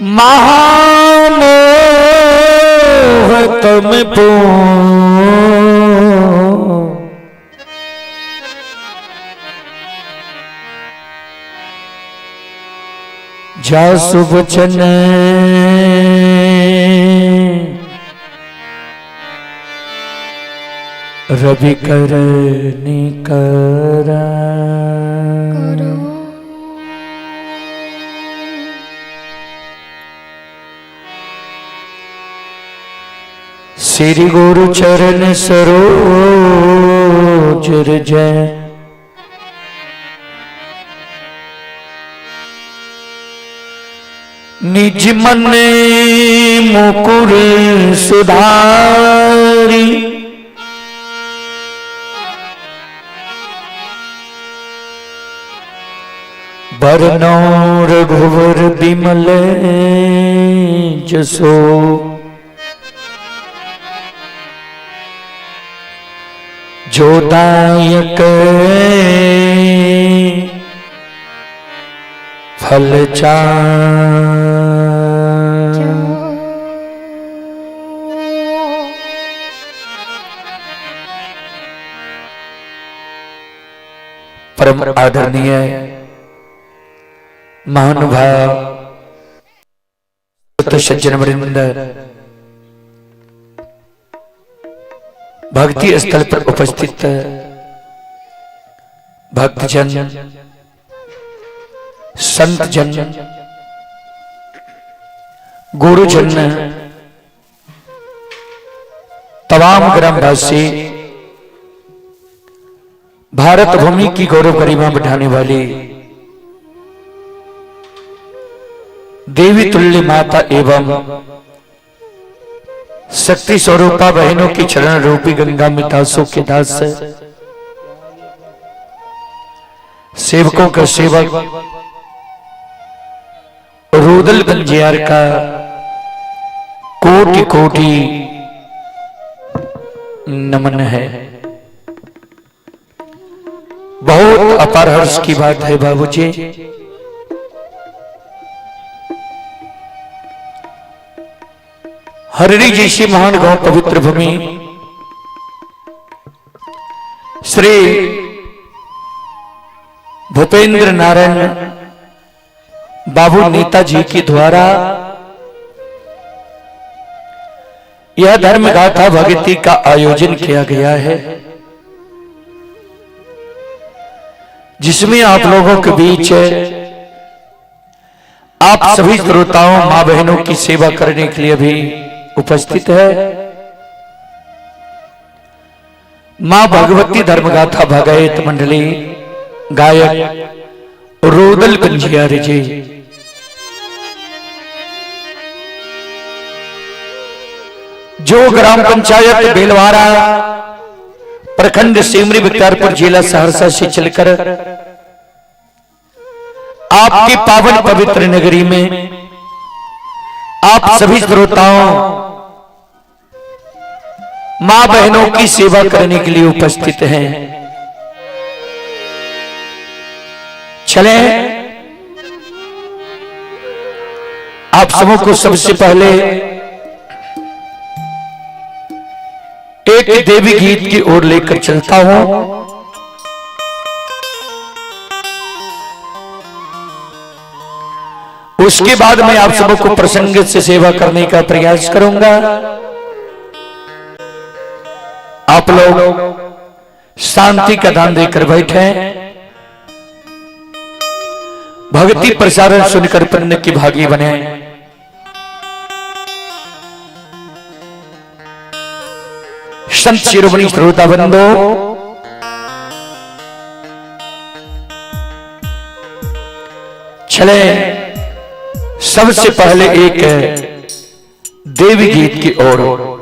महामोह तुम पो जासु बचन रवि करनी करा श्री गुरु चरण सरोज जय निज मन मुकुर सुधारी बरनौ रघुवर बिमल जसो जो दायक फल परम आदरणीय महानुभाव सज्जन वृंद भक्ति स्थल पर उपस्थित भक्तजन संत जन गुरुजन तमाम ग्रामवासी भारत भूमि की गौरव गरिमा बढ़ाने वाली देवी तुल्य माता एवं शक्ति स्वरूपा बहनों की चरण रूपी गंगा में दासों के दास सेवकों का सेवक रूदल गंजियार का कोटि कोटि नमन है। बहुत अपार हर्ष की बात है बाबूजी, हरणी जैसी महान गांव पवित्र भूमि श्री भूपेंद्र नारायण बाबू नेताजी के द्वारा यह धर्म गाथा भक्ति का आयोजन किया गया है, जिसमें आप लोगों के बीच आप सभी श्रोताओं मां बहनों की सेवा करने के लिए भी उपस्थित है। मां भगवती धर्मगाथा भगायत मंडली गायक रूदल गंजियार जी, जो ग्राम पंचायत बेलवारा प्रखंड सेमरी बख्तियारपुर जिला सहरसा से चलकर आपकी पावन पवित्र नगरी में आप सभी श्रोताओं मां बहनों की सेवा करने के लिए उपस्थित हैं। चलें आप सबों को सबसे पहले एक देवी गीत की ओर लेकर चलता हूं। उसके बाद मैं आप सबों को प्रसंग से सेवा करने का प्रयास करूंगा। आप लोग शांति का दान देकर बैठे, भक्ति प्रसारण सुनकर पुण्य की भागी बने। संत शिरोमणि श्रोता बंदो, चले सबसे पहले एक देवी गीत की ओर।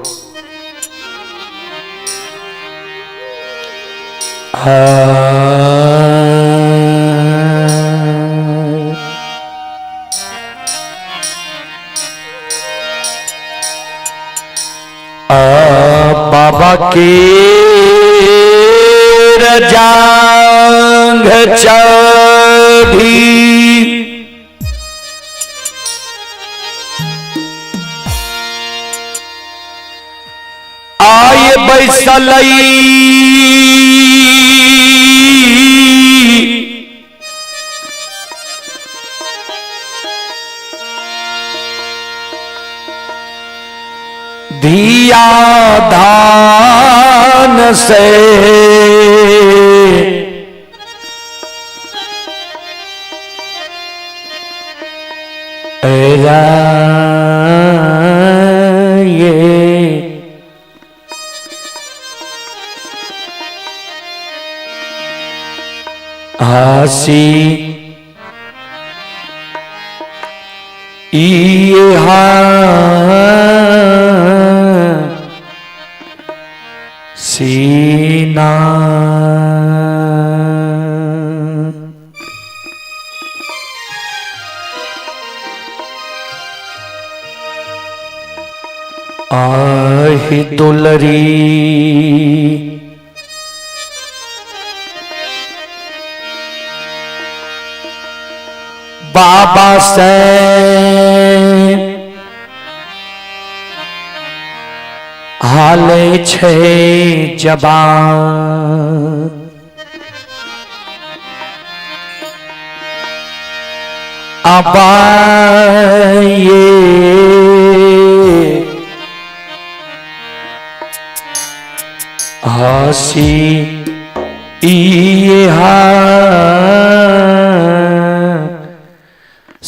बाबा के रजांग चढ़ी आए बैसलई धिया धान से हसी सीना आहि दुलरी बाबा से हाले छे जबान अबाये हसी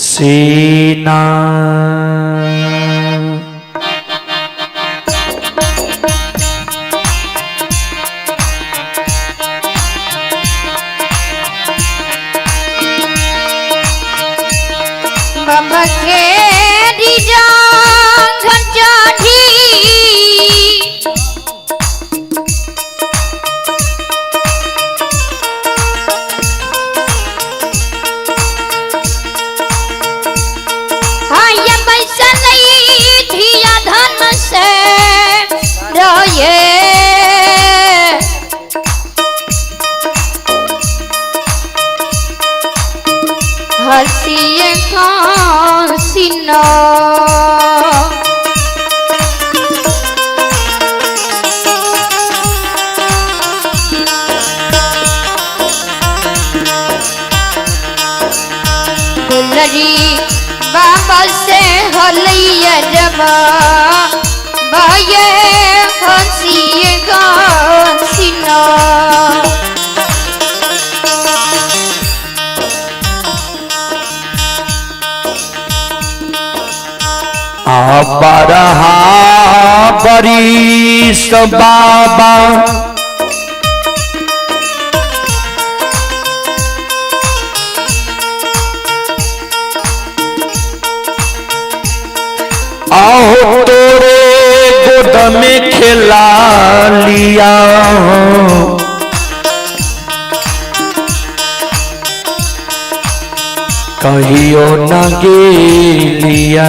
सीना बाबा के दिजा घंटाढ़ी हाँ ये पैसा नहीं धिया धन से रहे हसिए हसीना दुलरी बाबा से हलिया जबा बाये हसिए हसीना बरहा बरीस बाबा आओ तोरे गोद में खिला लिया कहियो न गेलिया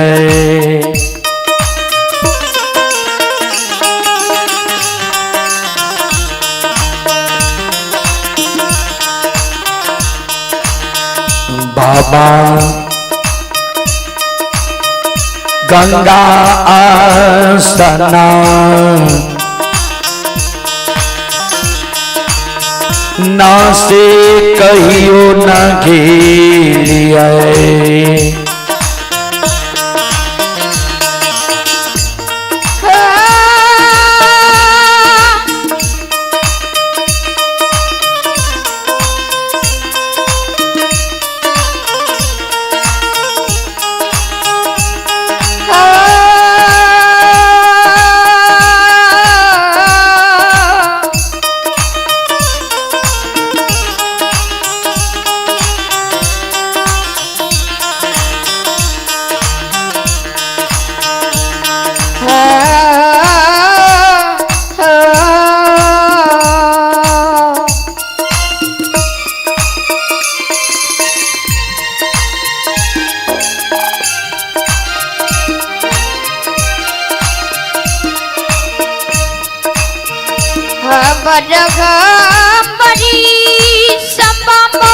बाबा गंगा स्नान ना से कहियो न घेलिया बड़ी संबामा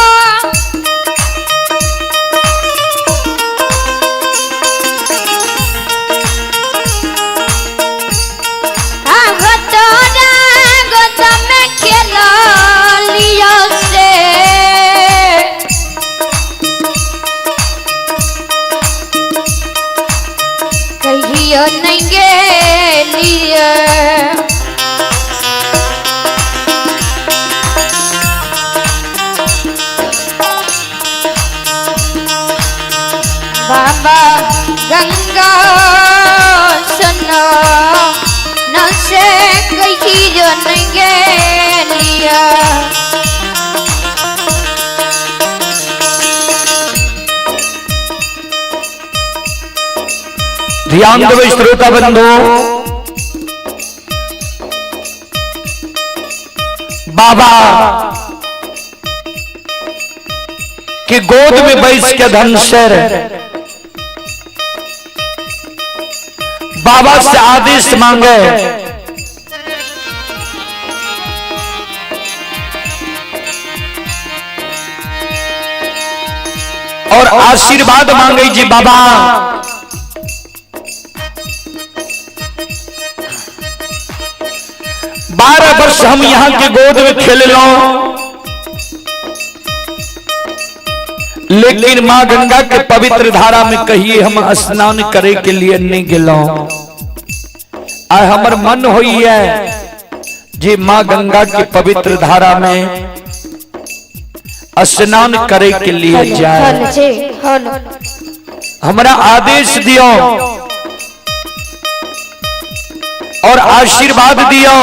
आगत जियो नहीं गेलिए बाबा गंगा सुनो न से कहीं जो नहीं गेलिए ध्यान देव श्रोता बंधु, बाबा की गोद में बैठ के धनशर बाबा से आदेश मांगे और आशीर्वाद मांगे जी बाबा 12 वर्ष हम यहाँ के गोद में खेल लो, लेकिन माँ गंगा के पवित्र धारा में कहिए हम स्नान करे के लिए नहीं गेलो। आ हमर मन होई है जी माँ गंगा के पवित्र धारा में स्नान करे के लिए जाए, हमारा आदेश दियो और आशीर्वाद दियो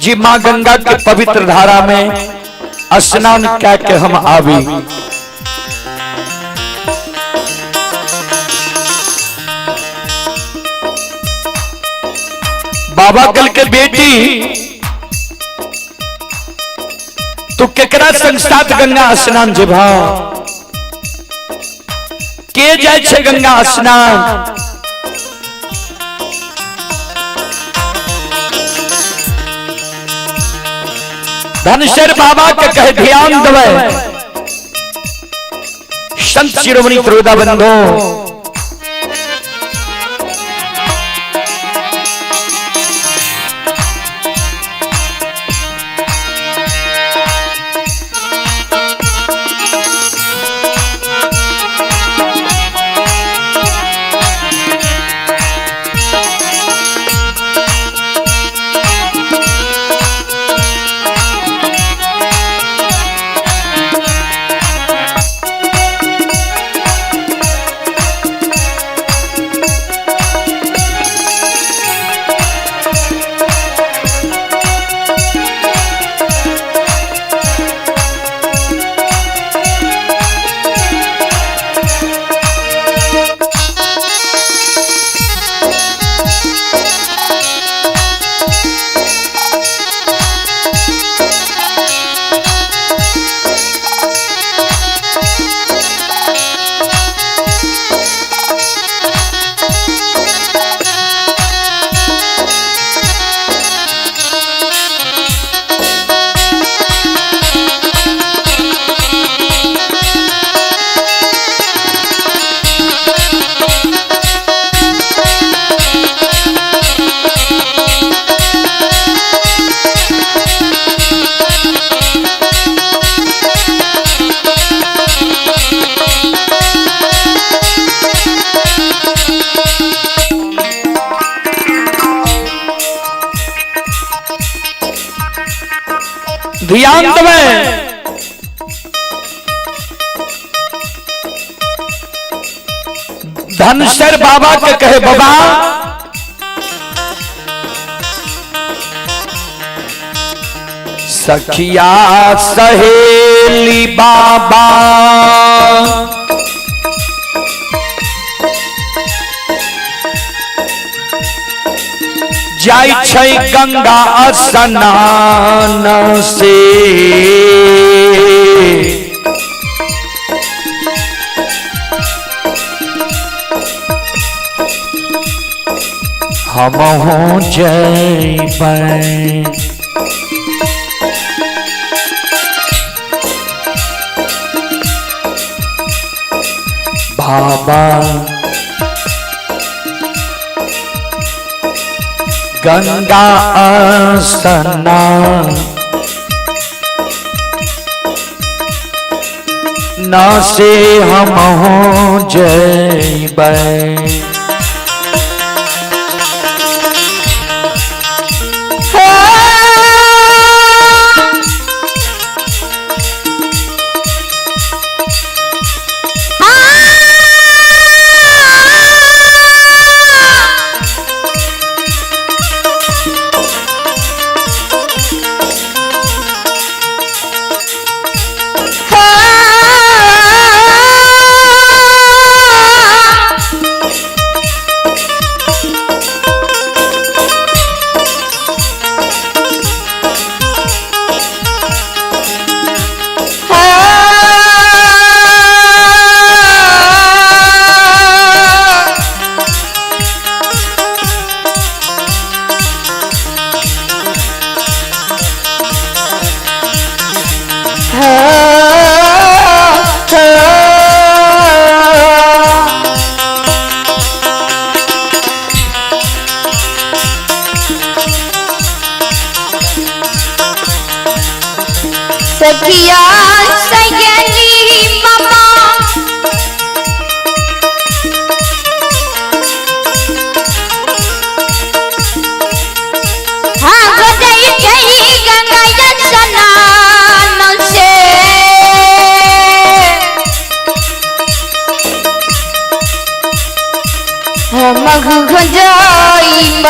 जी माँ गंगा के पवित्र धारा में स्नान क्या के हम आवी। बाबा कल के बेटी तू केकरा संग साथ गंगा स्नान जेबा के जाय छे गंगा स्नान। धनशर बाबा के कहे ध्यान देवे संत शिरोमणि त्रोदा बंधु, ध्यान देवे धनशर बाबा के कहे बाबा सखिया सहेली बाबा जाय छै गंगा स्नान से हमहु जइबै बाबा गंगा स्नान तना से हम हो जैबै। सखिया सहेली मामा हाँ गोदई गई गंगा स्नान से हम जाई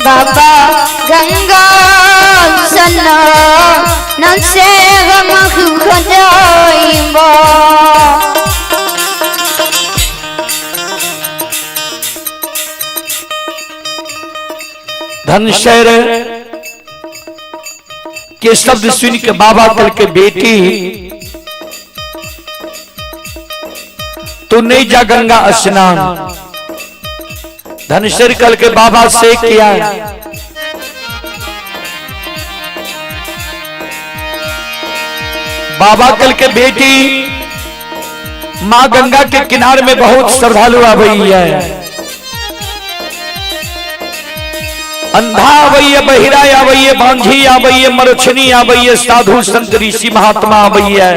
बाबा गंगा स्नान से हम जाइबा। धनशर के शब्द सुन के बाबा कल के बेटी तू नहीं जा गंगा स्नान। धनशर कल के बाबा से किया बाबा कल के बेटी मां गंगा के किनारे में बहुत श्रद्धालु आ गई है। अंधा आबैये, बहिरा आबैये, बांझी आबैये, मरछनी आबैये, साधु संत ऋषि महात्मा आबैये।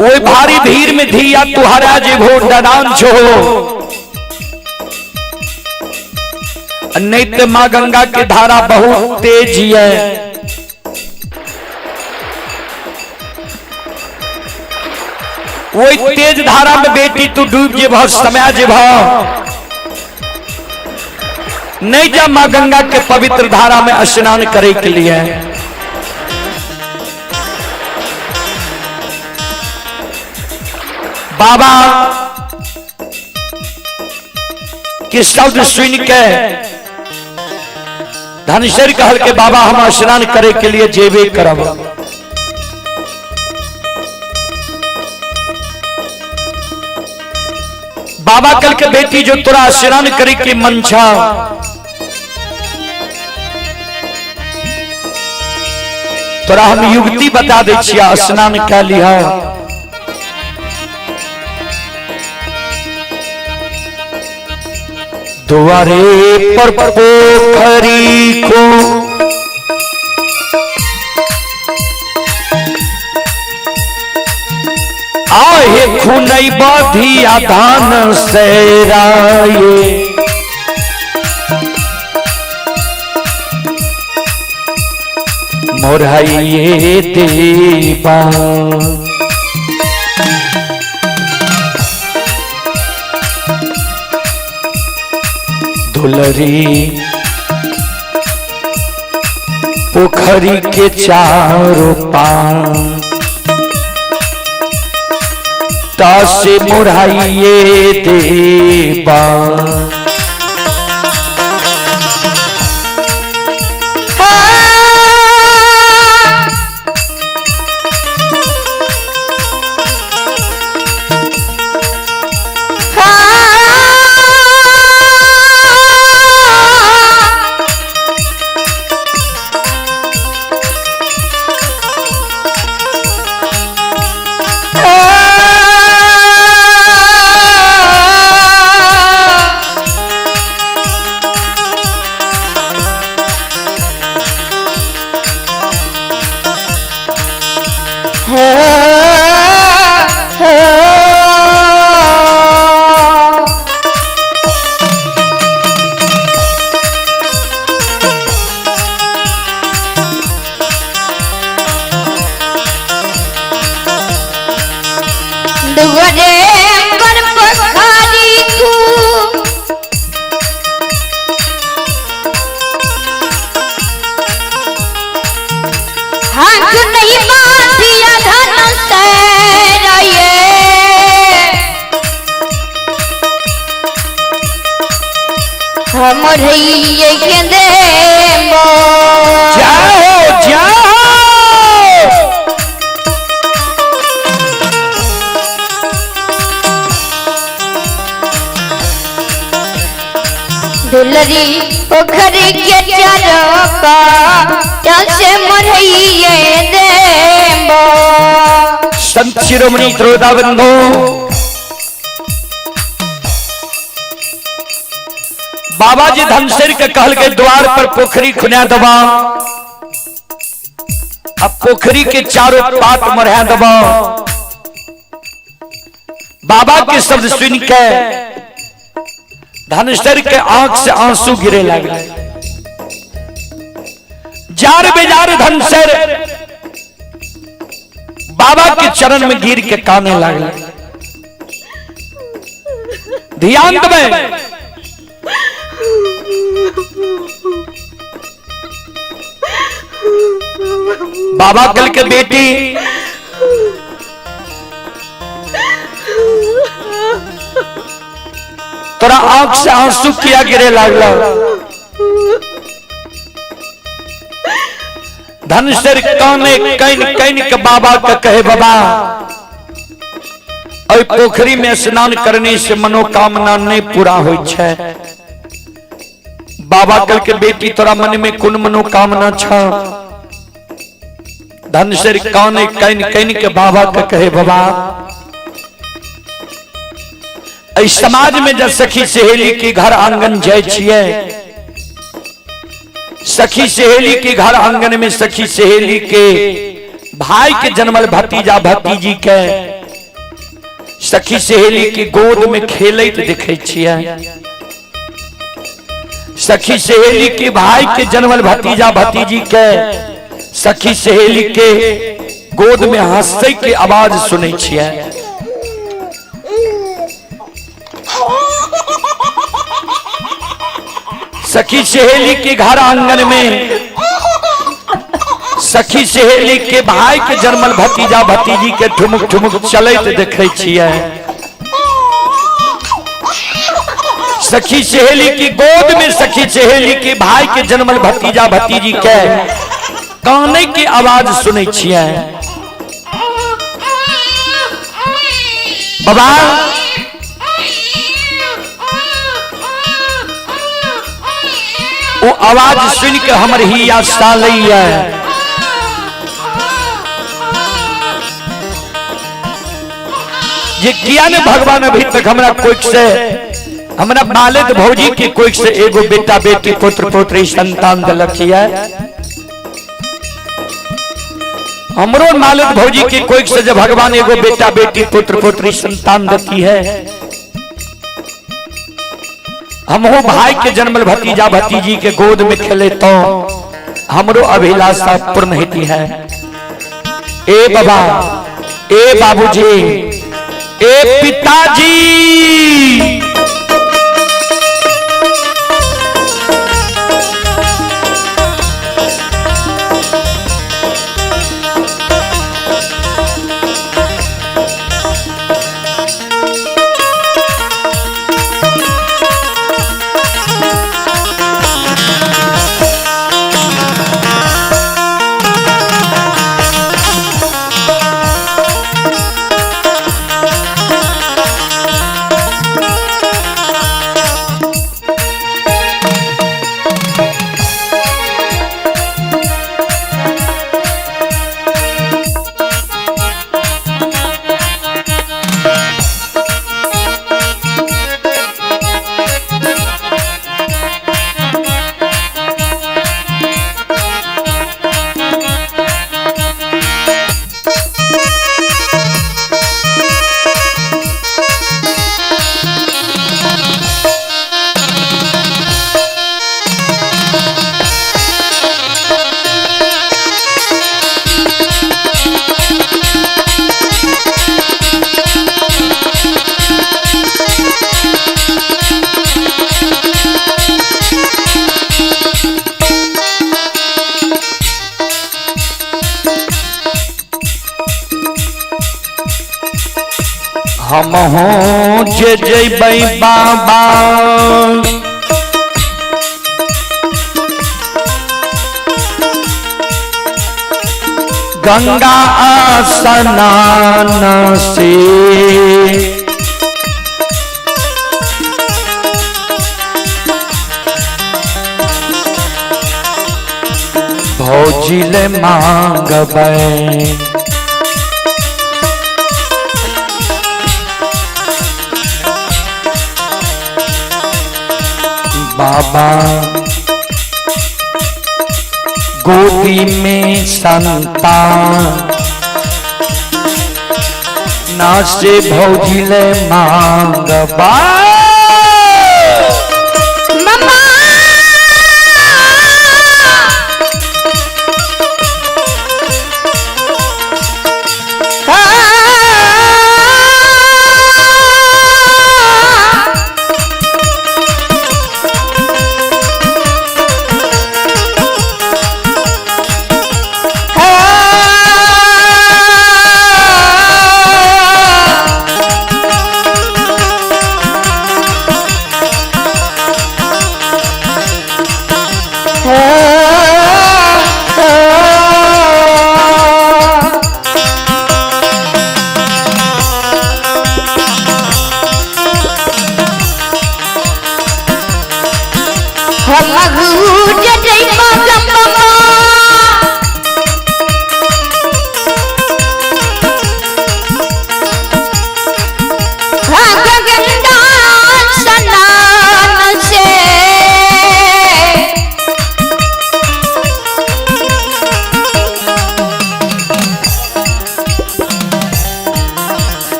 वो भारी भीड़ में धिया तुहरा जे भोट दान छो नहीं तो मां गंगा की धारा बहुत तेज है। वो तेज धारा में बेटी तू डूब जे भा समय जे भा नहीं जा मां गंगा के पवित्र धारा में स्नान करे के लिए। बाबा के शब्द सुन के धनशर कहल के बाबा हम स्नान करे के लिए जेबे करब। बाबा कल के बेटी जो तोरा स्नान करे के मन छा तोरा हम युक्ति बता दे छिया स्नान कर लिया। द्वारे पर पोखरी को आहे खुनई बाधिया धान सेराये मोरहाइये देवा दुलरी पोखरी के चारों पार तासे मुराइये देवा हमर ये के देबो जाओ जाओ दुलरी पोखरी के चरका से मरइए देबो। संत शिरोमणि त्रोदाबंधो बाबा जी धनसिर के कहल के द्वार पर पोखरी खुना दबा। अब पोखरी के चारों पात मरहा दबा। बाबा के शब्द सुन के धनसिर के आंख से आंसू गिरे लगे। जार बेजार धनसिर बाबा के चरण में गिर के काने लगे। ध्यान दबे बाबा कल के बेटी तोरा आंख से आंसू किया गिरे लागला। धनसिर काने कैन कैन के बाबा का कहे बाबा और पोखरी में स्नान करने से मनोकामना नहीं पूरा हो छे। बाबा कल के बेटी तोरा मन में कौन मनोकामना छा। धनसिर काने कैन कैन के बाबा का कहे बाबा इस समाज में जब सखी सहेली के घर आंगन जाय छिए, सखी सहेली के घर आंगन में सखी सहेली के भाई के जन्मल भतीजा भतीजी के सखी सहेली के गोद में खेलत देखे छिए। सखी सहेली के भाई के जन्मल भतीजा भतीजी के सखी सहेली के गोद में हंसै के आवाज सुनै छिए। सखी सहेली के घर आंगन में सखी सहेली के भाई के जन्मल भतीजा भतीजी के ठुमुक ठुमुक चलत देखे छिए। सखी सहेली की गोद में सखी सहेली के भाई के जन्मल भतीजा भतीजी के काने की आवाज सुनै छिए। बाबा वो आवाज सुन के हमर ही आशा लैया। ये किया ने भगवान अभी तक हमरा कोई से हमरा मालिक भौजी के कोई से एगो बेटा बेटी पुत्र पुत्री संतान दिलक है। हमरो मालिक भौजी के कोई से जब भगवान एगो बेटा बेटी पुत्र पुत्री संतान देती है, हम हो भाई के जन्मल भतीजा भतीजी के गोद में खेले तो हमरो अभिलाषा पूर्ण होती है। ए बाबा, ए बाबूजी, ए पिताजी, हम हो जे जैबै बाबा गंगा स्नान से भौजिले मांगबै बाबा गोदी में संतान नाचे भौजिले मांगबै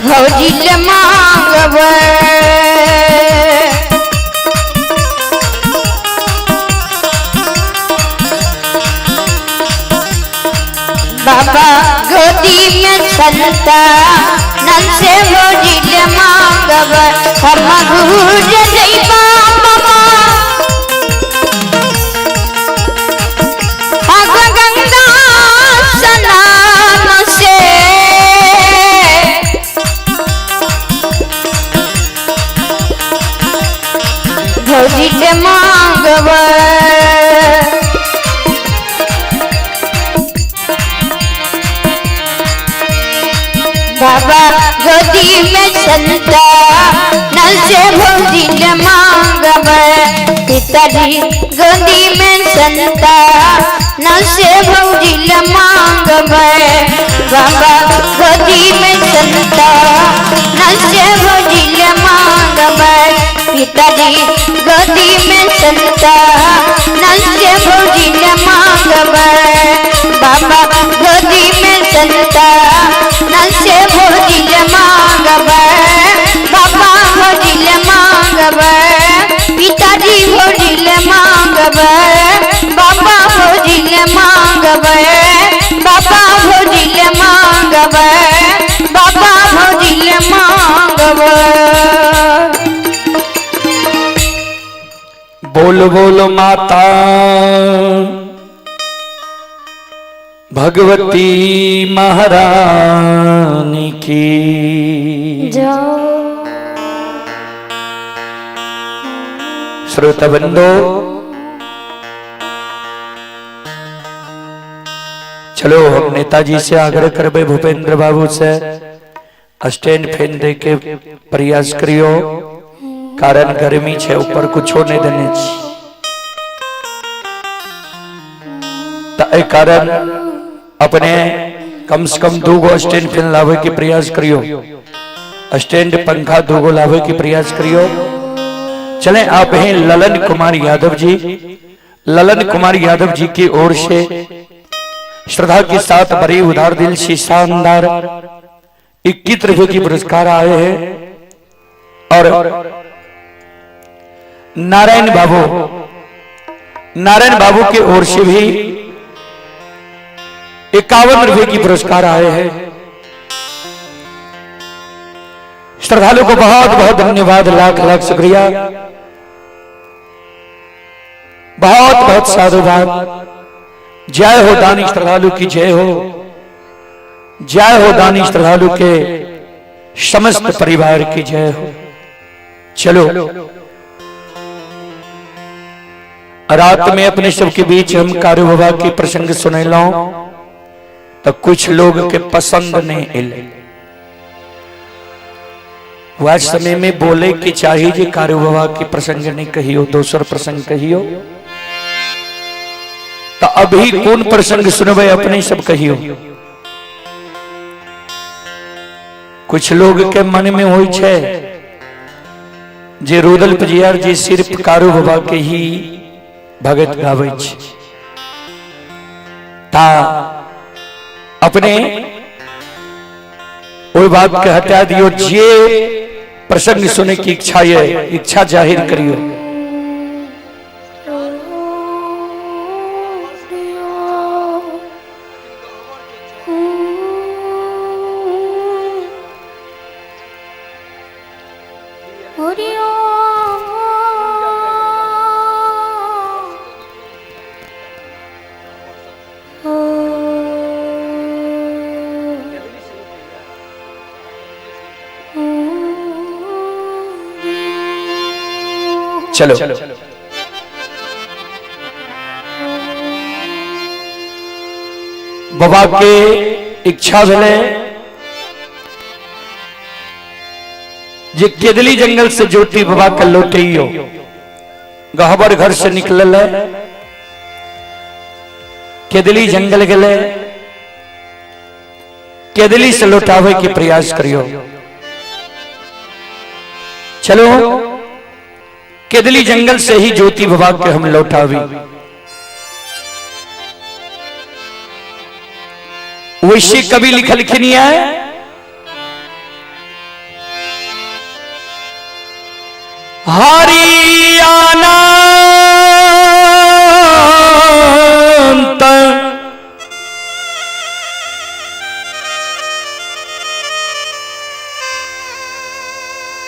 भौजिले मांगबै बाबा गोदी में संतान से भौजिले मांगबै हम भूज जइबा बाबा गंगा स्नान से भौजिले मांगबै बाबा गोदी में संतान से भौजिले मांगबै पिताजी गोदी में संतान से भौजिले मांगबै बाबा गोदी में संतान से भौजिले मांगबै पिताजी गोदी में संतान से भौजिले मांगबै बाबा गोदी में संतान से भौजिले मांगबै बाबा भौजिले मांगबै पिताजी भौजिले मांगबै बाबा भौजिले मांगबै बाबा भौजिले मांगबै बाबा भौजिले मांगबै बोल बोल माता भगवती महारानी की श्रोता बंदो चलो हम नेताजी से आग्रह करबे भूपेंद्र बाबू से स्टैंड फैन दे के प्रयास करियो कारण गर्मी छे ऊपर कुछ नहीं देने ए कारण अपने कम से कम 2 गो स्टैंड फैन लावे के प्रयास करियो स्टैंड पंखा 2 गो लावे के प्रयास करियो। चले आप हैं ललन कुमार यादव जी। ललन कुमार यादव जी की ओर से श्रद्धा के साथ बड़े उदार दिल से शानदार 21 रुपए की पुरस्कार आए हैं और नारायण बाबू के ओर से भी 51 रुपए की पुरस्कार आए हैं। श्रद्धालु को बहुत बहुत धन्यवाद, लाख लाख शुक्रिया, बहुत बहुत साधुवाद। जय हो दानी श्रद्धालु की जय हो, जय हो दानी श्रद्धालु के समस्त परिवार की जय हो। चलो रात में अपने सबके बीच हम कारू बाबा के प्रसंग सुने लो तो कुछ लोग के पसंद नहीं इले वह समय में बोले कि चाहिए जी कारू बाबा के प्रसंग नहीं कहियो, दूसर प्रसंग कहियो। तो अभी कौन प्रसंग सुनबे अपने सब कहियो। कुछ लोग के मन में हो जे रुदल पजियार जी सिर्फ कारू बाबा के ही भगत गावे ता अपने वो बात के हटा दियो। जे प्रसंग सुने की इच्छा है, इच्छा जाहिर करियो। चलो बाबा के इच्छा भले जे केदली जंगल से ज्योति बाबा का लौटियो गहबर घर से निकल केदली जंगल गले केदली से लौटावे के प्रयास करियो। चलो केदली जंगल से ही ज्योति बाबा के हम लौटावी। वैसे कभी लिखल खिनी है हरियाणा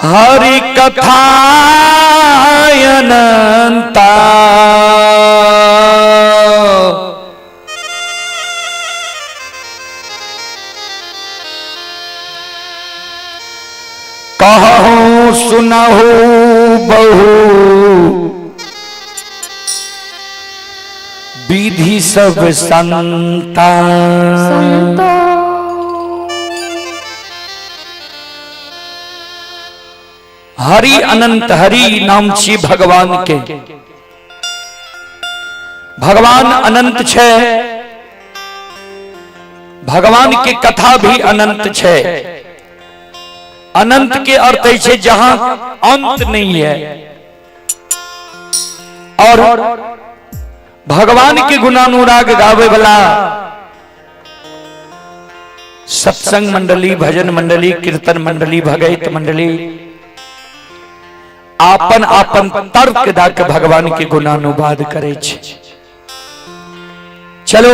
हरि कथा अनंता कहूं सुनहु बहु विधि सब संता हरि अनंत हरि नाम छी भगवान के। भगवान अनंत छे, भगवान के कथा भी अनंत छे। अनंत के अर्थ है जहां अंत नहीं है। और भगवान के गुणानुराग गावे वाला सत्संग मंडली, भजन मंडली, कीर्तन मंडली, भगत मंडली आपन आपन तर्क दाके भगवान के गुणानुवाद करे छे। चलो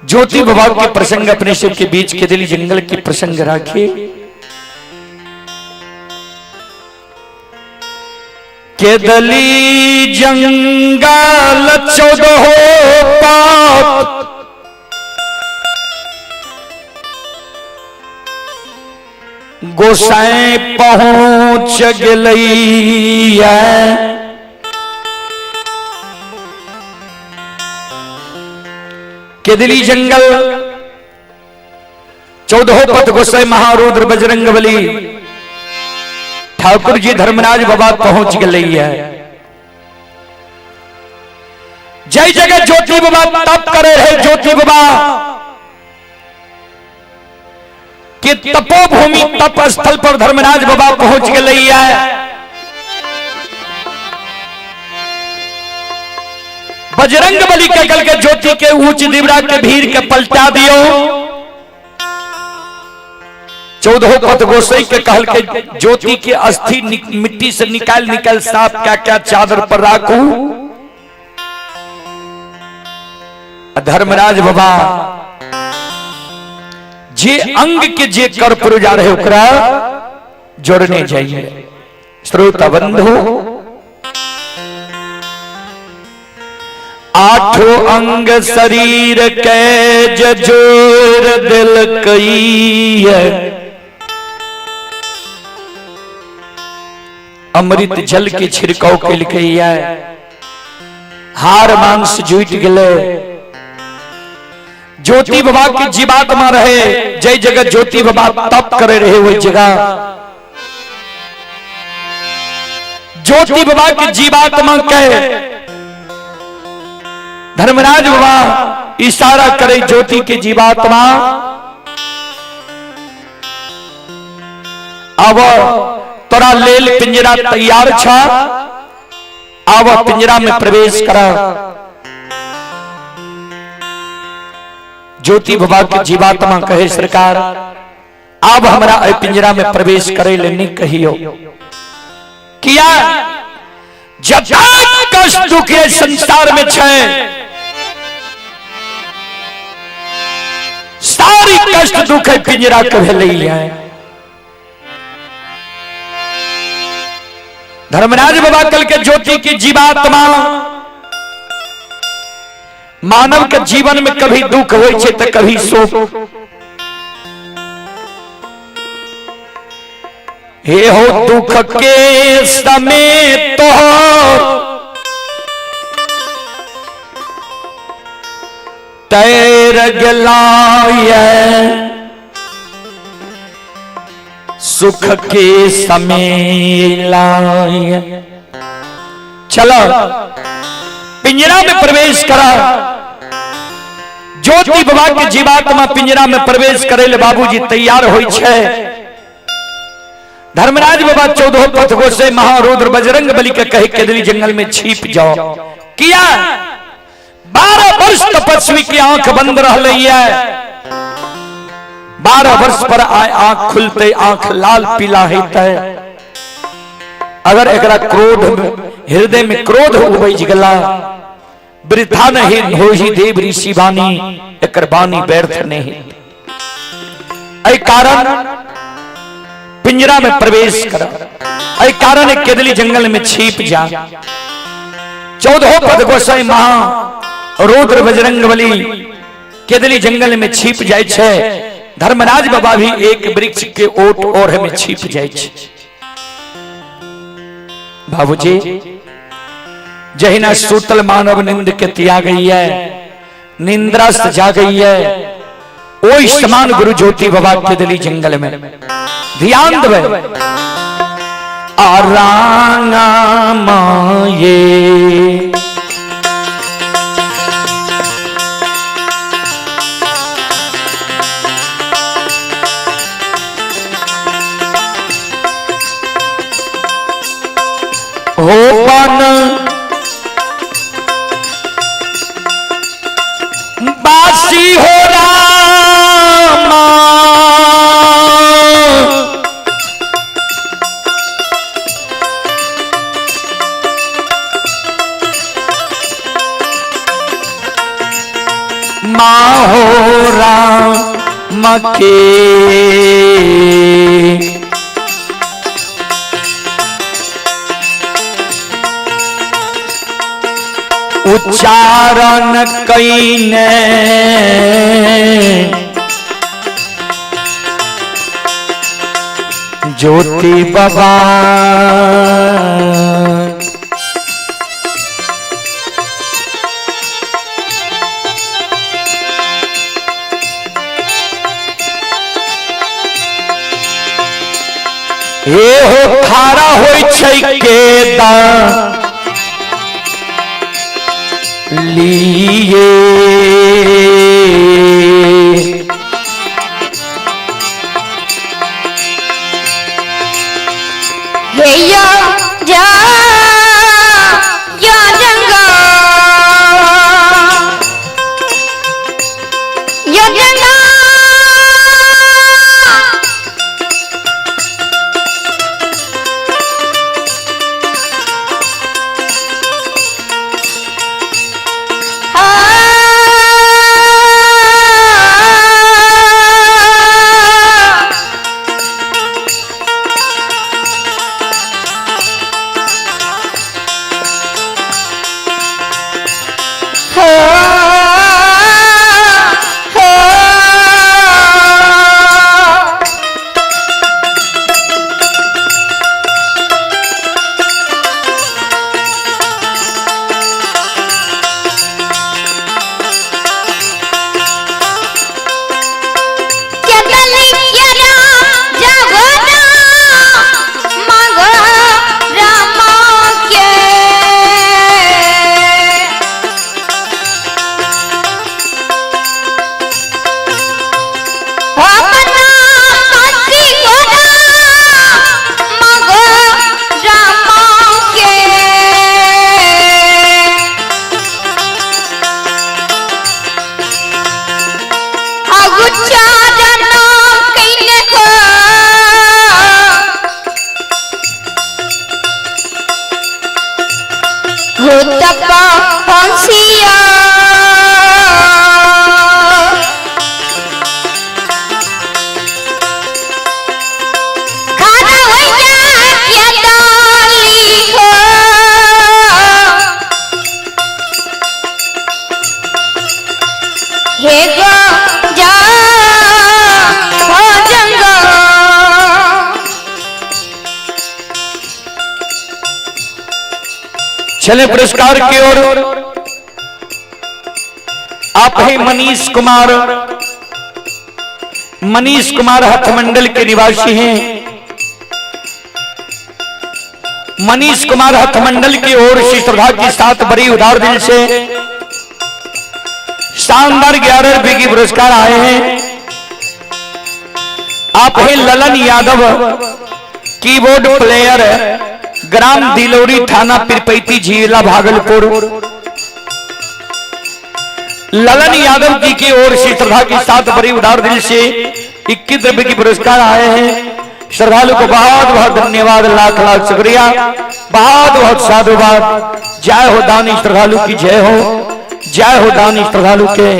ज्योति बाबा के प्रसंग अपने सब के बीच केदली जंगल के प्रसंग राखे। केदली जंगल 14 पात गोसाई पहुंच गलैया। केदली जंगल 14 पत गोसाई महारुद्र बजरंग बली ठाकुर जी धर्मराज बाबा पहुंच गलैया। जय जगह ज्योति बाबा तप करे है। ज्योति बाबा कि तपोभूमि तप स्थल पर धर्मराज बाबा पहुंच गलैया। बजरंग बली के गल के ज्योति के ऊंच दिवरा के भीड़ के पलटा दियो। 14 पत गोसाई के कहल के ज्योति के अस्थि मिट्टी से निकाल साफ क्या चादर पर राखू। धर्मराज बाबा जे अंग के जे कर पुरजा रहे ओकरा जोड़ने जाइए। श्रोता बंधु 8 अंग शरीर के जोड़ दिल कई है। अमृत जल के छिड़काव के लिखे हार मांस जुट गले। ज्योति बाबा की जीवात्मा रहे जय जगत ज्योति बाबा तप करे रहे वही जगह ज्योति बाबा की जीवात्मा कहे धर्मराज बाबा इशारा करे ज्योति की जीवात्मा अब तोरा लेल पिंजरा तैयार छा अब पिंजरा में प्रवेश करा। ज्योति बाबा की जीवात्मा कहे सरकार अब हमरा पिंजरा में प्रवेश करे लेनी कहियो किया जब कष्ट दुख संसार में छे सारी कष्ट दुख पिंजरा कहे लई है। धर्मराज बाबा कल के ज्योति की जीवात्मा मानव के जीवन में कभी दुख होय छे तो कभी सुख। हे हो दुख के समय तो तैर गलाय सुख के समय लाय। चलो पिंजरा में प्रवेश करा। ज्योति बाबा की जीवात्मा पिंजरा में प्रवेश करे ले बाबूजी तैयार होई छे। धर्मराज बाबा 14 पथगो से महारुद्र बजरंग बली के कहे केदली जंगल में छिप जाओ किया 12 वर्ष तपस्वी की आंख बंद रही है। 12 वर्ष पर आंख खुलते आंख लाल पीला है। अगर एकरा क्रोध हृदय में क्रोध उबज गला वृथा नहीं होही देव ऋषि वाणी एकर वाणी व्यर्थ नहीं। ऐ कारण पिंजरा में प्रवेश कर ऐ कारण केदली जंगल में छिप जा। 14 पद गोसाई महा रुद्र बजरंग बली केदली जंगल में छिप जाय छे। धर्मराज बाबा भी एक वृक्ष के ओट ओढ़ में छिप जाय छे। बाबूजी जहिना सूतल मानव निंद के त्याग गई है निंद्रास्त जा गई है ओई समान गुरु ज्योति बाबा केदली जंगल में ध्यान देवे आरांगा माये हो पन बासी हो रामा माँ हो राम के उच्चारण कईने ज्योति बाबा हे हो खारा होय छै केदा लिए हे या जा या जंगा या जंगा चले पुरस्कार की ओर। आप है मनीष कुमार। मनीष कुमार हथमंडल के निवासी हैं। मनीष कुमार हथमंडल की ओर से श्रद्धा के साथ बड़ी उदार दिल से शानदार 11 रुपए की पुरस्कार आए हैं। आप है ललन यादव, कीबोर्ड प्लेयर, ग्राम दिलोरी, थाना पिरपैती, जिला भागलपुर। ललन यादव जी की ओर से श्रद्धा के साथ बड़ी उदार दिल से 21 रुपए की पुरस्कार आए हैं। श्रद्धालु को बहुत बहुत धन्यवाद, लाख लाख शुक्रिया, बहुत बहुत साधुवाद। जय हो दानी श्रद्धालु की जय हो, जय हो दानी श्रद्धालु के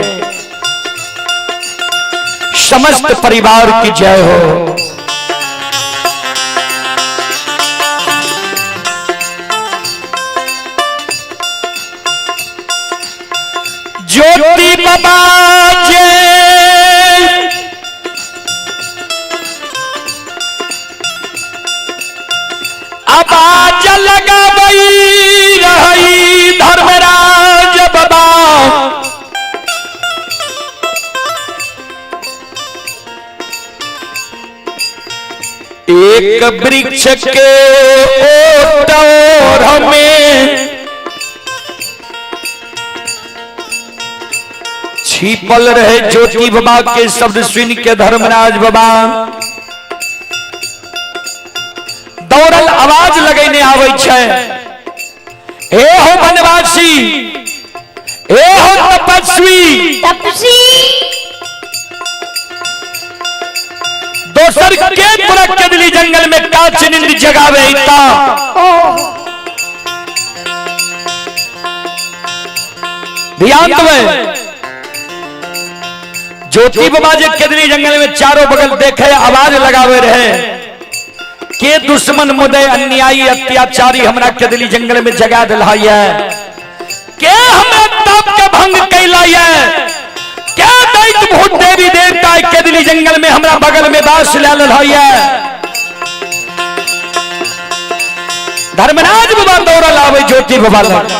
समस्त परिवार की जय हो। ज्योति बाबा जय, आवाज लगावई रही धर्मराज बाबा। एक वृक्ष के ओर में छिपल रहे ज्योति बाबा के शब्द सुन के धर्मराज बाबा दौड़ल आवाज लगैने आवे छै। हे हो वनवासी, हे हो तपस्वी, दोसर के पूरा केदली जंगल में काच नींद जगावे इता। ध्यान देवे, ज्योति बाबा जे केदली जंगल में चारों बगल देखे आवाज लगावे रहे के दुश्मन मुदय अन्यायी अत्याचारी हमरा केदली जंगल में जगा दिलाया, के हमरा तप के भंग कैलाया, क्या दैत भूत देवी देवता केदली जंगल में हमरा बगल में बास ले लिया। धर्मराज बाबा दौड़ल आवे ज्योति बाबा लग,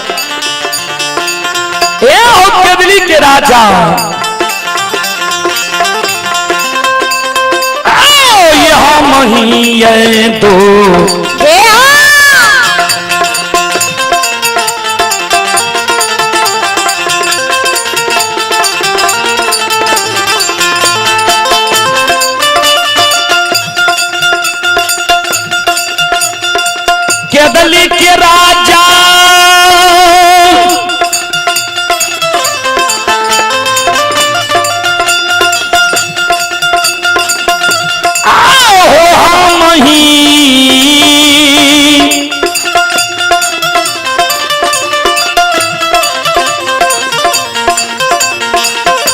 ए हो केदली के राजा, यहाँ मही दो केदली के राजा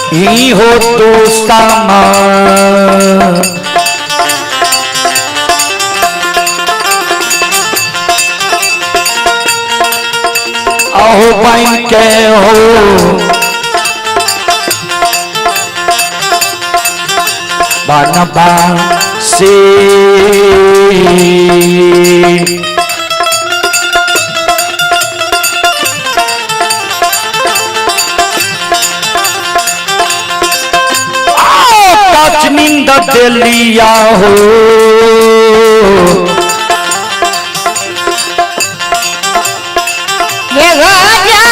ही हो तो सामा आहो पाइन के हो बनबा से नींद दिलिया हो ये राजा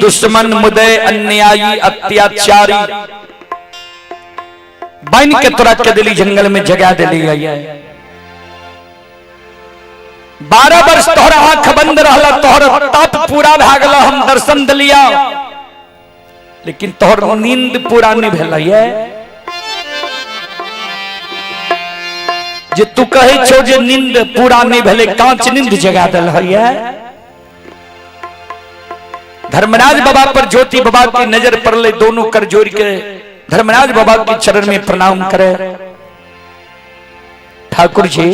दुश्मन मुदय अन्यायी अत्याचारी बन के तोरा केदली जंगल में जगा दिली है। 12 वर्ष तोहरा आंख बंद रहला, तोहर तप पूरा भा गला, हम दर्शन दिलिया, लेकिन तोहर नींद पूरा नहीं भेल है। जे तू कहे छो जे नींद पूरा नहीं भेले, कांच नींद जगा दिल है। धर्मराज बाबा पर ज्योति बाबा की नजर पड़ले, दोनों कर जोड़ के धर्मराज बाबा के चरण में प्रणाम करे। ठाकुर जी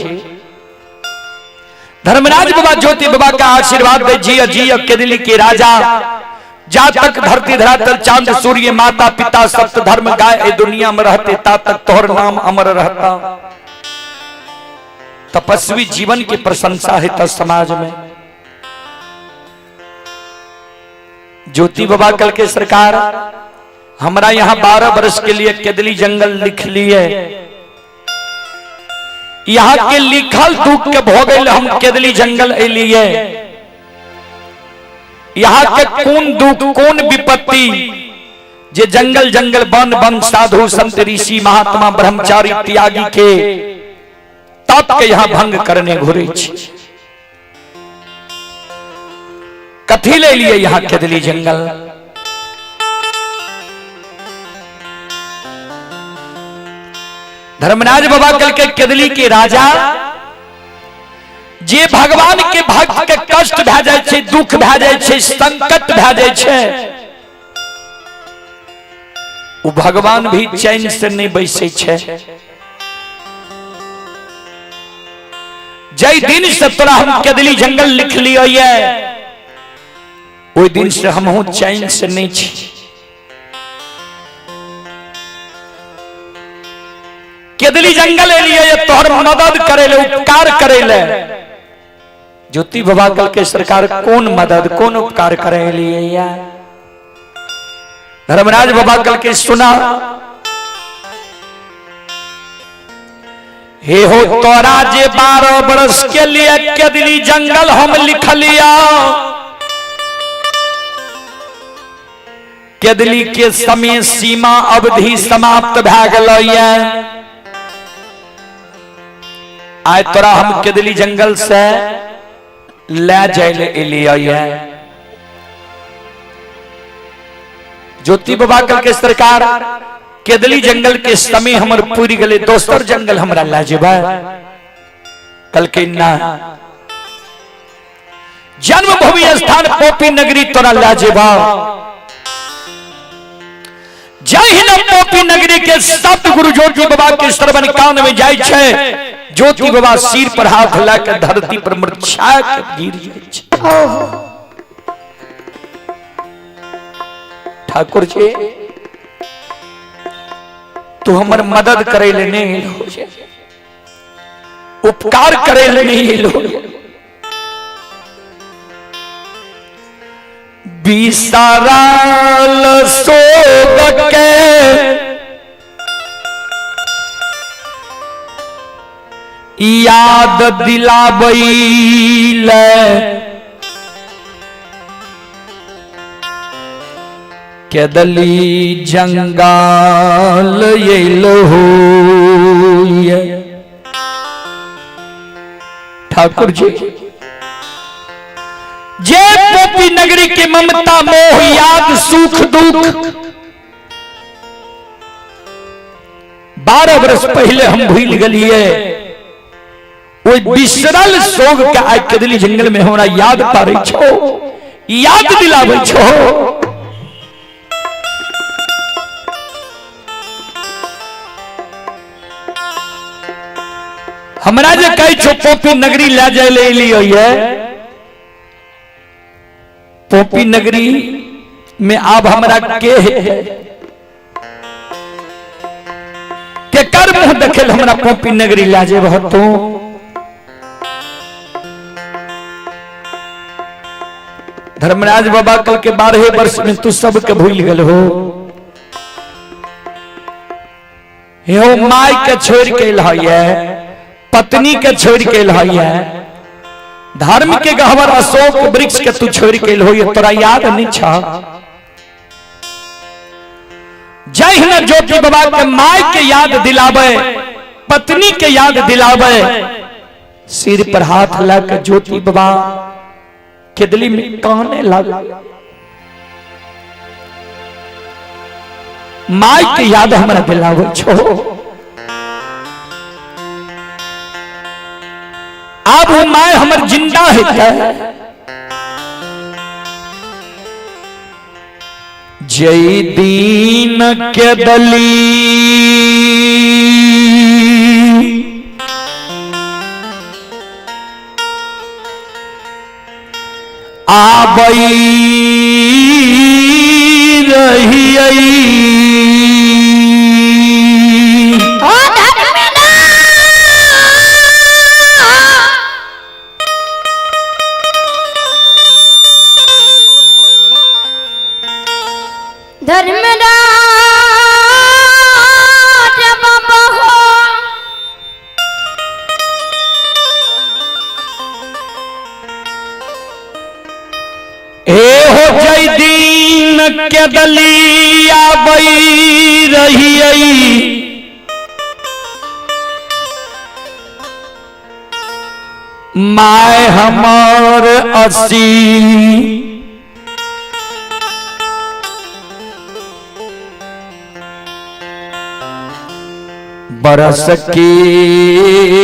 धर्मराज बाबा ज्योति बाबा का आशीर्वाद दे, जिया जिया केदली के राजा, जा तक धरती धरातल चांद सूर्य माता पिता सप्त धर्म गाय दुनिया में रहते, ता तक तोहर नाम अमर रहता। तपस्वी जीवन की प्रशंसा है तो समाज में। ज्योति बाबा कल के सरकार हमारा यहाँ 12 वर्ष के लिए केदली जंगल लिख लिए, यहाँ के लिखल दुख के भोगल हम केदली जंगल एलिए। यहाँ के कौन दुख कौन विपत्ति जे जंगल जंगल वन वन साधु संत ऋषि महात्मा ब्रह्मचारी त्यागी के तप के यहाँ भंग करने घुरे छी। कथी ले लिए यहाँ केदली जंगल? धर्मराज बाबा कल के केदली के राजा जे भगवान के भक्त के कष्ट भा जाय छे, दुख भा जाय छे, संकट भा जाय छे, वो भगवान भी चैन से नहीं बैसे छे। जय दिन से तोरा हम केदली जंगल लिख लियो ये, ओई दिन से हम हूं चैन से नहीं छी। केदली जंगल लिए तोहर मदद करेले, उपकार करेले। ज्योति बाबा कल के सरकार कौन मदद कौन उपकार करे लिए यार? धर्मराज बाबा कल के सुना, हे हो तोरा जे 12 वर्ष के लिए केदली जंगल हम लिख लिया, केदली के समय सीमा अवधि समाप्त भा गया। आज तोरा हम केदली जंगल से ले जाए लिए। ज्योति बाबा कल के सरकार केदली जंगल के समय हमर पूरी गले, दोसर जंगल हमरा ले जेबा कल के ना। जन्मभूमि स्थान पोपी नगरी तोरा ले जेबा। जय हिंद पोपी नगरी के शब्द गुरु ज्योति बाबा के श्रवण कान में जाय छे। ज्योति बाबा सिर पर हाथ लाकर धरती पर मूर्छा के गिर जाय छे। ठाकुर जी तू हमर मदद करे ले नहीं लो, उपकार करे ले नहीं लो। बिसराल सोग के याद दिलाबैले, केदली जंगल येलो होए। ठाकुर जी जे पोपी नगरी के ममता मोह याद सुख दुख 12 वर्ष पहले हम भूल गलिए। वो बिसरल सोग के आज केदली जंगल में हमरा याद पारे छो, याद दिलावे छो। हमरा जे कहे छो पोपी नगरी ले जाए ले लियो ये, पोपी नगरी में अब हमरा के कर मुंह देखेल हमरा पोपी नगरी ले जाए बहुत। तो धर्मराज बाबा कल के 12 वर्ष में तू सबके भूल गल हो। हो माई के छोड़ के लइए, पत्नी के छोड़ के लइए, धर्म के गहवर अशोक वृक्ष के तू छोड़ के हो, तोरा याद नहीं छा। जय हिंद ज्योति बाबा के माय के याद दिलावे, पत्नी के याद दिलावे, सिर पर हाथ लाकर ज्योति बाबा केदली में कहने लगा, माय के याद हमारा दिलावे छो। अब वो माय हमर जिंदा है क्या? जय दीन के दली आबई रही के दलिया बई रही माय हमार असी बरस की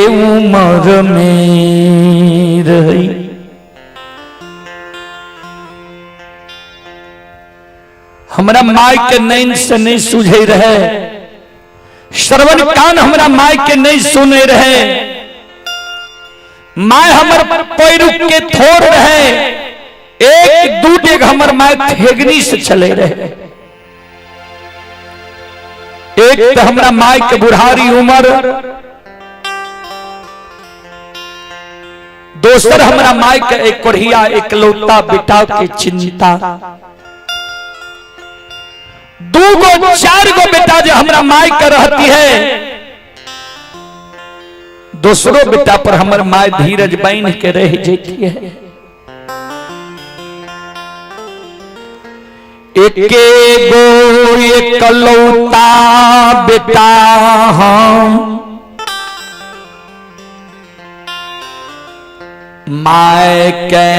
उम्र में रही। हमरा माय के नैन से नहीं सूझे रहे, श्रवण कान हमरा माय के नहीं सुने रहे, माय हमर पैरुक के थोड़ रहे, एक दू डेग हमर माय थेगनी से चले रहे। एक तो हमरा माय के बुढ़ारी उम्र, दोसर हमरा माय के एक कोढ़िया एकलौता बेटा के चिंता, दू गो चार गो बेटा जो हमरा माय के रहती है, दूसरो बेटा पर हमर माय धीरज बांध के रह जाती है। एके गो एकलौता बेटा हम माय के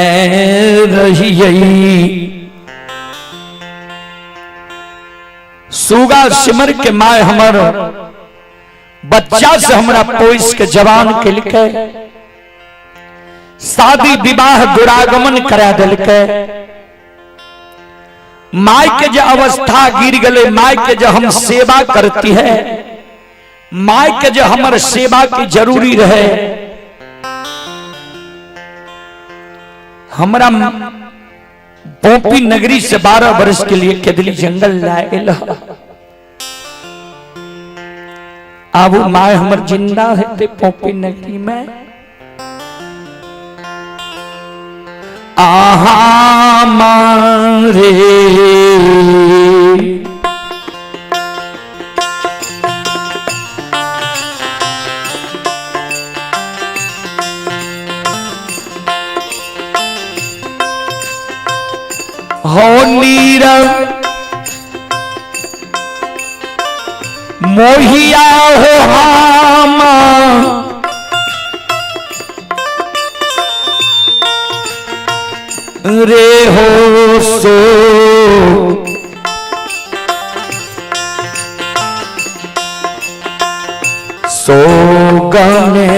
रही, सुगा सिमर के माय हमर बच्चा से हमरा पोइस के जवान के लिखे, शादी विवाह दुरागमन करा दिलके, माय के जो अवस्था गिर गले, माय के जो हम सेवा करती है, माय के जो हमर सेवा की जरूरी रहे, हमरा पोपी नगरी से 12 वर्ष के लिए केदली जंगल लाए। अब माय हमर जिंदा है ते पोपी नगरी में, आहा मारे हो नीरव मोहिया हो हामा, रे हो सो गने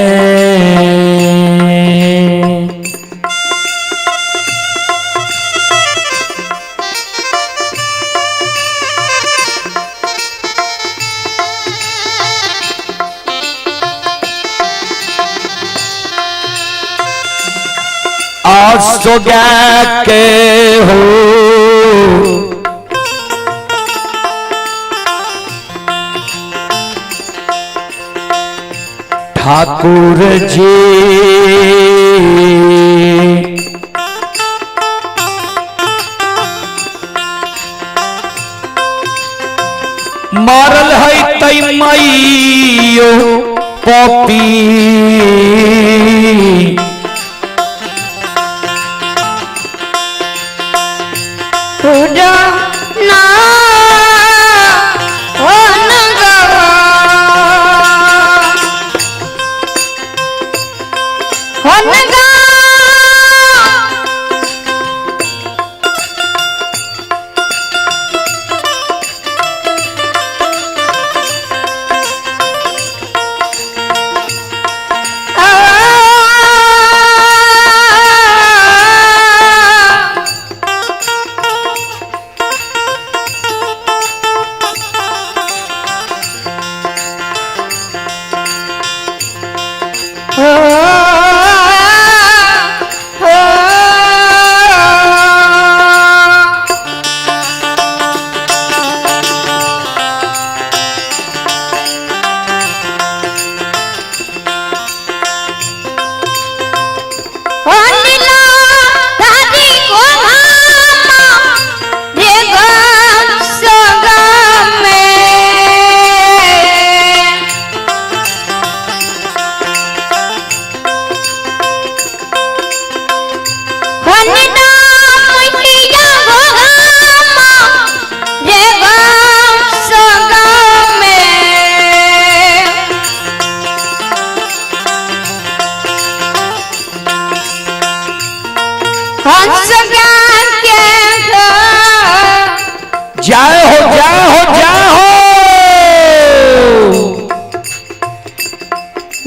सोगा के हो ठाकुर जी, मारल है तई मैयो पपी, हंस ज्ञान के जय हो जय हो जय हो।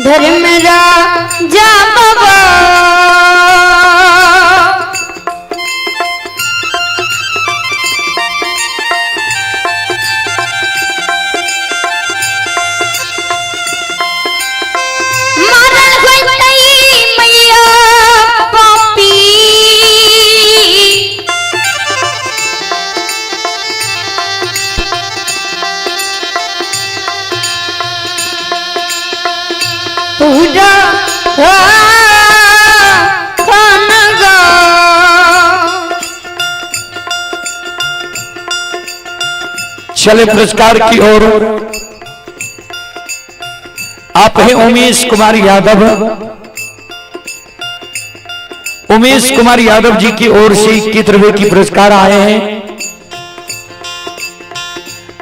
धर्म राजा बाबा चले पुरस्कार की ओर। आप हैं उमेश कुमार यादव। उमेश कुमार यादव जी की ओर से 21 रुपए की पुरस्कार आए हैं।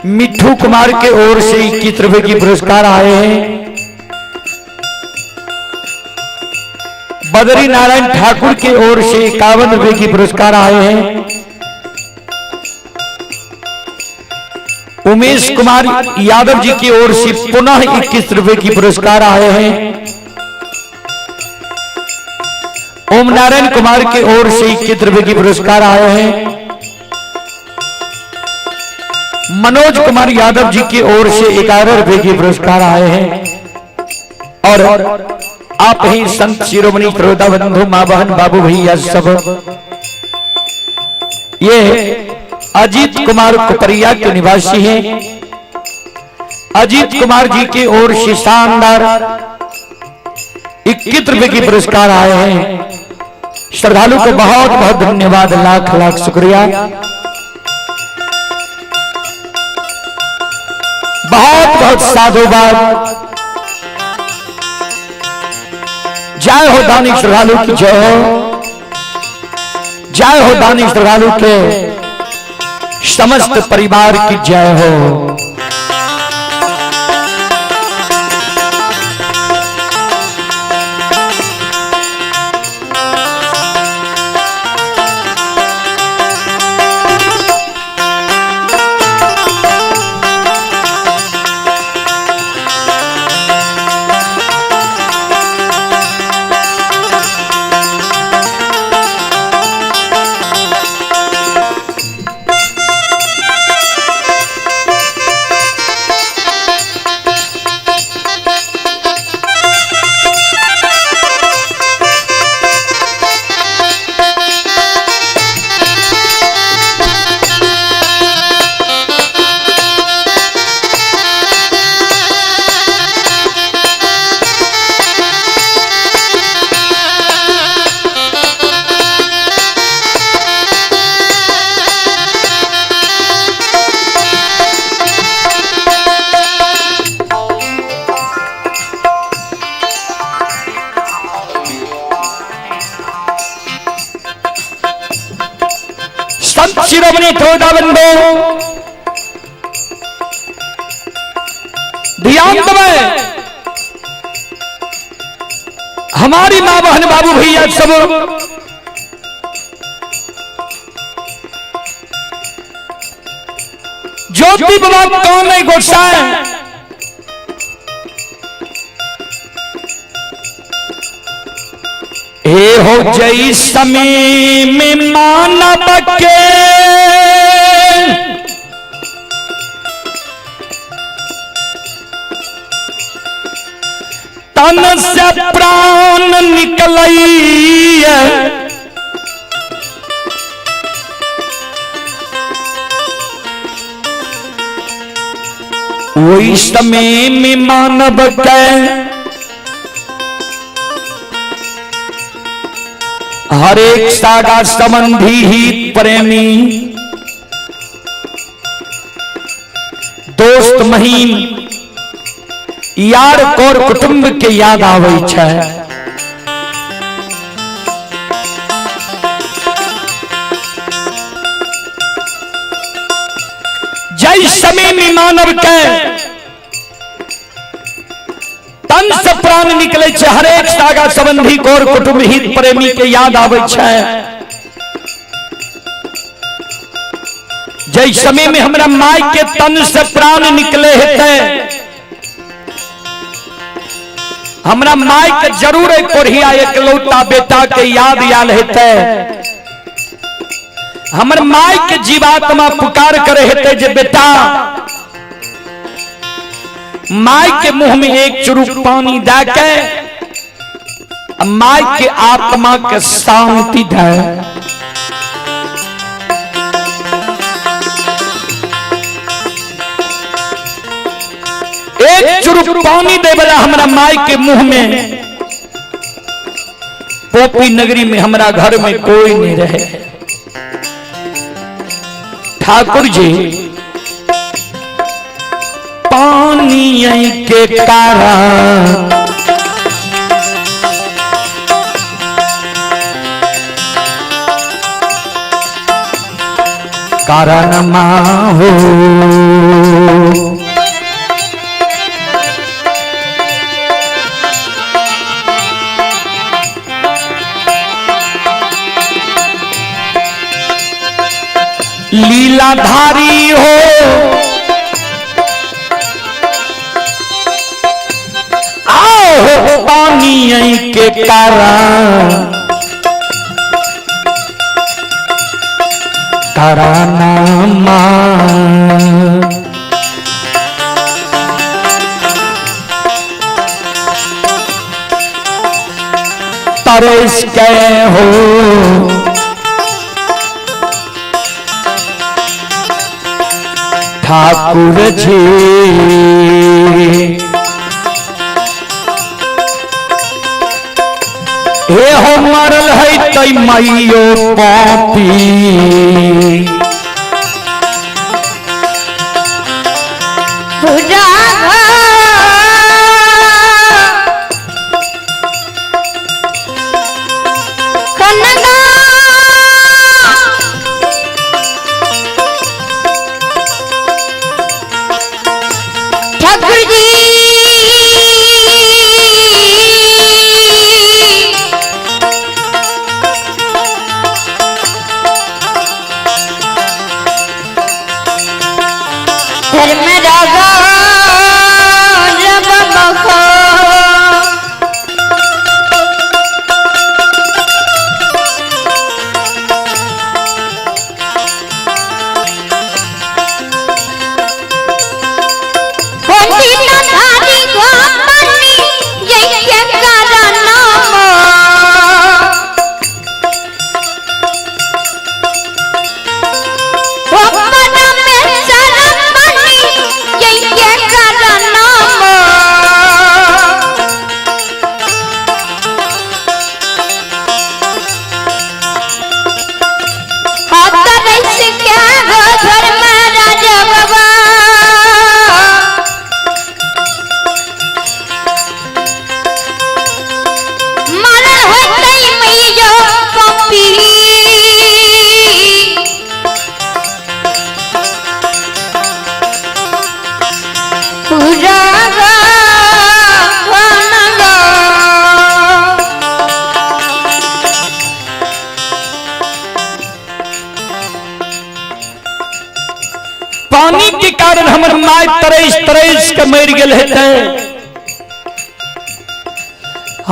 मिठू कुमार के ओर से 21 रुपए की पुरस्कार आए हैं। बद्री नारायण ठाकुर की ओर से 51 रुपए की पुरस्कार आए हैं। उमेश कुमार यादव जी की ओर से पुनः 21 रुपए की पुरस्कार आए हैं। ओम नारायण कुमार की ओर से 21 रुपए की पुरस्कार आए हैं। मनोज कुमार यादव जी की ओर से 11 रुपए की पुरस्कार आए हैं। और आप ही संत शिरोमणि श्रोता बंधु मां बहन बाबू भैया सब, ये अजीत कुमार कुपरिया के निवासी हैं। अजीत कुमार जी की ओर से शानदार 21 रुपए की पुरस्कार आए हैं। श्रद्धालु को बहुत बहुत धन्यवाद, लाख लाख शुक्रिया। बहुत बहुत साधुवाद। जय हो दानी श्रद्धालु की जय हो। जय हो दानी श्रद्धालु के समस्त परिवार की जय हो। संत शिरोमणि श्रोता बंधु ध्यान दबाए। हमारी मां बहन बाबू भैया सब ज्योति बाबा गांव में गोसाए हे हो जई समय में मानव के तन से प्राण निकलई वही समय में मानव के हर एक सागा संबंधी ही प्रेमी दोस्त महीन यार कोर कुटुंब के याद आवे छै। जय समय में मानव के तन से प्राण निकले छे, हर एक सागा संबंधी कोर कुटुंब हित प्रेमी के याद आवे छे। जय समय में हमरा माई के तन से प्राण निकले हेते हमरा माई के जरूर एक कोढ़िया एकलौता बेटा के याद आयल हेते हमर माई के जीवात्मा पुकार करे हेते जे बेटा माई के मुंह में एक चुरुक पानी दे के माई के आत्मा के शांति दे। एक चुरुक पानी दे बला हमरा माई के मुंह में। पोपी नगरी में हमरा घर में कोई नहीं रहे। ठाकुर जी पानी के कारण कारण हो लीलाधारी हो आओ पानी के कारण करानामा तरस के हो ठाकुर जी हे हो मरल है तई माइयो पापी पानी के कारण हमर माय तरस तरस के मर गेल हेते।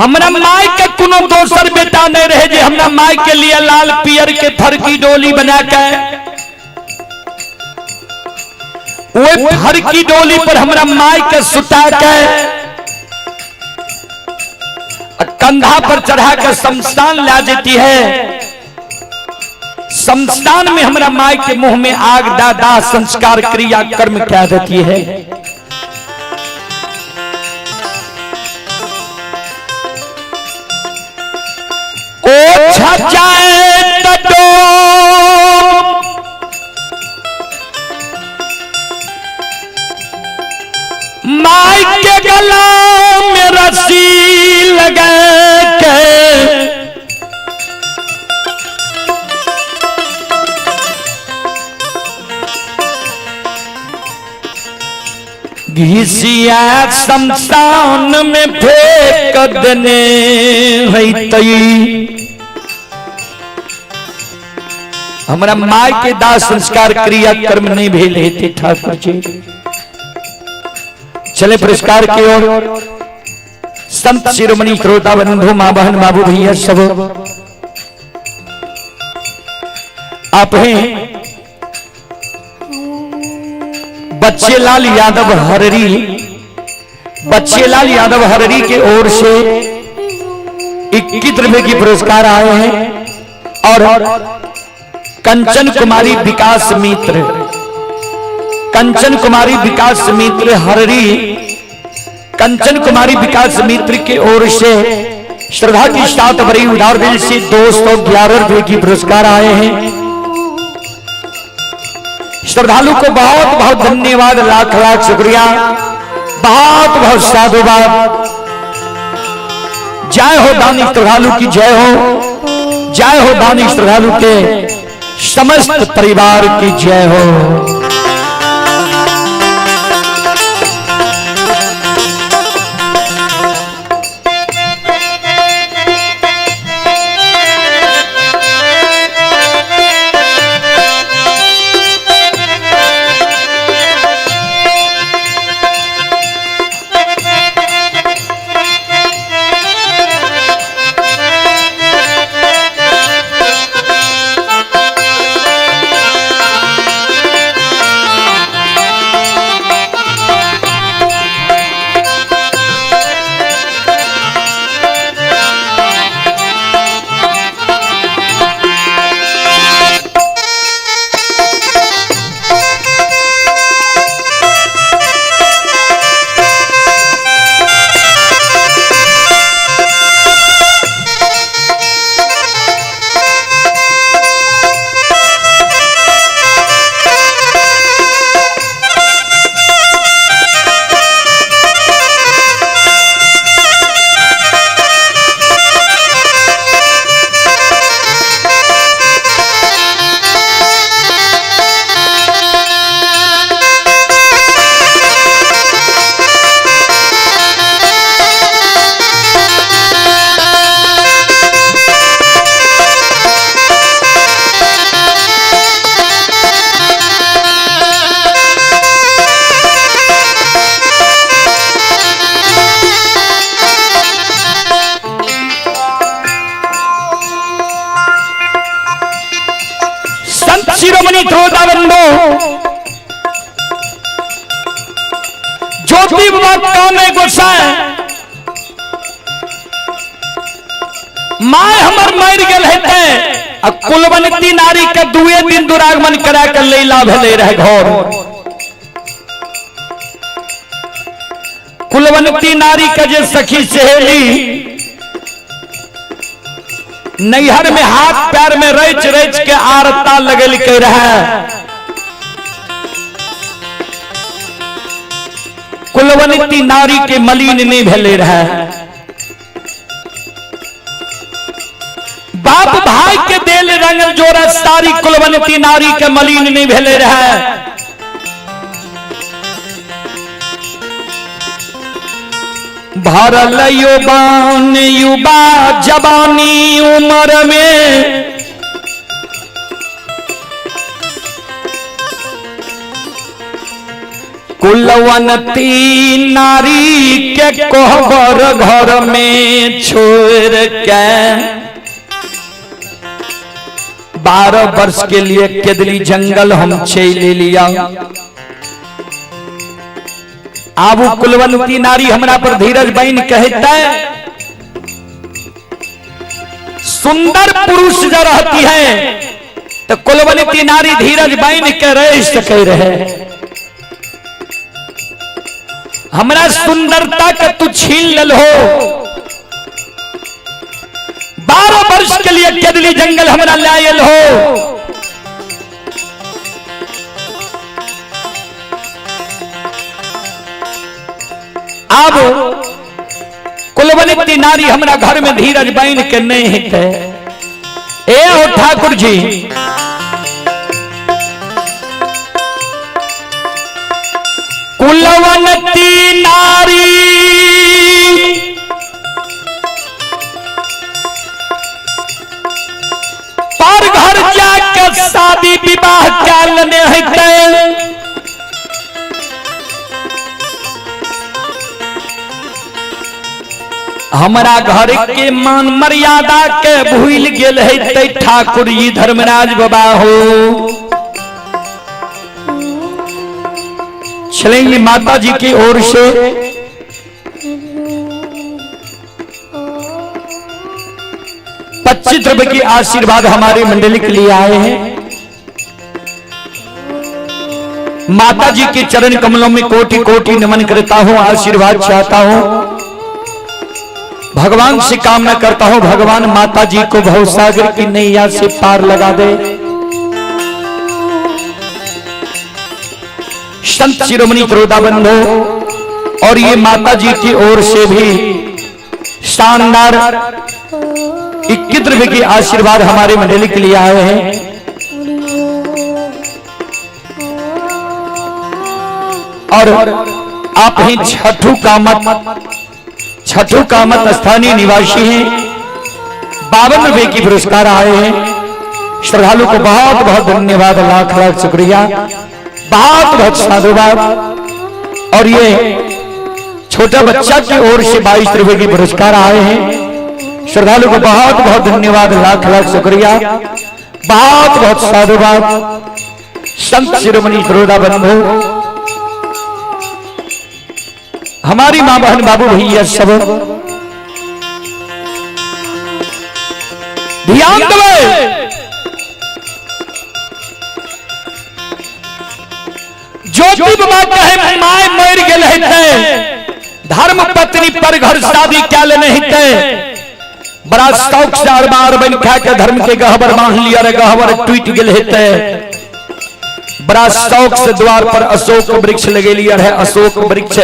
हमरा माय के कोनो दोसर बेटा नहीं रहे जे हमरा माय के लिए लाल पियर के फरकी डोली बना के वो फरकी डोली पर हमरा माय के सुता के कंधा पर चढ़ा कर शमशान ला देती है। शमशान में हमरा माय के मुंह में आग दादा संस्कार क्रिया कर्म क्या देती है। ओ छजाए तटो माय के गला में रस्सी लगा के घिसिया शमशान में फेंक देने है तई हमारा माय के दाह संस्कार क्रिया कर्म नहीं भेल थे ठाकुर जी। चले पुरस्कार की ओर। संत शिरोमणि श्रोता बंधु मां बहन बाबू भैया सब आप हैं बच्चे लाल यादव हररी, बच्चे लाल यादव हररी के ओर से 21 रुपए की पुरस्कार आए हैं। और कंचन कुमारी विकास मित्र, कंचन कुमारी विकास मित्र हररी, कंचन कुमारी विकास मित्र के ओर से श्रद्धा की 7 बड़ी उदार दिल से 211 रुपए की पुरस्कार आए हैं। श्रद्धालु को बहुत बहुत धन्यवाद, लाख लाख शुक्रिया, बहुत बहुत साधुवाद। जय हो दानी श्रद्धालु की जय हो, जय हो दानी श्रद्धालु के समस्त परिवार की जय हो। शिरोमणि श्रोता बंधु ज्योति बाबा कामे गोसाई माय हमर मर गेल हेते कुलवंती नारी के दुए दिन दुरागमन करा कर लैला भेले रह घर। कुलवंती नारी के जे सखी सहेली नैहर में हाथ पैर में रच रच के आरता लगल के रहे। कुलवंती नारी के मलिन नहीं भेले रहे। बाप भाई के देल रंगल जोरा सारी कुलवंती नारी के मलिन नहीं भेले रहे। भरल युवान युवा जवानी उम्र में कुलवंती नारी के कोहबर घर में छोड़ के 12 वर्ष के लिए केदली जंगल हम चले लिया। आबू कुलवंती नारी हमरा पर धीरज बहन कहता है सुंदर पुरुष जो रहती है तो कुलवंती नारी धीरज बहन के रह सके रहे। हमरा सुंदरता के तू छीन ले हो। 12 वर्ष के लिए केदली जंगल हमरा लायल हो। अब कुलवंती नारी हमरा घर में धीरज बहन के नहीं है। ए हो ठाकुर जी कुलवंती नारी पर घर जाके शादी विवाह कालने है हमारा घर के मान मर्यादा के भूल गेल है ठाकुर जी धर्मराज बाबा हो। चलेंगे माता जी की ओर से 25 रुपए की आशीर्वाद हमारी मंडली के लिए आए हैं। माता जी के चरण कमलों में कोटि कोटि नमन करता हूं, आशीर्वाद चाहता हूं। भगवान से कामना करता हूं भगवान माता जी को भवसागर की नैया से पार लगा दे। संत शिरोमणि त्रोदा बंधु और ये माता जी की ओर से भी शानदार 21 रुपए की आशीर्वाद हमारे मंडली के लिए आए हैं। और आप ही छठू कामत स्थानीय निवासी हैं। 52 रुपए की पुरस्कार आए हैं। श्रद्धालु को बहुत बहुत धन्यवाद, लाख लाख शुक्रिया, बहुत बहुत साधुवाद। और ये छोटा बच्चा की ओर से 22 रुपए की पुरस्कार आए हैं। श्रद्धालु को बहुत बहुत धन्यवाद, लाख लाख शुक्रिया, बहुत बहुत साधुवाद। संत शिरोमणि त्रोदा बंधु, हमारी मां बहन बाबू भैया सब ध्यान देवे। ज्योति बाबा कहे माय मर गेल है, धर्म पत्नी पर घर शादी क्या ले नहीं थे। बड़ा शौक से अरबार बन खा के धर्म के गहबर बांध लिया रे, गहबर टूट गेल है। बड़ा शौक से द्वार पर अशोक वृक्ष लगे लिया है, अशोक वृक्ष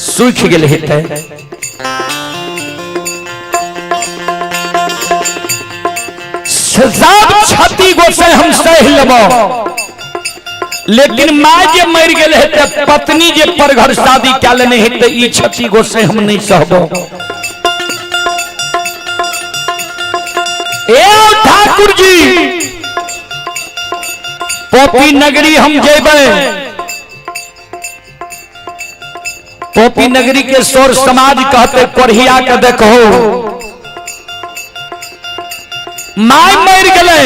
सूख गेल है। सब छाती गो से हम सह लेबो, लेकिन माँ जे मर गेल है पत्नी जे पर घर शादी क्या लेने है तो ई छाती गो से हम नहीं सहबो। ए ठाकुर जी पोपी नगरी हम जेबे, पोपी नगरी के सौर समाज कहते कोरिया के देखो माय मर गए,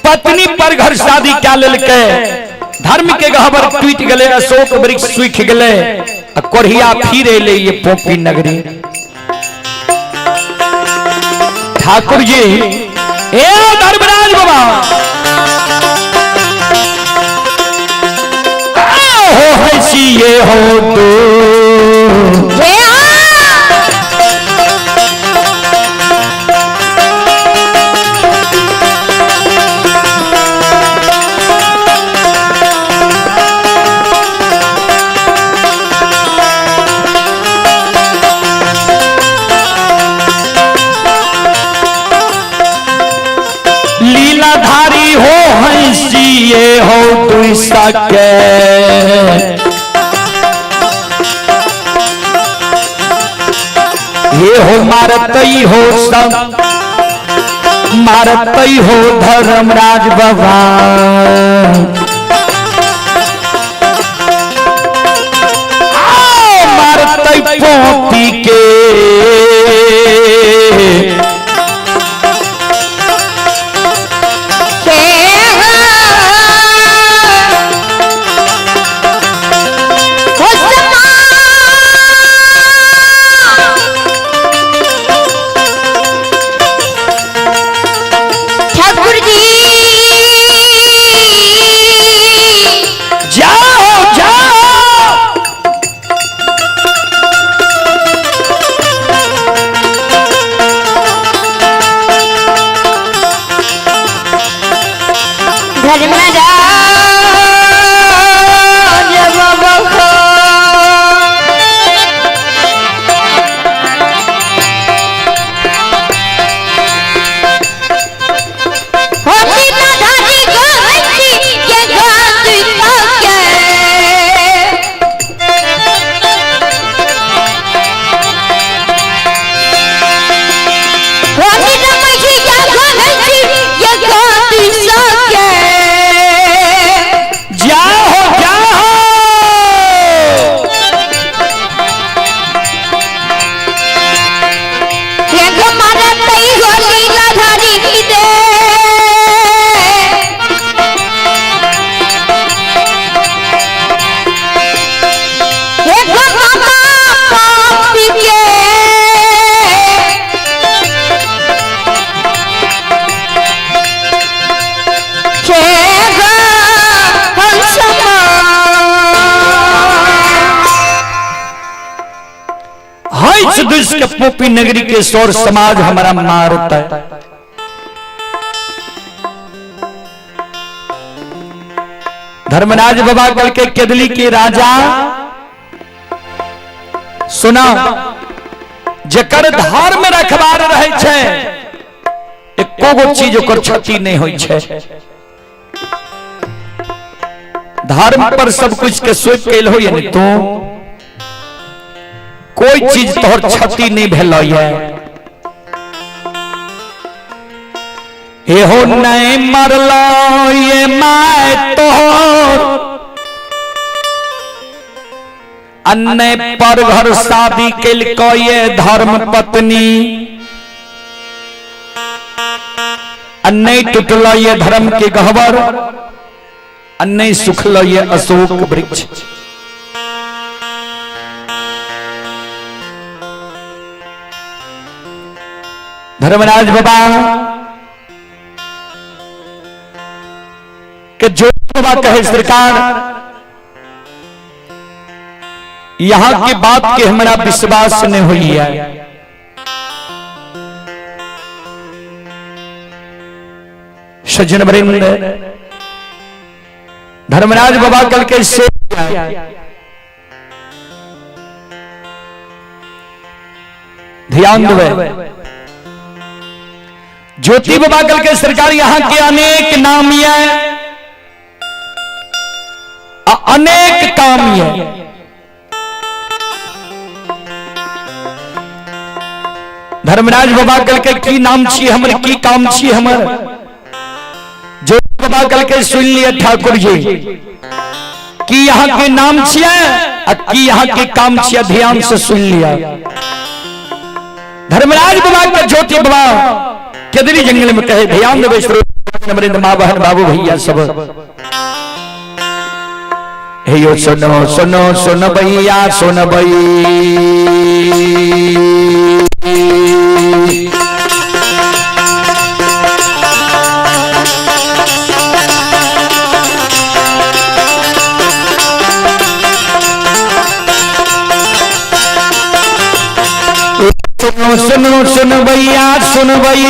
पत्नी पर घर शादी क्या लेलके, धर्म के गहबर टूट गए, अशोक वृक्ष सूख गए, कोरिया फिर ले ये पोपी नगरी। ठाकुर जी ए धर्मराज बाबा हो हसी ये हो तो लीलाधारी हो हंसी ये हो तू सके, ये हो मारतई हो सब मारतई हो धर्मराज बाबा। मारतई पोपी के What did I make you? देश के पोपी नगरी के शोर समाज हमारा मारता है। धर्मराज बाबा कल के केदली के राजा सुना जकर धार में रखबार रहे छे एको गो चीज ओकर क्षति नहीं होई छे। धर्म पर सब कुछ के सोच कैल हो यानी तो कोई चीज तोहर क्षति नहीं भेल हो नहीं मरलो ये माय तोहर अन्य पर घर शादी कैल को ये धर्म पत्नी अन्य टूटलो ये धर्म के गहवर अन्य सुखलो ये अशोक वृक्ष। धर्मराज बाबा के जो बाबा कहे सरकार यहां की बात के हमारा विश्वास नहीं हुई है। सज्जन वृंद धर्मराज बाबा कल के से ध्यान देवे ज्योति बाबा कल के सरकार यहां के अनेक नाम है अनेक काम है। धर्मराज बाबा कल के की नाम छी हमर की काम छी हमर ज्योति बाबा कल के सुन लिया ठाकुर जी की यहाँ के नाम छिए की यहाँ के काम छिए ध्यान से सुन लिया। धर्मराज बाबा का ज्योति बाबा केदरी जंगल में कहे ध्यान देवे नरेंद्र माँ बहन बाबू भैया सब हे यो सुनो सुनो सुन भैया सुन भई सुनो सुनो सुन भैया सुन भई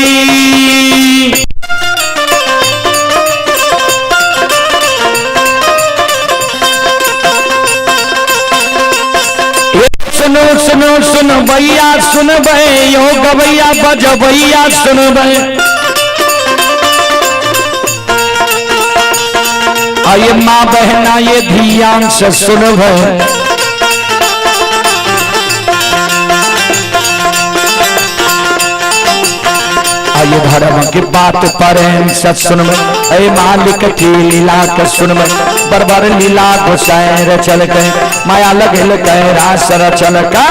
सुनो सुनो सुन भैया सुन भै यो गवैया बज भैया सुन भै आये माँ बहना ये ध्यान से सुन भै आये धर्म की बात पर सब सुन ऐ मालिक की लीला के सुन बरबर लीला घुसैर चल के माया लगल के रासर चल के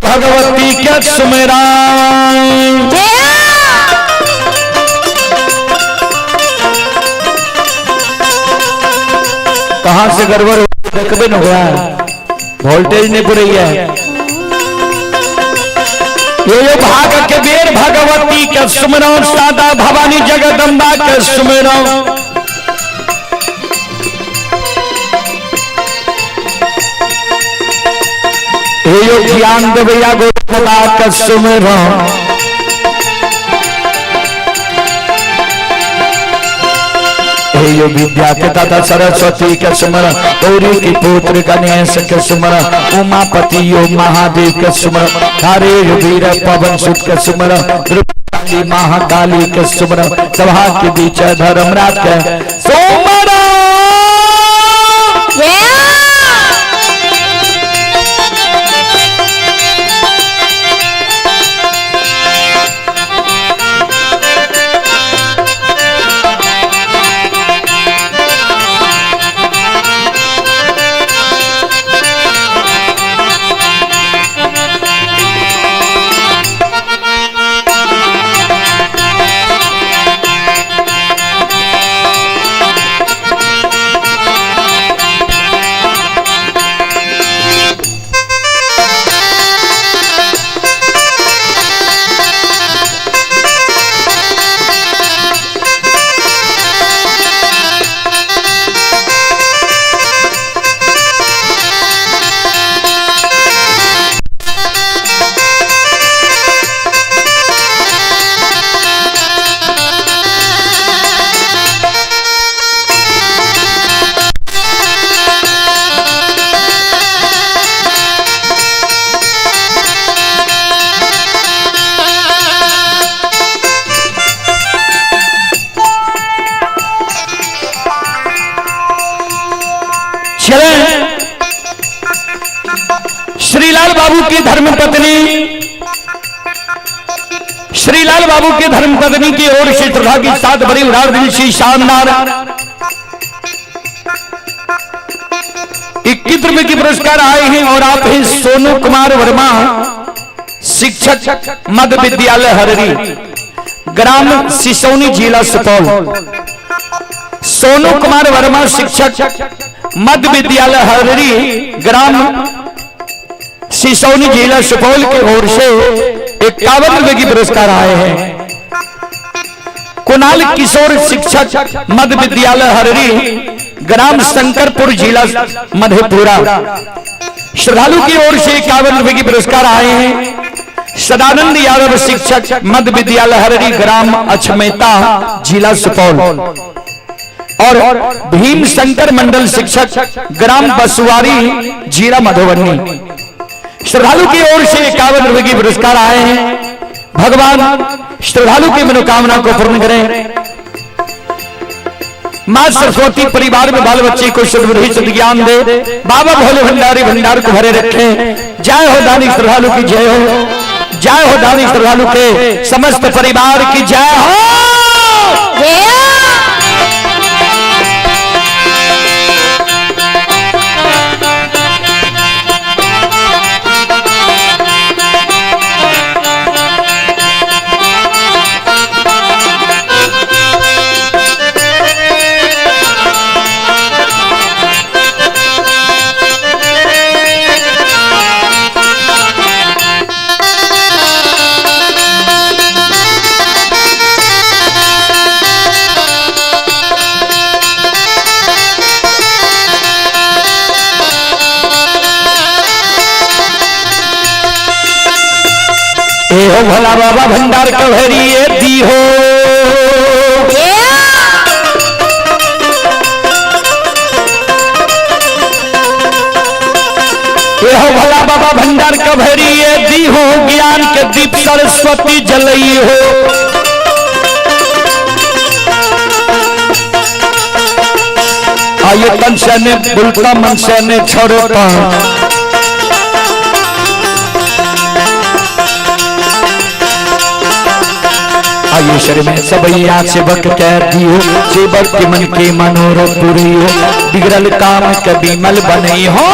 भगवती के सुमेरा कहां से गड़बड़ देखबे न हुआ वोल्टेज नहीं पूरी है। ये भाग के बेर भगवती के सुमरो सादा भवानी जगदम्बा के सुमरो यो ज्ञान देवैया गोदा का सुमरो हे यो विद्या के दाता सरस्वती के सुमर, गौरी के पुत्र गणेश के सुमर, उमापति यो महादेव के सुमर, हरे वीर पवन सुत के सुमर, द्रौपदी महाकाली के सुमर, सभा के बीच धर्मराज के सुमर। श्रीलाल बाबू की धर्मपत्नी, श्रीलाल बाबू की धर्मपत्नी की ओर से श्रद्धा की साथ बड़ी उड़ाड़ दिल से शानदार 21 रुपए की पुरस्कार आए हैं। और आप हैं सोनू कुमार वर्मा, शिक्षक मध्य विद्यालय हररी, ग्राम सिसौनी, जिला सुपौल। सोनू कुमार वर्मा शिक्षक मध्य विद्यालय हररी, ग्राम सिसौनी, जिला सुपौल की ओर से 51 रुपए की पुरस्कार आए हैं। कुणाल किशोर शिक्षक मध्य विद्यालय हररी, ग्राम शंकरपुर, जिला मधेपुरा। श्रद्धालु की ओर से 51 रुपए की पुरस्कार आए हैं। सदानंद यादव शिक्षक मध्य विद्यालय हररी, ग्राम अछमेता, जिला सुपौल। और भीम शंकर मंडल शिक्षक ग्राम बसुआरी, जिला मधुबनी। श्रद्धालु की ओर से 51 रुपए की पुरस्कार आए हैं। भगवान श्रद्धालु की मनोकामना को पूर्ण करें। मां सरस्वती परिवार में बाल बच्चे को सद्बुद्धि सद्ज्ञान दे। बाबा भोले भंडारी भंडार को भरे रखे। जय हो दानी श्रद्धालु की जय हो, जय हो दानी श्रद्धालु के समस्त परिवार की जय हो। ए हो भोला बाबा भंडार कभरिए दी हो, ए हो भोला बाबा भंडार कभरिए दी हो, ज्ञान के दीप सरस्वती जलई हो। आइए तन से ने बुलता मन से ने छोड़ता, आइए शरीर में सब यहाँ सेवक कह दियो, सेवक के मन के मनोरथ पूरी हो, बिगड़ल काम के बिमल बने हो।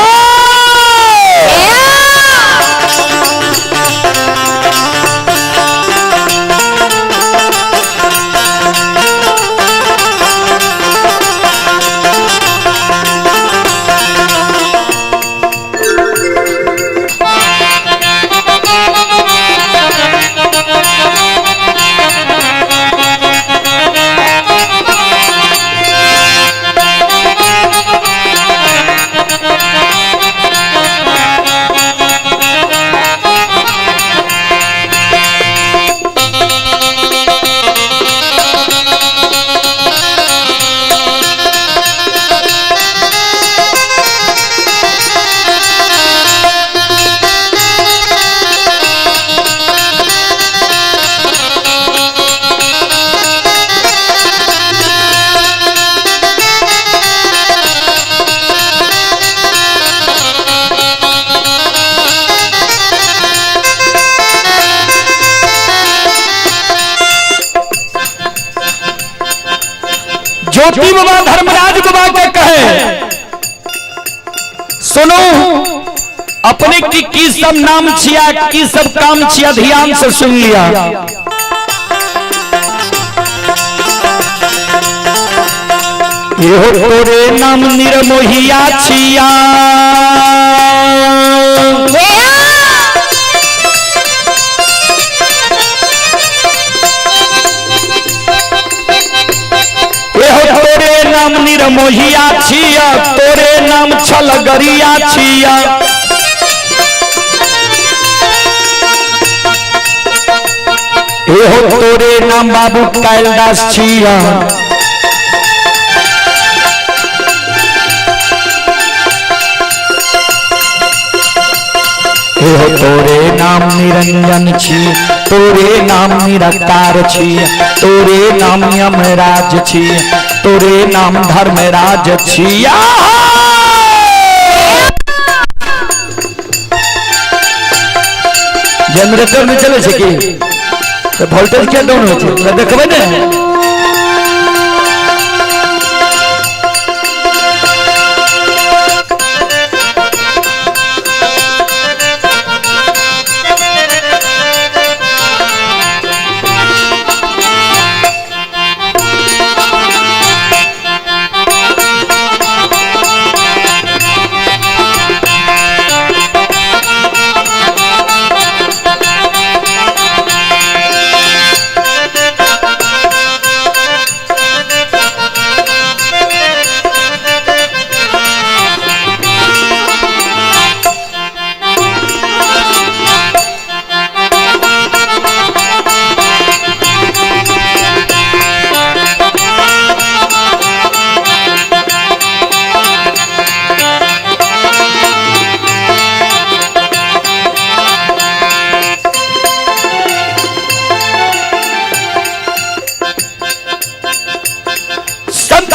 ज्योति बाबा धर्मराज बाबा के कहे सुनो अपने की सब नाम छिया की सब काम छिया ध्यान से सुन लिया। ये तोरे नाम निर्मोहिया छिया निर्मोहिया छिया तोरे नाम छलगरिया छिया एहो तोरे नाम बाबू कैलाश छिया एहो तोरे नाम निरंजन छी तोरे नाम निरकार छी तोरे नाम यमराज छी तोरे नाम धर्मराज छिया। जनरेटर में चले छे कि तो वोल्टेज क्या डाउन हो छे देखबे ने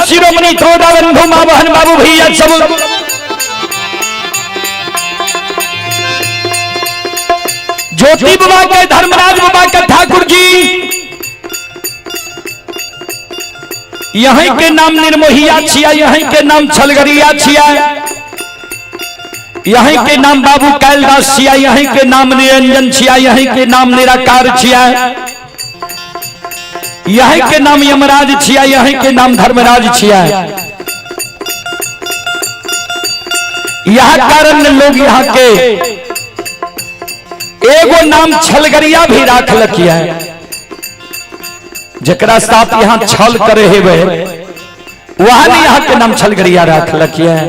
शिरोमणि थोड़ाबंधु मां बहन बाबू भैया सब ज्योति बाबा के धर्मराज बाबा के ठाकुर जी यहीं के नाम निर्मोहिया छिया यहीं के नाम छलगरिया छिया यहीं के नाम बाबू कैलाश छिया यहीं के नाम निरंजन छिया यहीं के नाम निराकार छिया यहीं के नाम यमराज छिया यहीं के नाम धर्मराज छिया। यह कारण लोग यहाँ के एगो नाम छलगरिया भी राख लखिया है जकरा साथ यहाँ छल करे हेबे वहां ने यहाँ के नाम छलगरिया राख लखिया है।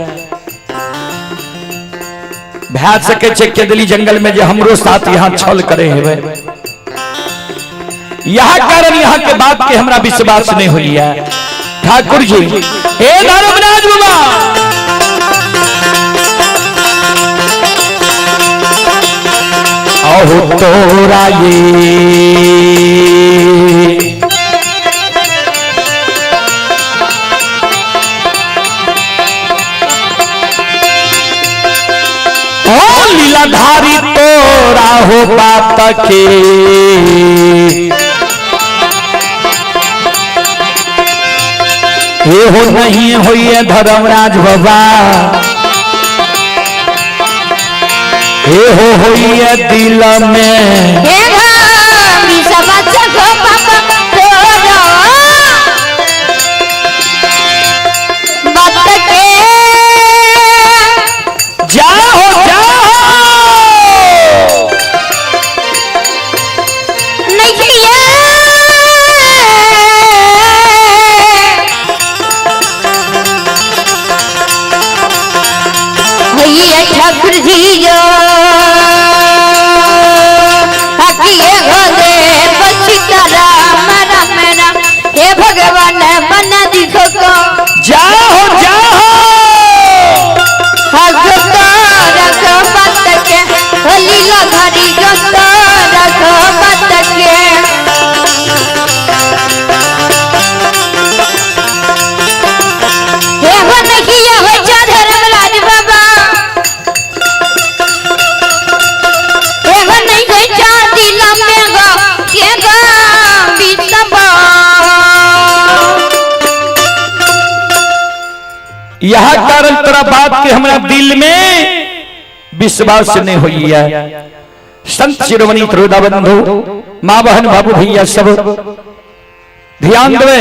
भै सके छे के दिल्ली जंगल में जो हमरो साथ यहाँ छल करे हेबे यह कारण यहाँ के बात के हमरा विश्वास नहीं हुई है। ठाकुर जी हे धर्मराज बाबा आओ तोरा ये ओ लीलाधारी तोरा हो बात के ये हो नहीं हुई है धर्मराज बाबा ये हो हुई है दिल में जाओ जाओ ठाकुर जी जो यह कारण तोरा बात के हमारा दिल में विश्वास नहीं हुई है। संत शिरोमणि त्रोदा बंधु माँ बहन बाबू भैया सब ध्यान देवे।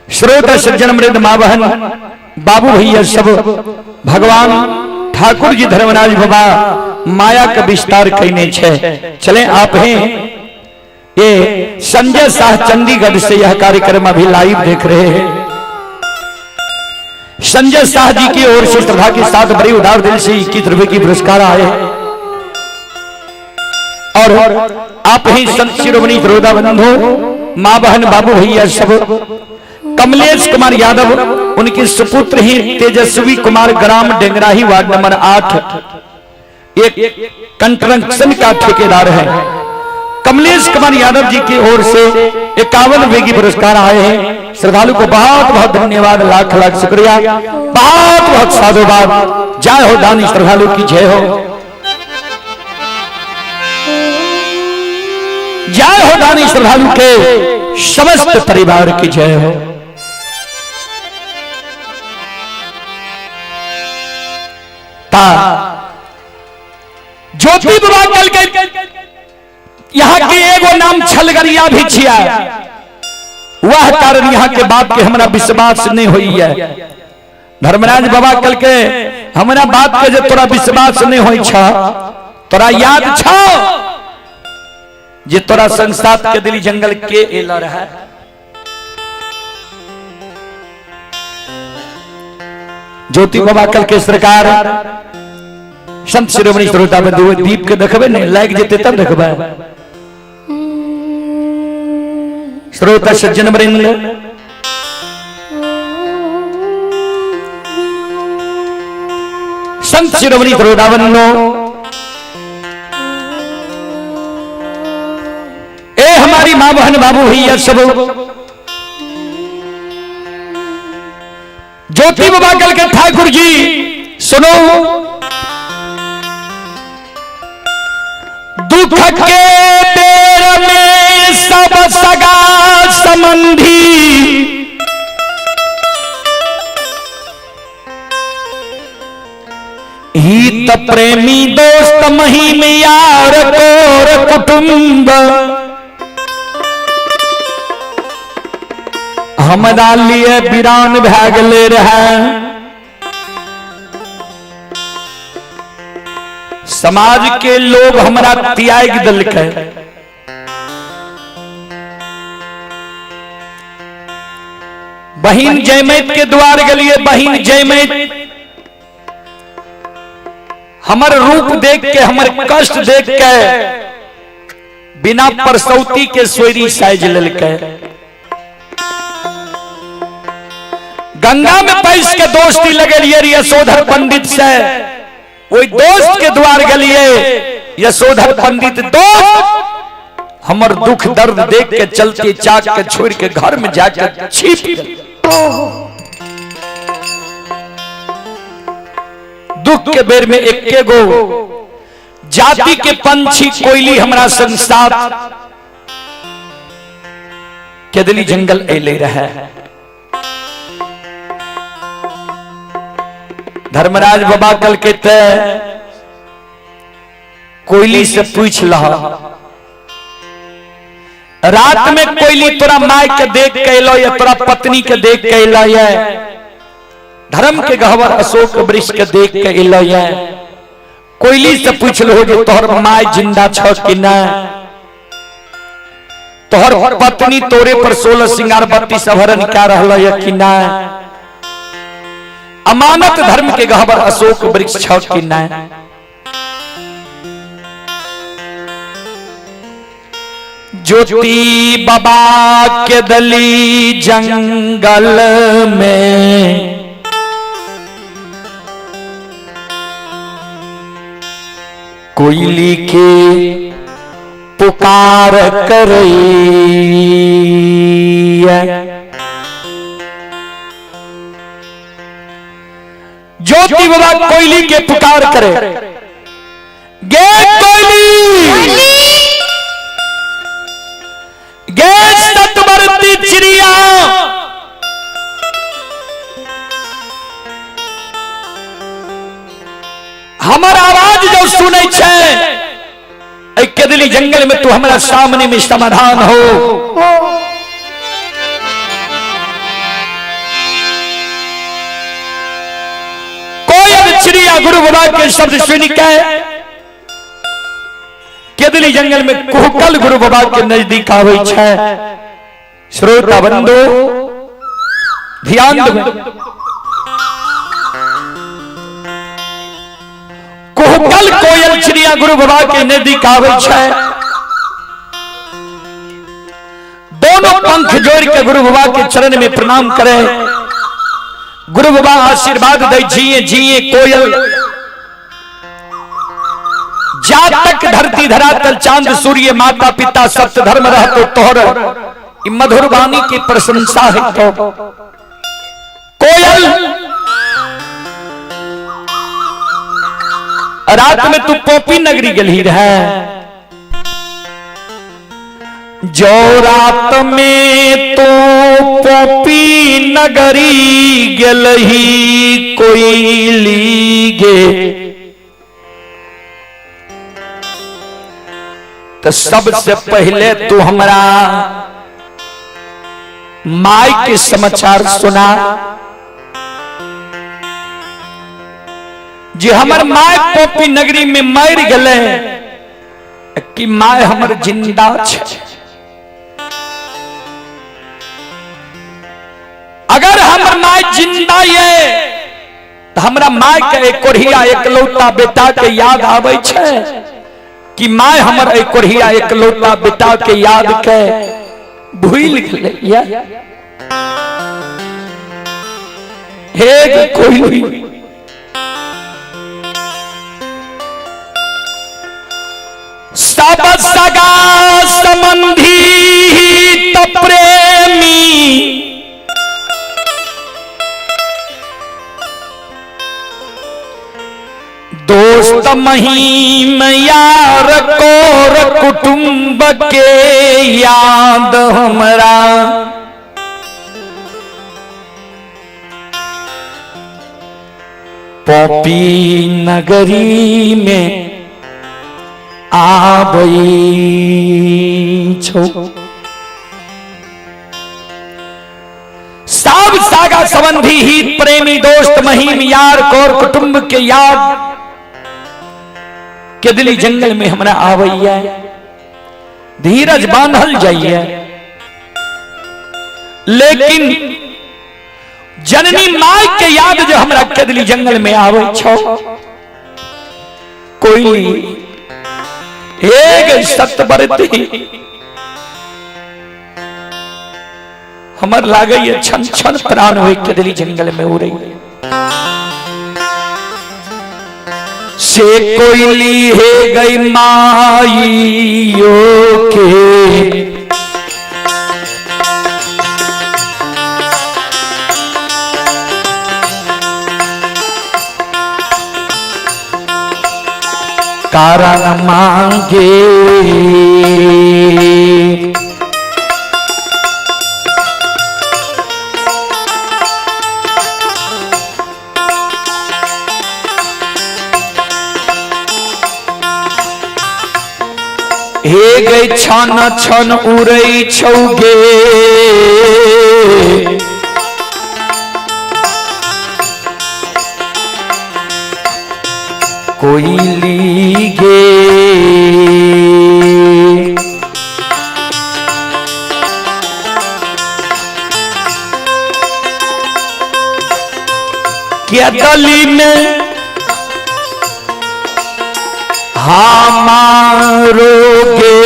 श्रोता सज्जन मृद माँ बहन बाबू भैया सब भगवान ठाकुर जी धर्मराज बाबा माया का विस्तार कहने छे। चले आप हैं ये संजय शाह चंडीगढ़ से यह कार्यक्रम अभी लाइव देख रहे हैं। संजय शाह जी की ओर से श्रद्धा के साथ बड़े उदार दिल से 21 रुपए की पुरस्कार आए और आप ही संत शिरोमणि त्रोदा बंधु माँ बहन बाबू भैया सब कमलेश कुमार यादव उनके सुपुत्र ही तेजस्वी कुमार ग्राम डेंगराही वार्ड नंबर 8 एक कंस्ट्रक्शन का ठेकेदार है। कमलेश कुमार यादव जी की ओर से 51 रुपए की पुरस्कार आए हैं। श्रद्धालु को बहुत बहुत धन्यवाद, लाख लाख शुक्रिया, बहुत बहुत साधुवाद। जय हो दानी श्रद्धालु की जय हो, जय हो दानी श्रद्धालु के समस्त परिवार की जय हो। ज्योति बाबा कल के यहाँ के एगो नाम छलगरिया भी छिया, वह कारण यहाँ के बात के हमारा विश्वास नहीं हुई है। धर्मराज बाबा कल के हमारा बात के जो तोरा विश्वास नहीं हुई छा, तोरा याद छा जे तोरा संसात के दिली जंगल के एला रहा। ज्योति बाबा कल के सरकार संत शिरोमणि त्रोदा बंधु दीप के देखबे नहीं लाइक जेते तब देखबे। श्रोता सज्जन वृंद संत शिरोमणि त्रोदा बंधु ए हमारी मां बहन बाबू भैया सब ज्योति बाबा कल के ठाकुर जी सुनो। दुख के बेर में सब सगा संबंधी हित प्रेमी दोस्त महिम यार कोर कुटुंब हमरा लिए वीरान भै गेले रहे। समाज के लोग हमरा त्याग दिलकै, बहिन जयमैत के द्वार गलिए। बहिन जयमैत हमर रूप देख के, हमर कष्ट देख के बिना परसौती के सोरी साइज लेलकै। गंगा में पैस के दोस्ती लगेलिए यशोधर पंडित से, वही दोस्त के द्वार गलिए। यशोधर पंडित दोस्त हमर दुख दर्द देख के चलते चाक के छोड़ के घर में जाकर छिप गए। दुख के बेर में एक गो जाति के पंछी कोयली हमरा संसार के दिली जंगल एले रहे। धर्मराज बाबा कल के कोयली से पूछ लहा, रात में कोयली तोरा माय के देख के अलो या तोरा पत्नी के देख के अलो या धर्म के गहवर अशोक वृक्ष के देख के अलो या कोयली से पूछ लो जो तोहर माय जिंदा छ कि ना, तोहर पत्नी तोरे पर 16 सिंगार बत्ती सभरन क्या रहलो या कि ना, अमानत धर्म के गहवर अशोक वृक्ष छ कि ना। ज्योति बाबा के दली जंगल में कोयली के पुकार करई। ज्योति बाबा कोयली के पुकार करे, गे कोयली गे सतवर्ती चिड़िया केदली जंगल में तू हमारा सामने में समाधान हो। कोयल चिड़िया गुरु बाबा के शब्द सुन के केदली जंगल में कुहकल गुरु बाबा के नजदीक आवे छै। श्रोता बंधु ध्यान दो, कुहकल कोयल चिड़िया गुरु बाबा के नजदीक आवे छै। दोनों पंख जोड़ के गुरु बाबा के चरण में प्रणाम करे। गुरु बाबा आशीर्वाद दे, जिए जिए कोयल, जा तक धरती धरातल चांद सूर्य माता पिता सत्य धर्म रहतो तोहर मधुर वाणी की प्रशंसा है। तो कोयल रात में तू पोपी नगरी गली है, जो रात में तो पोपी नगरी गलही कोयली गे, तो सबसे पहले तू हमारा माई के समाचार सुना। जे हमर माय पोपी नगरी में मर गले कि माय हमर जिंदा छे। अगर हमर माय जिंदा ये तो हमरा माय के एक कोढ़िया एकलौता बेटा के याद आवे छे कि माय हमर एक कोढ़िया एकलौता बेटा के याद के भूल गया। हे कोई सब सगा संबंधी तो प्रेमी, दोस्त महीम यार कोर कुटुंब के याद हमरा, पोपी नगरी में आबई छो। सब सागा संबंधी हित प्रेमी दोस्त महीम यार कोर कुटुंब के याद केदली जंगल में हमरा आवैया। धीरज बांधल जाइए, लेकिन जननी माय के याद जो हमरा केदली जंगल में आवे छो। कोई एक सत बरती हमर लागे छन छन प्राण हुए केदली जंगल में उड़े से कोयली है गई माइयो के, कारण मांगे हे गई छन छन उड़ई छौगे, कोयली गे क्या गली में हमारो गे,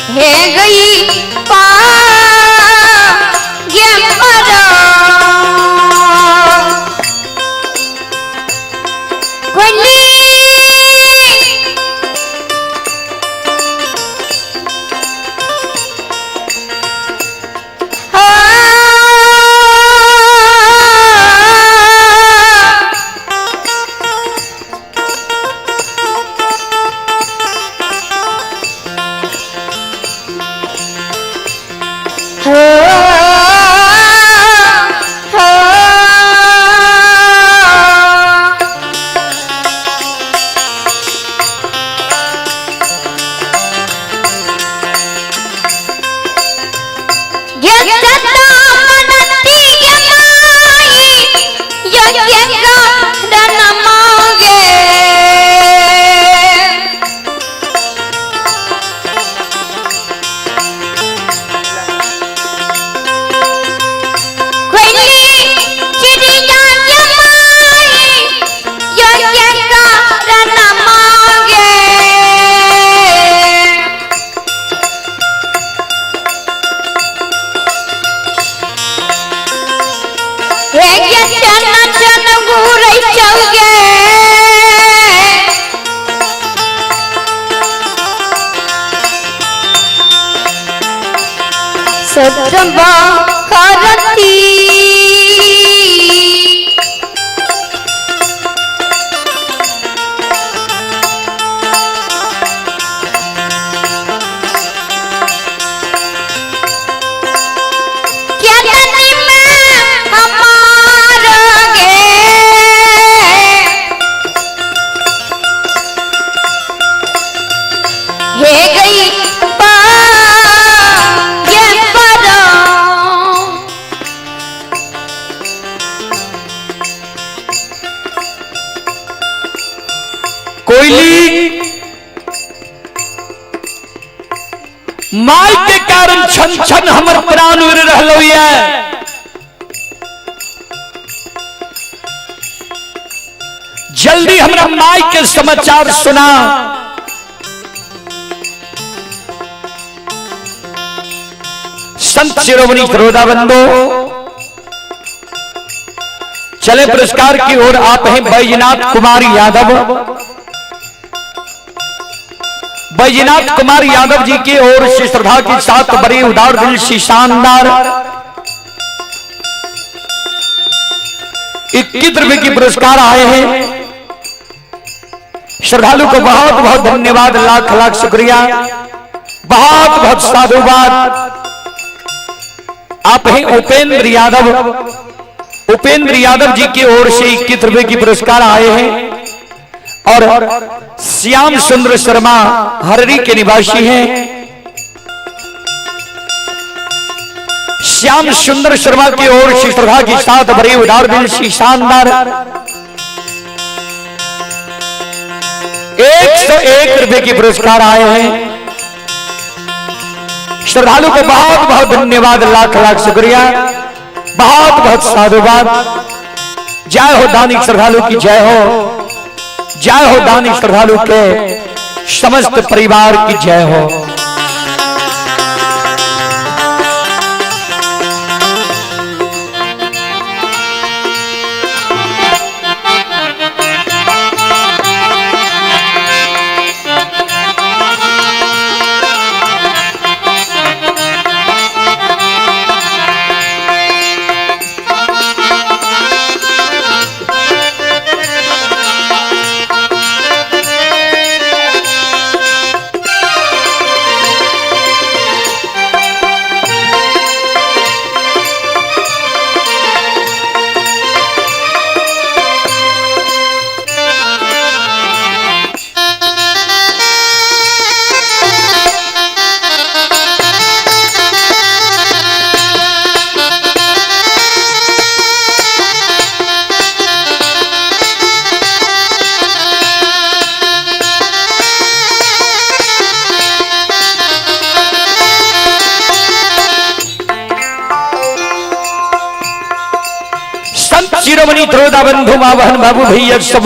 हे गई पा ये मरा कोयली बा करती कोयली माई के कारण छन छन हमर प्राण उड़ रहलो है। जल्दी हमरा माई के समाचार सुना। संत शिरोमणि श्रोताबंधो चले पुरस्कार की ओर। आप हैं बैजनाथ कुमार यादव। बैजनाथ कुमार यादव जी की ओर से श्रद्धा के साथ बड़े उदार दिल से शानदार 21 रुपए की पुरस्कार आए हैं। श्रद्धालु को बहुत बहुत धन्यवाद, लाख लाख शुक्रिया, बहुत बहुत साधुवाद। आप हैं उपेंद्र यादव। उपेंद्र यादव जी की ओर से 21 रुपए की पुरस्कार आए हैं। और श्याम सुंदर शर्मा हररी के निवासी हैं। श्याम सुंदर शर्मा की ओर से श्रद्धा के साथ बड़े उदार दिल से शानदार 101 रुपए की पुरस्कार आए हैं। श्रद्धालु को बहुत बहुत धन्यवाद, लाख लाख शुक्रिया, बहुत बहुत साधुवाद। जय हो दानी श्रद्धालु की जय हो, जय हो दानी श्रद्धालु के समस्त परिवार की जय हो। शिरोमणि श्रोता बंधु मां बहन बाबू भैया सब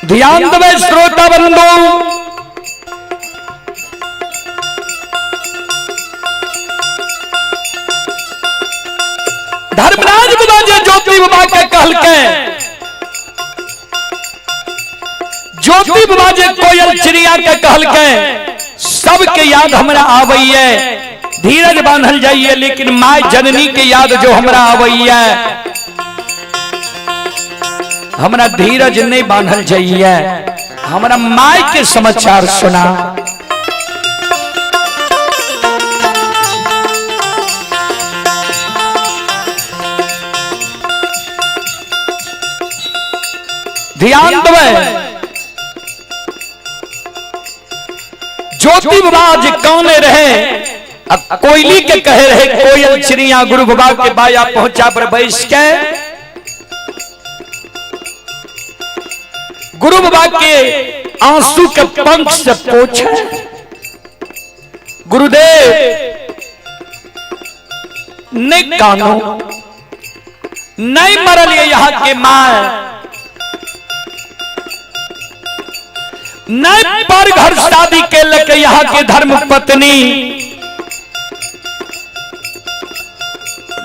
ध्यान देवे श्रोता बंधु। धर्मराज बुलाजे ज्योति बाबा के कहल के, ज्योति बाबा जे कोयल चिड़िया के कहल के, सबके याद हमरा आबैये। धीरज बांधल जाइए, लेकिन माय जननी के याद जो हमरा आबैये, हमरा धीरज नहीं बांधल जाइए। हमरा माय के समाचार सुना। ध्यान देवे ज्योति बाबा जी कौने रहे, अब कोयली के कहे रहे कोयल चिड़िया गुरु बाबा के बाया पहुंचा पर बैस के गुरु बाबा के आंसू के पंख से पूछे, गुरुदेव नहीं कानो नहीं मरल ये यहाँ के मां, नहीं पर घर शादी के लेके यहाँ के धर्म पत्नी,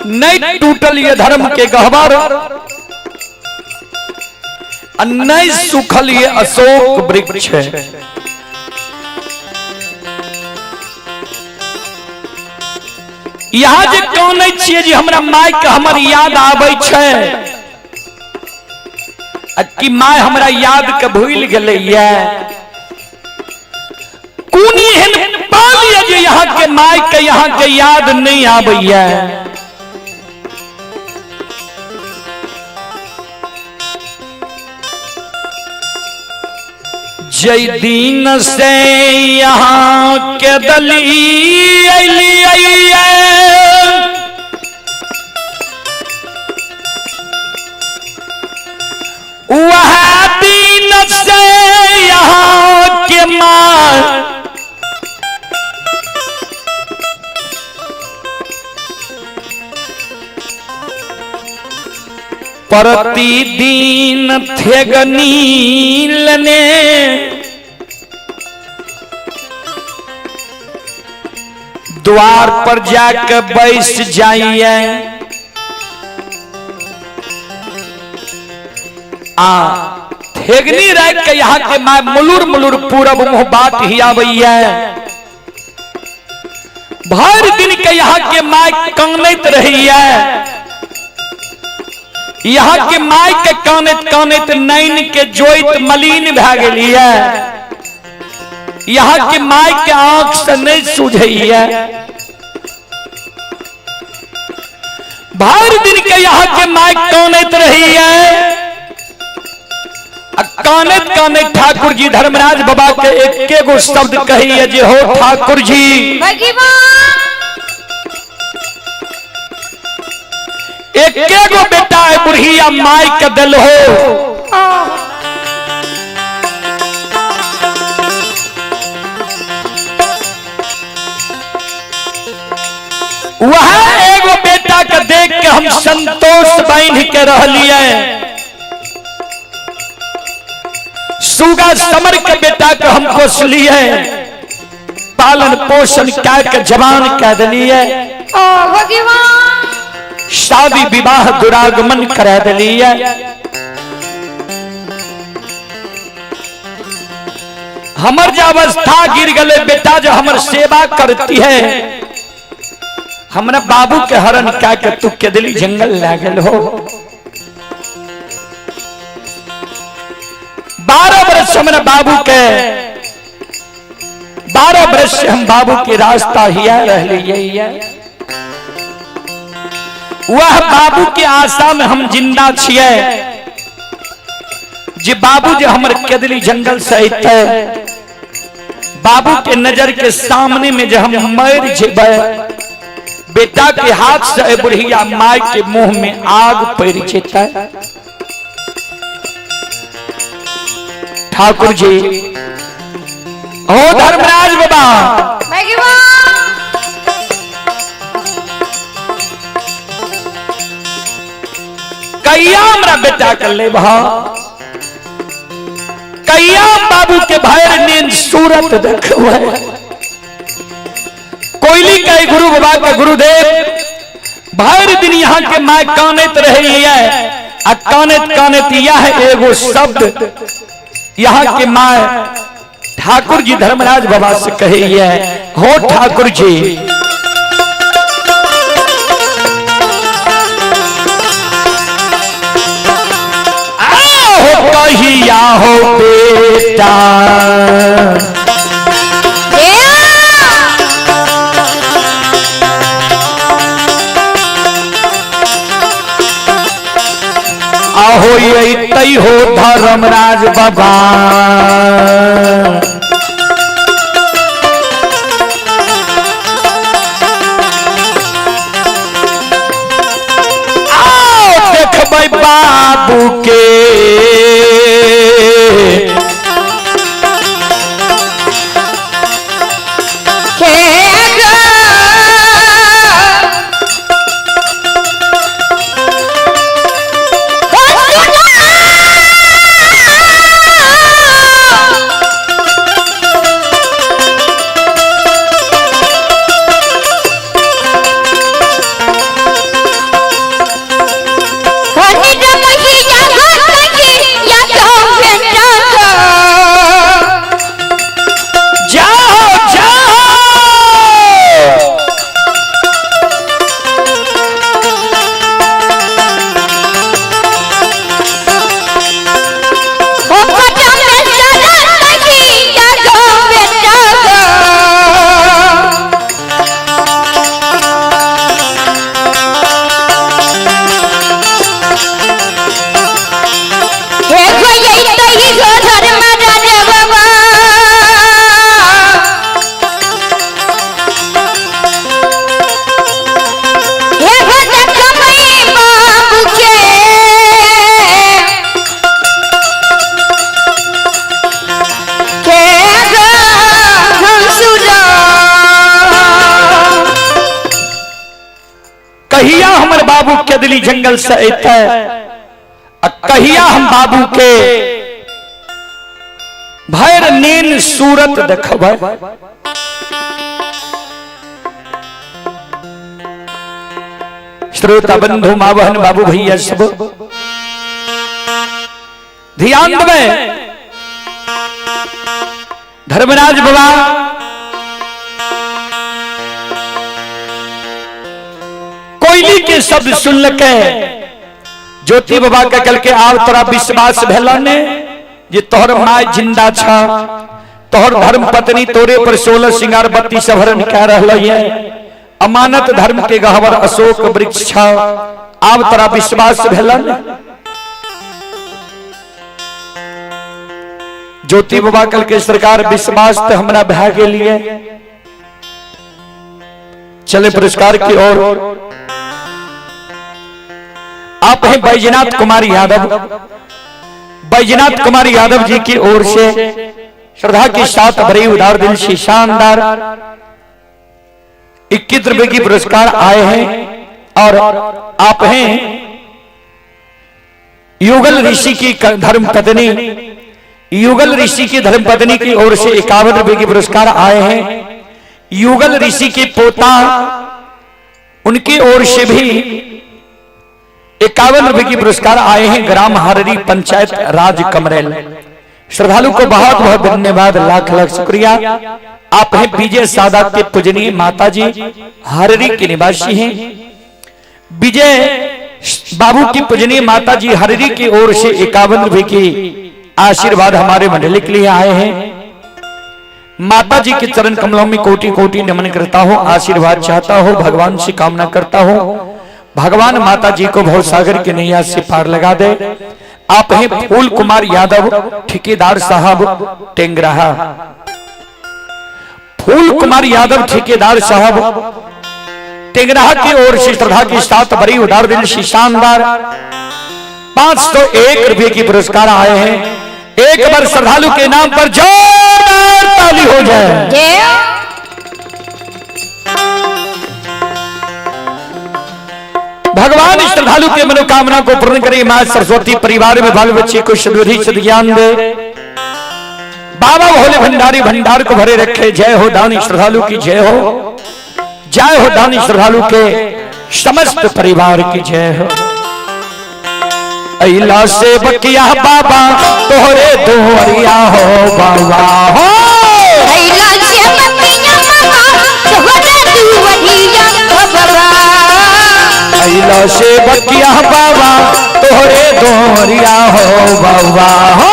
नहीं टूटल ये धर्म के गहवर, नहीं सुखल ये अशोक वृक्ष है। यहाँ जे कौन छिए जी हमरा माय के हमर याद आबै छै, कि माय हमरा याद के भूल गेलै ये, कोनी एहन पालिए जे यहाँ के माय के यहाँ के याद नहीं आबै ये। जय दिन से यहाँ के दली अली वह दिन से यहाँ के मां, प्रतिदिन थे गनील ने द्वार पर जाकर बैस जाइए, थेगनी रह के यहाँ के मां मुलुर मुलुर पूरब मुँह बात ही आबैया, भर दिन के यहाँ के माय कानैत रही है, यहाँ के माय के कानैत कानैत नैन के जोइत मलिन भए गेली है, यहाँ के माय के आंख से नहीं सूझैया, भर दिन के यहाँ के माय कानैत रही है, कानैत कानैत ठाकुर जी धर्मराज बाबा के एके गो शब्द कही है जे हो ठाकुर जी एके गो बेटा है बुढ़िया माय के दिल हो, वह एगो बेटा के देख के हम संतोष बांध के रहलिए, सुगा समर के बेटा के हम पोसलिए, पालन पोषण के जवान कह दिलिए, शादी विवाह दुरागमन करा दिलिए, हमर जो अवस्था गिर गले बेटा जो हमर सेवा करती है, हमरा बाबू के हरण क्या के तू के दिली जंगल लागल हो, 12 वर्ष हमरा बाबू के 12 वर्ष से हम बाबू के रास्ता हिया रह लिए, वह बाबू के आशा में हम जिंदा छिए, जे बाबू जो हमर केदली जंगल से अइते, बाबू के नजर के सामने में जो हम मर जेबै, बेटा के हाथ से बुढ़िया माय के मुंह में आग पड़ जेता। ठाकुर जी ओ धर्मराज बाबा कैया हमरा बेटा कर ले बहा, कैया बाबू के भैर नींद सूरत देखो है, कोयली के गुरु बाबा के गुरुदेव भर दिन यहाँ के माय कानैत रही है, कानैत कानैत यह एगो शब्द यहाँ के माय ठाकुर जी धर्मराज बाबा से कही है, हो ठाकुर जी हो कहिया हो बेटा आहो ये तई हो धर्मराज बाबा, बाबू के दिली जंगल से अत कहिया हम बाबू के भैर नीन सूरत देखब। श्रोता बंधु माँ बहन बाबू भैया सब ध्यान दें। धर्मराज बाबा कोयली के शब्द सुन के ज्योति बाबा के कल के आव तोरा विश्वास भेला ने जे तोहर माय जिंदा छा, तोहर धर्म पत्नी तोरे पर 16 सिंगार बत्ती सभरण कह रहा है, अमानत धर्म के गहवर अशोक वृक्ष छा, आव तोरा विश्वास भेला ने। ज्योति बाबा कल के सरकार विश्वास तो हमरा भा के लिए चले पुरस्कार की ओर। आप हैं बैजनाथ कुमार यादव। बैजनाथ कुमार यादव जी की ओर से श्रद्धा के साथ बड़े उदार दिल से शानदार 21 रुपए की पुरस्कार आए हैं। और आप हैं युगल ऋषि की धर्म पत्नी, युगल ऋषि की धर्म पत्नी की ओर से 51 रुपए की पुरस्कार आए हैं। युगल ऋषि के पोता उनकी ओर से भी 51 रुपए की पुरस्कार आए हैं। ग्राम हररी पंचायत राज कमरेल। श्रद्धालु को बहुत बहुत धन्यवाद, लाख लाख शुक्रिया। आप हैं विजय सादात के पूजनीय माता जी, हररी के निवासी हैं। विजय बाबू की पूजनीय माता जी हररी की ओर से 51 रुपए की आशीर्वाद हमारे मंडली के लिए आए हैं। माता जी के चरण कमलों में कोटि कोटि नमन करता हूं, आशीर्वाद चाहता हूं, भगवान से कामना करता हूं भगवान माता जी को भव सागर के नैया से पार लगा दे। आप हैं फूल कुमार यादव, ठेकेदार साहब टेंगराहा। फूल कुमार यादव ठेकेदार साहब टेंगराहा की ओर से श्रद्धा के साथ बड़ी उदार दिल से शानदार 501 रुपए की पुरस्कार आए हैं। एक बार श्रद्धालु के नाम पर जोरदार ताली हो जाए। भगवान श्रद्धालु के मनोकामना को पूर्ण करे। मां सरस्वती परिवार में बाल बच्चे को सद्बुद्धि सद्ज्ञान दे। बाबा भोले भंडारी भंडार को भरे रखे। जय हो दानी श्रद्धालु की जय हो, जय हो दानी श्रद्धालु के समस्त परिवार की जय हो। अइला से बकिया बाबा तोहरे दोहरिया हो बाबा हो। अइला से बकिया बाबा तोहरे दोहरिया हो बाबा। अइला से बकिया बाबा तोहरे दोहरिया हो बाबा हो।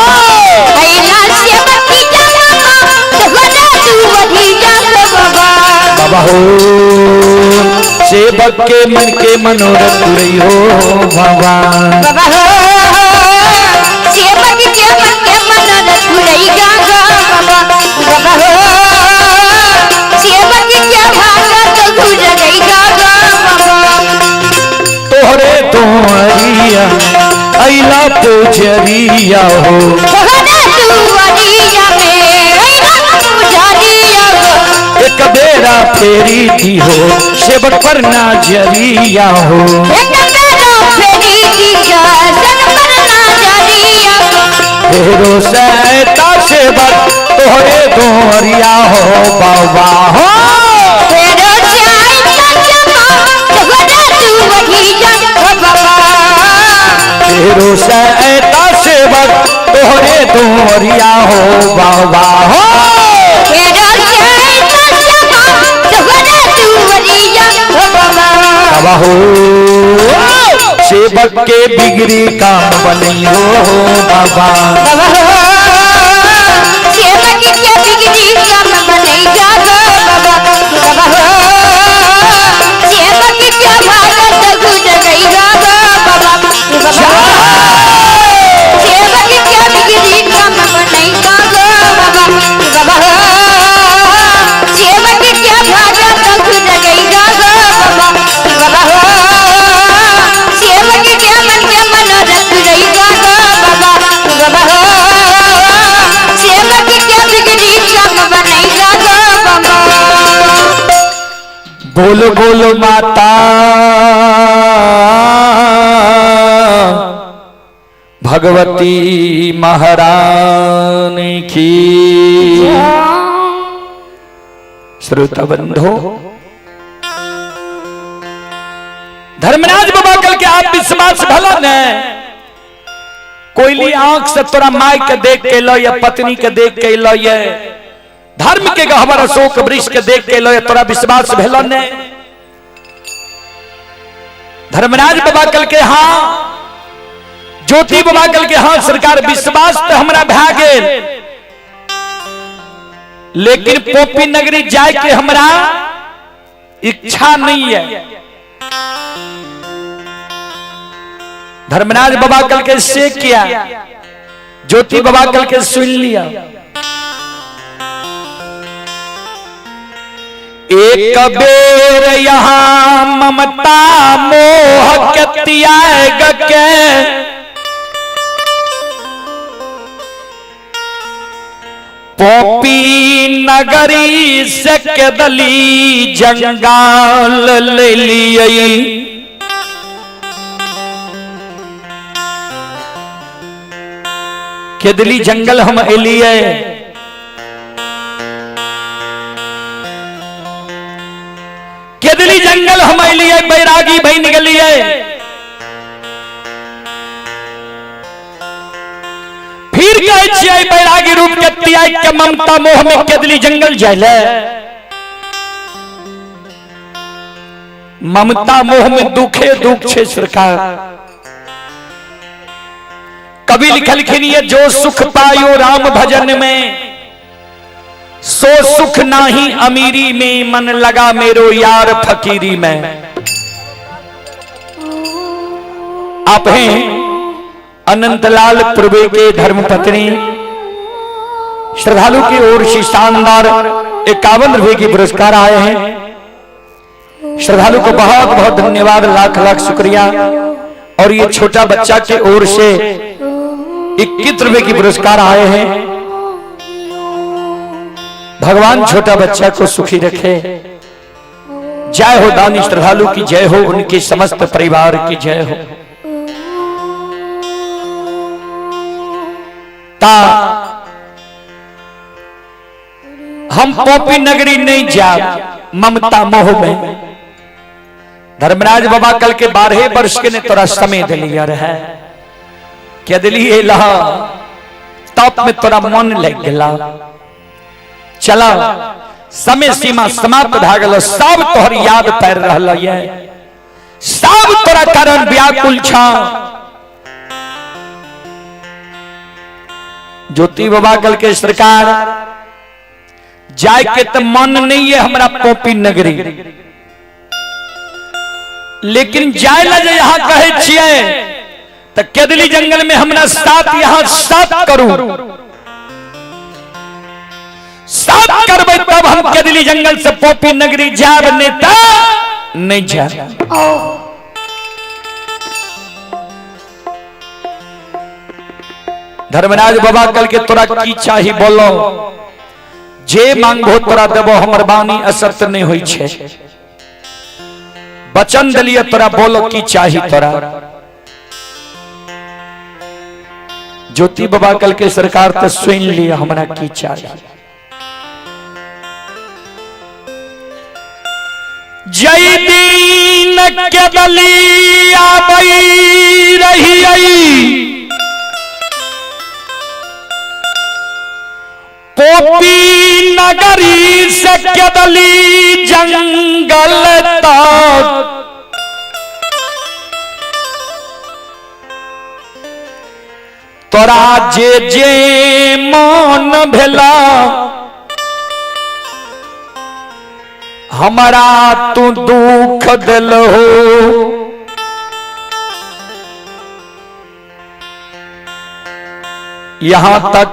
अइला से बकिया बाबा तोहरे दोहरिया हो बाबा। बाबा हो सेवक के मन के मनोरथ पूरी हो बाबा। बाबा हो सेवक के मन के मनोरथ पूरी गागा बाबा। बाबा हो सेवक के भागत गुजर गई गागा बाबा। तोहरे दोहरिया अइला पूजरिया हो। तोहरे दोहरिया में अइला पूजरिया हो। एक बेरा फेरी थी हो सेवक पर नजरिया हो। एक बेरा फेरी थी जन पर नजरिया हो। फेरो सैता सेवक तोहरे दोहरिया हो बाबा हो। फेरो सैता सेवक तोहरे दोहरिया हो बाबा। फेरो सैता सेवक तोहरे दोहरिया हो बाबा हो। फेरो सैता सेवक तोहरे दोहरिया हो बाबा। बाबा हो सेवक के बिगड़ी काम बनी हो बाबा। बाबा हो सेवक के बिगड़ी काम बनी जागो बाबा। बाबा हो सेवक के भागत गुजर गई गागो बाबा। बाबा हो सेवक के बिगड़ी काम बनी जागो बाबा। बाबा हो सेवक के भागत गुजर गई गागो बाबा। बाबा हो सेवक के मन के मनोरथ रही गागो बाबा। बाबा हो सेवक के बिगड़ी काम बनाई गागो बाबा। बोलो बोलो माता भगवती महारानी की। श्रोता बंधो, धर्मराज बाबा कल के आप विश्वास भला न कोयली आंख से तोरा माई के देख के लो या पत्नी के देख के लो ये धर्म के गहवर अशोक वृक्ष के देख के लो या तोरा विश्वास भला न। धर्मराज बाबा कल के हाँ, ज्योति बाबा कल के हाँ सरकार विश्वास तो हमरा भा गेल, लेकिन पोपी नगरी जाए के हमरा इच्छा नहीं है। धर्मराज बाबा कल के से किया, ज्योति बाबा कल के सुन लिया। एक बेर यहाँ ममता मोह के त्याग के पोपी नगरी से केदली जंगाल ले लियई। केदली जंगल हम एलिए, केदली जंगल हम एलिए, बैरागी भाई निकलिए। फिर कहे छिए बैरागी रूप के त्याग के ममता मोह में केदली जंगल जाइले। ममता मोह में दुखे दुख छे सरकार। कवि लिखलखिन ये जो सुख पायो राम भजन में, सो सुख नाही अमीरी में, मन लगा मेरो यार फकीरी में। आप हैं अनंतलाल पूर्वे के धर्मपत्नी। श्रद्धालु की ओर से शानदार 51 रुपए की पुरस्कार आए हैं। श्रद्धालु को बहुत बहुत धन्यवाद, लाख लाख शुक्रिया। और ये छोटा बच्चा की ओर से 21 रुपए की पुरस्कार आए हैं। भगवान छोटा बच्चा को सुखी रखे। जय हो दानी श्रद्धालु की जय हो, उनके समस्त परिवार की जय हो। हम पोपी नगरी नहीं जा ममता मोह में। धर्मराज बाबा कल के 12 वर्ष के ने तोरा समय दिलिया रहे, क्या दिलिए लहा तप में तोरा मन लग गला। चला समय सीमा समाप्त भ गेलो, सब तोहर याद पैर रहल ये, सब तोरा कारण व्याकुल छा। ज्योति बाबा कल के सरकार जाए के तो मन नहीं है हमरा पोपी नगरी, लेकिन जाए ला जे यहाँ कहे छिए तो केदली जंगल में हमरा साथ यहाँ साथ करूं, साथ करबे तब हम केदली जंगल से पोपी नगरी जाब, नेता नहीं जा। धर्मराज बाबा कल के तोरा की चाही बोलो, जे मांगो तोरा देबो, हमर बानी असत नहीं होई छे। वचन दिलिए तोरा, बोलो की चाही तोरा। ज्योति बाबा कल के सरकार तो सुन लिया हमरा की चाही। जय दीन केदली आबई रही पोपी नगरी से केदली जंगल तक, तोरा जे जे मन भेला हमारा तू दुख दिल हो। यहां तक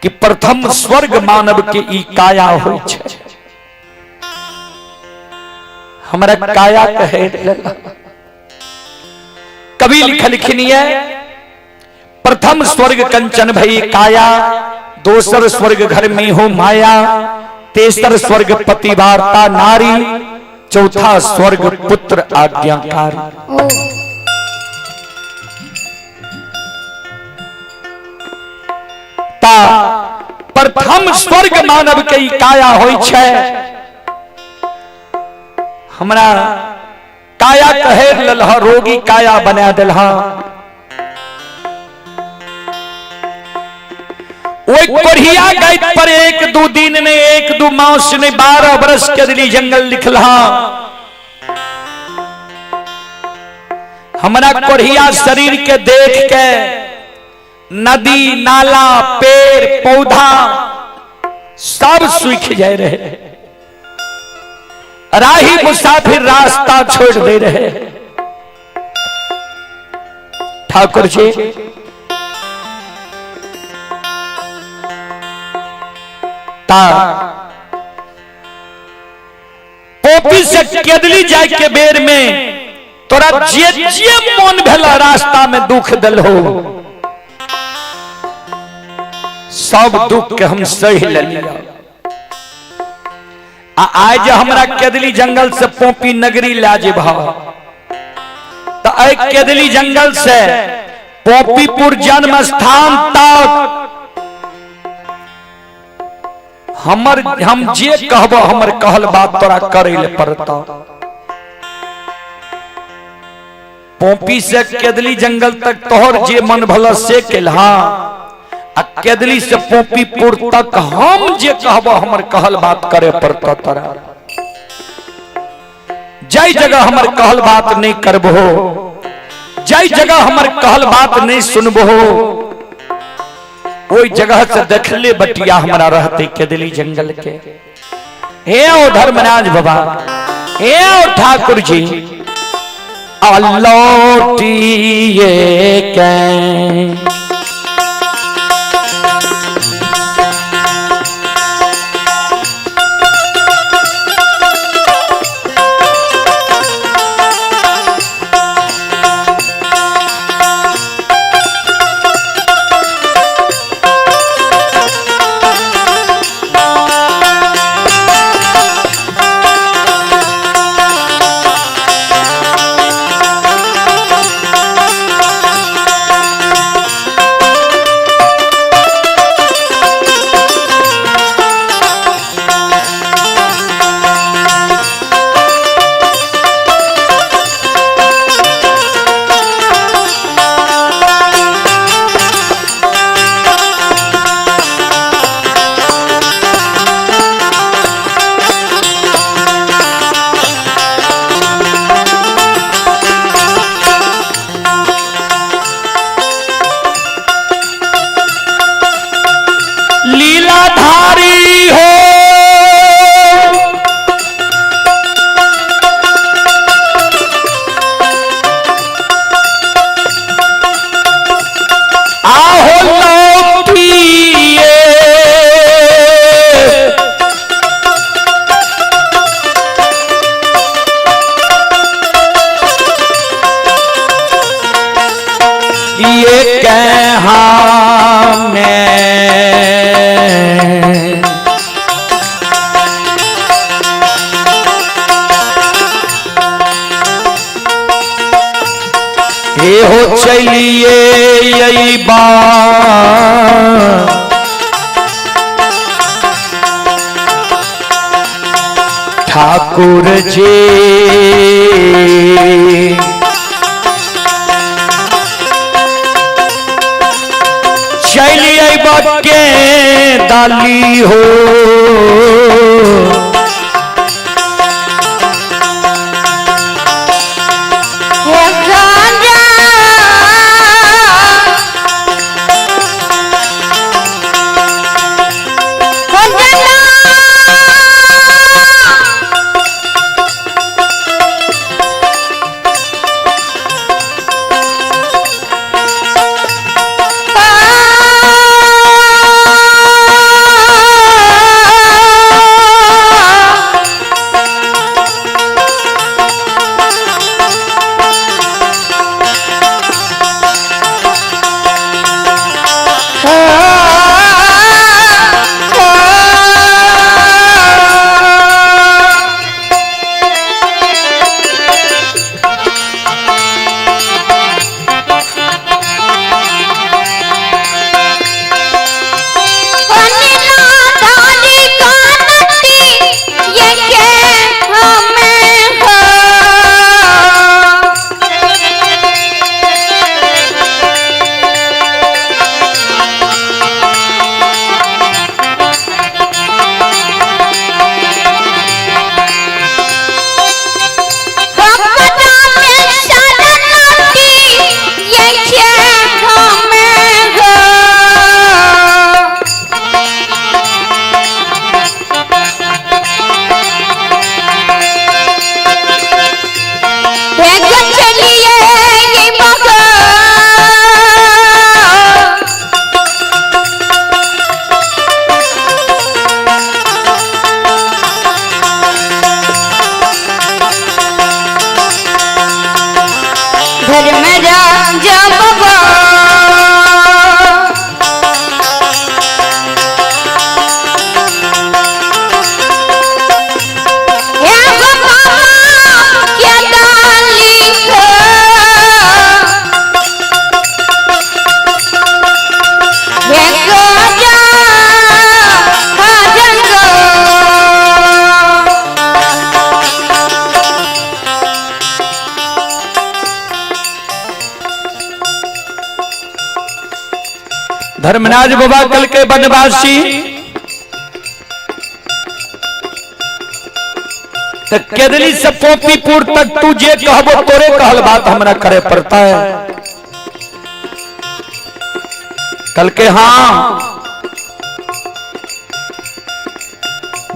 कि प्रथम स्वर्ग मानव के ई काया हो छे, हमारा काया कहे। कवि लिखलखिन प्रथम स्वर्ग कंचन भई काया, दोसर स्वर्ग घर में हो माया, तेसर स्वर्ग पतिवार्ता नारी, चौथा स्वर्ग पुत्र आज्ञाकारी। ता प्रथम स्वर्ग मानव के ई काया होई छै। हमरा काया कहेर ललहा, रोगी काया बना देलहा। वो कोढ़िया गई पर 1-2 दिन ने 1-2 मास ने 12 बरस के दिली जंगल लिखला। हमरा कोढ़िया शरीर के देख के नदी नाला पेड़ पौधा सब सूख जाए रहे, राही मुसाफिर रास्ता छोड़ दे रहे। ठाकुर जी ता पोपी से केदली जाए के बेर में तोरा जे जे मन भेला रास्ता में दुख दल हो, सब दुख के हम सही ले लिया। आज हमरा केदली जंगल से पोपी नगरी लाजिब तो केदली जंगल से पोपीपुर जन्म स्थान तक हम जे कहबो हमर कहल बात तोरा करे ले पड़ता। पोपी से केदली जंगल तक तोहर जे मन भला से केलहा, आ केदली से पोपीपुर तक हम जे कहबो हमर कहल बात करे पड़ता तोरा। जय जगह हमर कहल बात नहीं करबो, जय जगह हमर कहल बात नहीं सुनबो, ओई जगह से देखले बटिया हमारा रहते केदली जंगल के। हे ओ धर्मराज बाबा, हे ओ ठाकुर जी, अलौटिए के हो चलिए यही बात ठाकुर जी चलिए बके दाली हो धर्मराज बाबा कल के वनवासी तो केदली से पोपीपुर तक तू जे कहबो तोरे कहल बात हमरा करे पड़ता है। कल के हाँ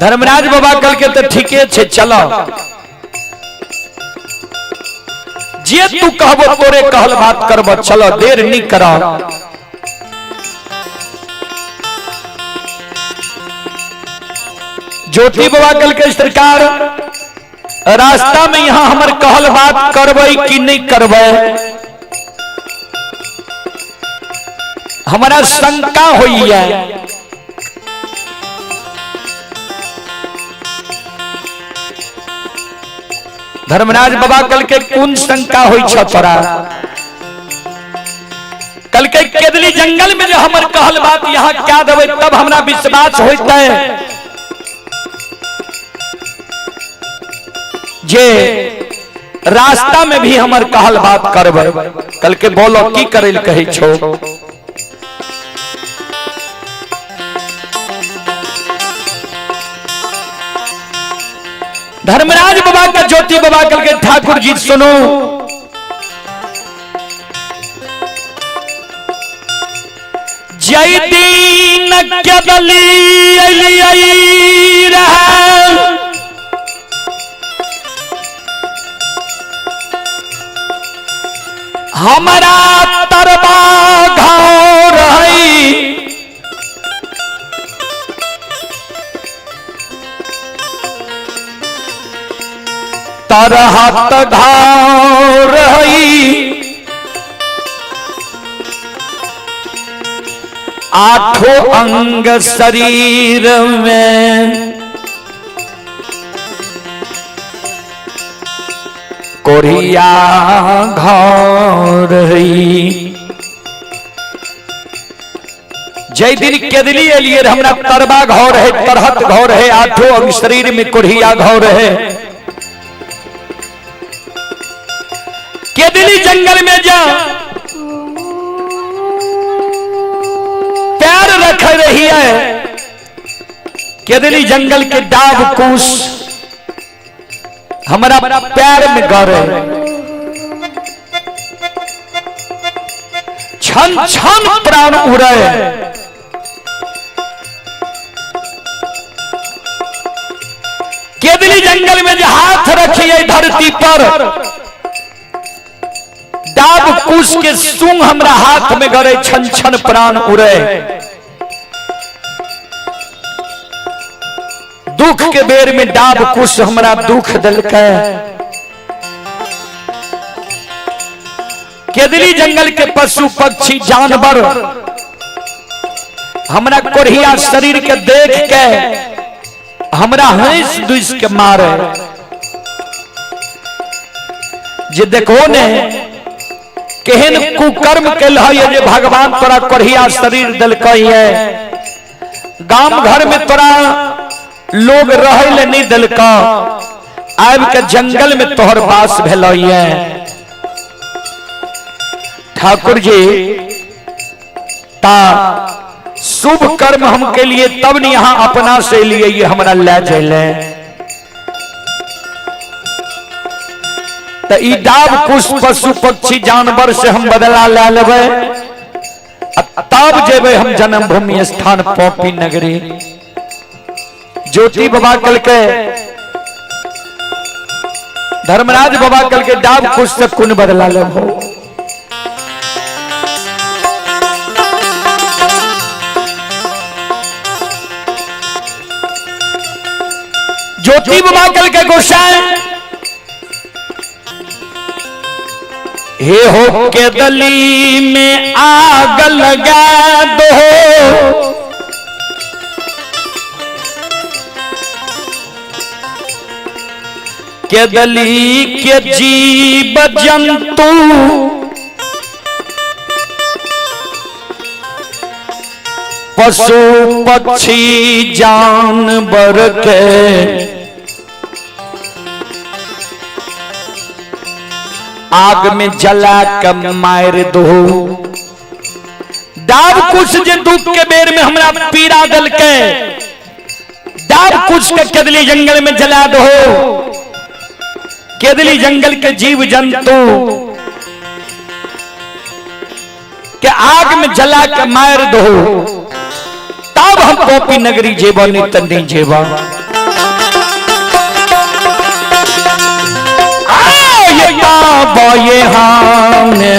धर्मराज बाबा कल के तो ठीके छे चलो जे तू कहबो तोरे कहल बात करबो चलो देर नहीं करा। ज्योति बाबा कल के सरकार रास्ता में यहां हमर कहल बात करबई कि नहीं करबई हमारा शंका हुई है। धर्मराज बाबा कल के कौन शंका हुई छोरा कल के केदली जंगल में जो हमर कहल बात यहाँ क्या देवे तब हमरा विश्वास होता है जे रास्ता में भी हमर कहल बात करबे। कल के बोलो की करे कहे छो। धर्मराज बाबा का ज्योति बाबा कल के ठाकुर जी सुनो जय दीन केदली रहा हमारा तरबा घाव रही तरहत घाव रही आठों अंग शरीर में कोरिया घाव रही। जय दिन केदली एलिए हमरा तरबा घाव रहे तरहत घाव रहे आठों अंग शरीर में कोरिया घाव रहे। केदली जंगल में जा पैर रख रही है केदली जंगल के डाब कुश हमारा पैर में गरे छन छन प्राण उड़े केदली जंगल में जो हाथ रखिए धरती पर डाब कुश के सूंग हमरा हाथ में गरे छन छन प्राण उड़े। दुख के बेर में डाब कुश हमरा दुख दिलके केदली जंगल के पशु पक्षी जानवर हमरा कोरिया शरीर के देख के हमरा हंस दुस के मारे जे देखो ने केहन कुकर्म कल है जे भगवान तोरा कोरिया शरीर दिलक है। गांव घर में तोरा लोग रहे ले नहीं दिलक आब के जंगल में तोहर बास भेल है। ठाकुर जी ता शुभ कर्म हम के लिए तब नहीं यहाँ अपना से लिए ये हमरा ले चले तो ई डाब कुश पशु पक्षी जानवर से हम बदला ले लेबे तब जेबे हम जन्मभूमि स्थान पोपी नगरी। ज्योति बाबा कल के धर्मराज बाबा कल के डाब कुश से कुन बदला लेबो। ज्योति बाबा कल के गोसाई हे हो केदली में आग लगा दो केदली के जीव जंतु पशु पक्षी जानवर के आग में जला कर मार दो। दाब कुछ जे दुख के बेर में हमरा पीड़ा दल के दाब कुछ के केदली जंगल में जला दो। केदली जंगल के जीव जंतु के आग में जला के मार दो, तब हम गोपी नगरी जेबा नहीं तो नहीं जेबा। ये हमने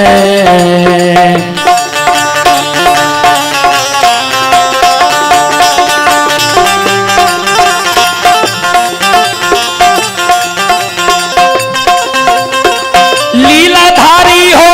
लीलाधारी हो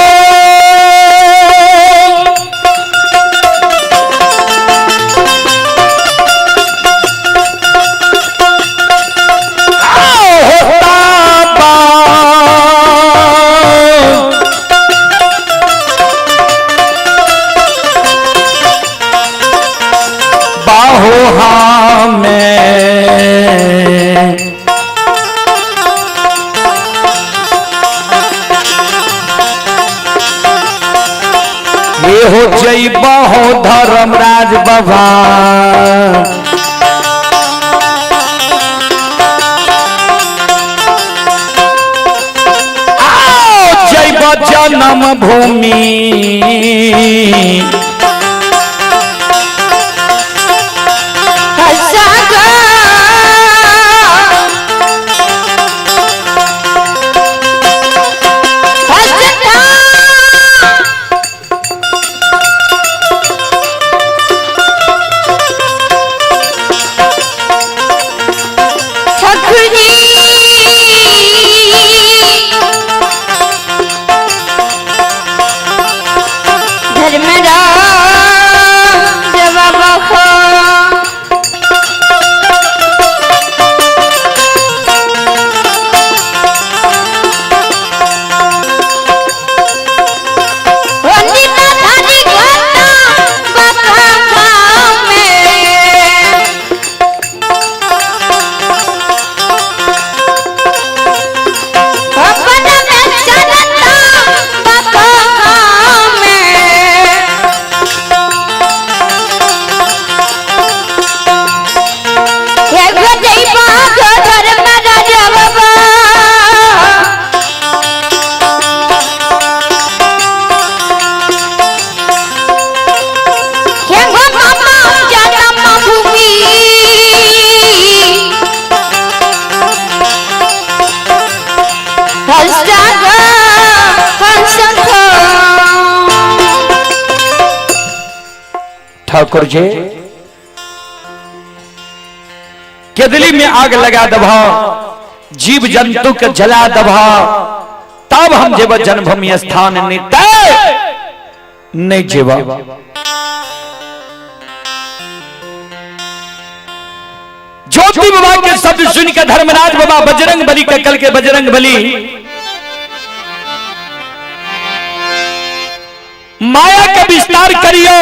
हो जैबा हो धर्मराज बाबा। आओ जैबा जन्म भूमि ठाकुर जी केदली में आग लगा दबा, जीव जंतु के जला दबा, तब हम जेब जन्मभूमि स्थान नहीं जेबा। ज्योति बाबा के शब्द सुन के धर्मराज बाबा बजरंग बली के कल के बजरंग बली माया का विस्तार करियो,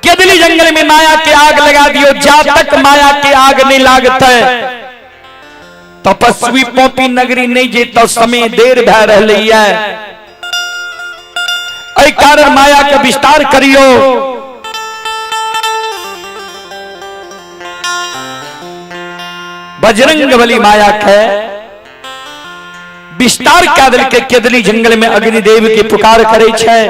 केदली जंगल में माया के आग लगा दियो। जब तक माया के आग नहीं लागते तपस्वी पोपी नगरी नहीं जे तो समय देर भय रही है। ऐ कारण माया का विस्तार करियो। बजरंग बली माया के विस्तार कादल के केदली जंगल में अग्निदेव की पुकार करे छे।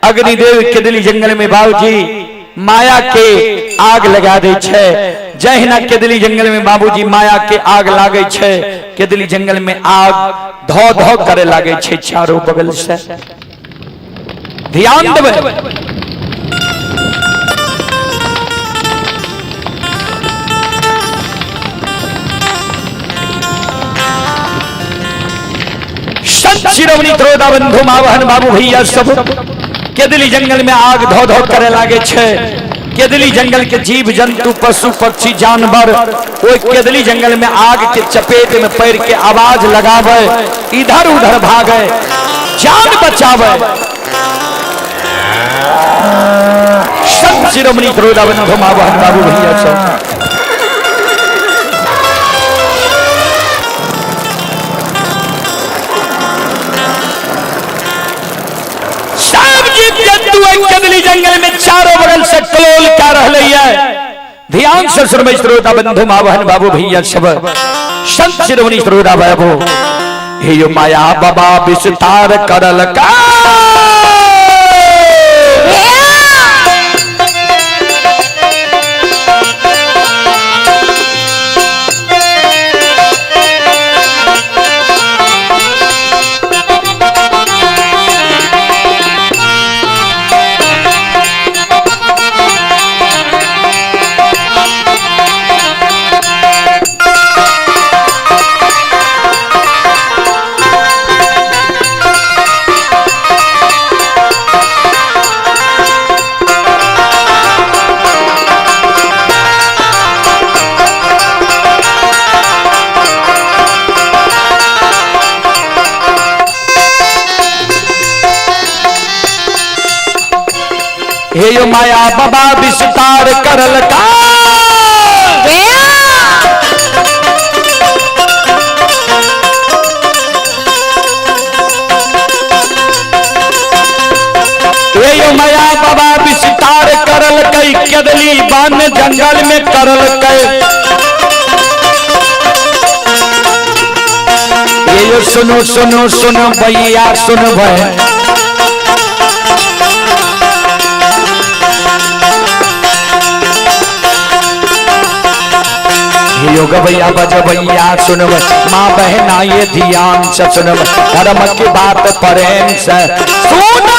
अग्निदेव केदली जंगल में बाबूजी माया के आग लगा दे छे। जहिना केदली जंगल में बाबूजी माया के आग लागे छे, केदली जंगल में आग धो धो करे लागे छे चारों बगल से। ध्यान देवे संत शिरोमणि त्रोदा बंधु मावहन बाबू भैया सब केदली जंगल में आग धो धो करे लागे छे। केदली जंगल के जीव जंतु पशु पक्षी जानवर वो केदली जंगल में आग के चपेट में पैर के आवाज लगावे, इधर उधर भागे, जान बचावे। संत शिरोमणि त्रोदा बंधु मावहन बाबू भैया सब केदली ध्यान से सुनबै श्रोता बंधु माँ बहन बाबू भैया सब संत शिरोमणि श्रोता बाबू। हे यो माया बाबा विस्तार करल का हे यो माया बाबा विस्तार करल का हे यो माया बाबा विस्तार करल कई केदली बान जंगल में करल कई। ये यो सुनो सुनो सुनो भैया सुन भाई योग भैया बज भैया सुन माँ बहना ये ध्यान से सुन धर्म की बात प्रेम से सुन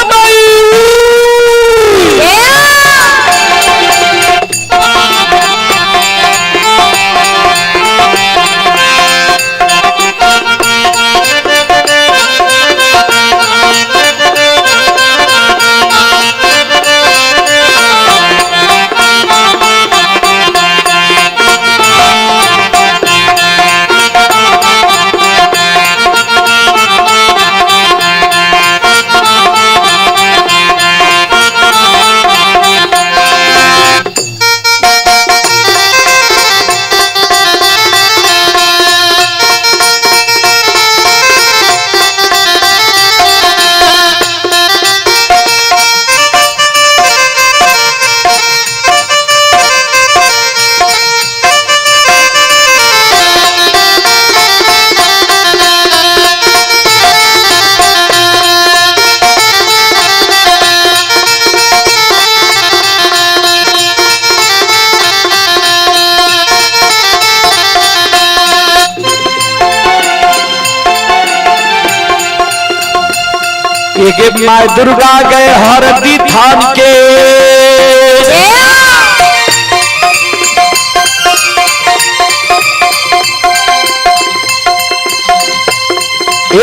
एक माँ दुर्गा गए हरदी थान के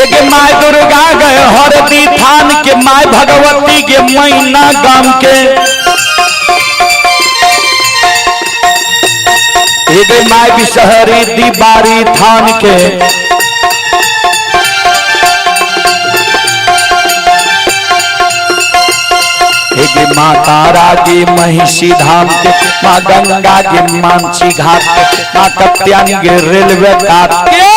एक माँ दुर्गा गए हरदी थान के माँ भगवती के मैना गाम के एक माँ बिसहरी दीवारी थान के माँ तारा की महिषी धाम के माँ गंगा के मानसी घाट के माँ कत्यानी के रेलवे घाट के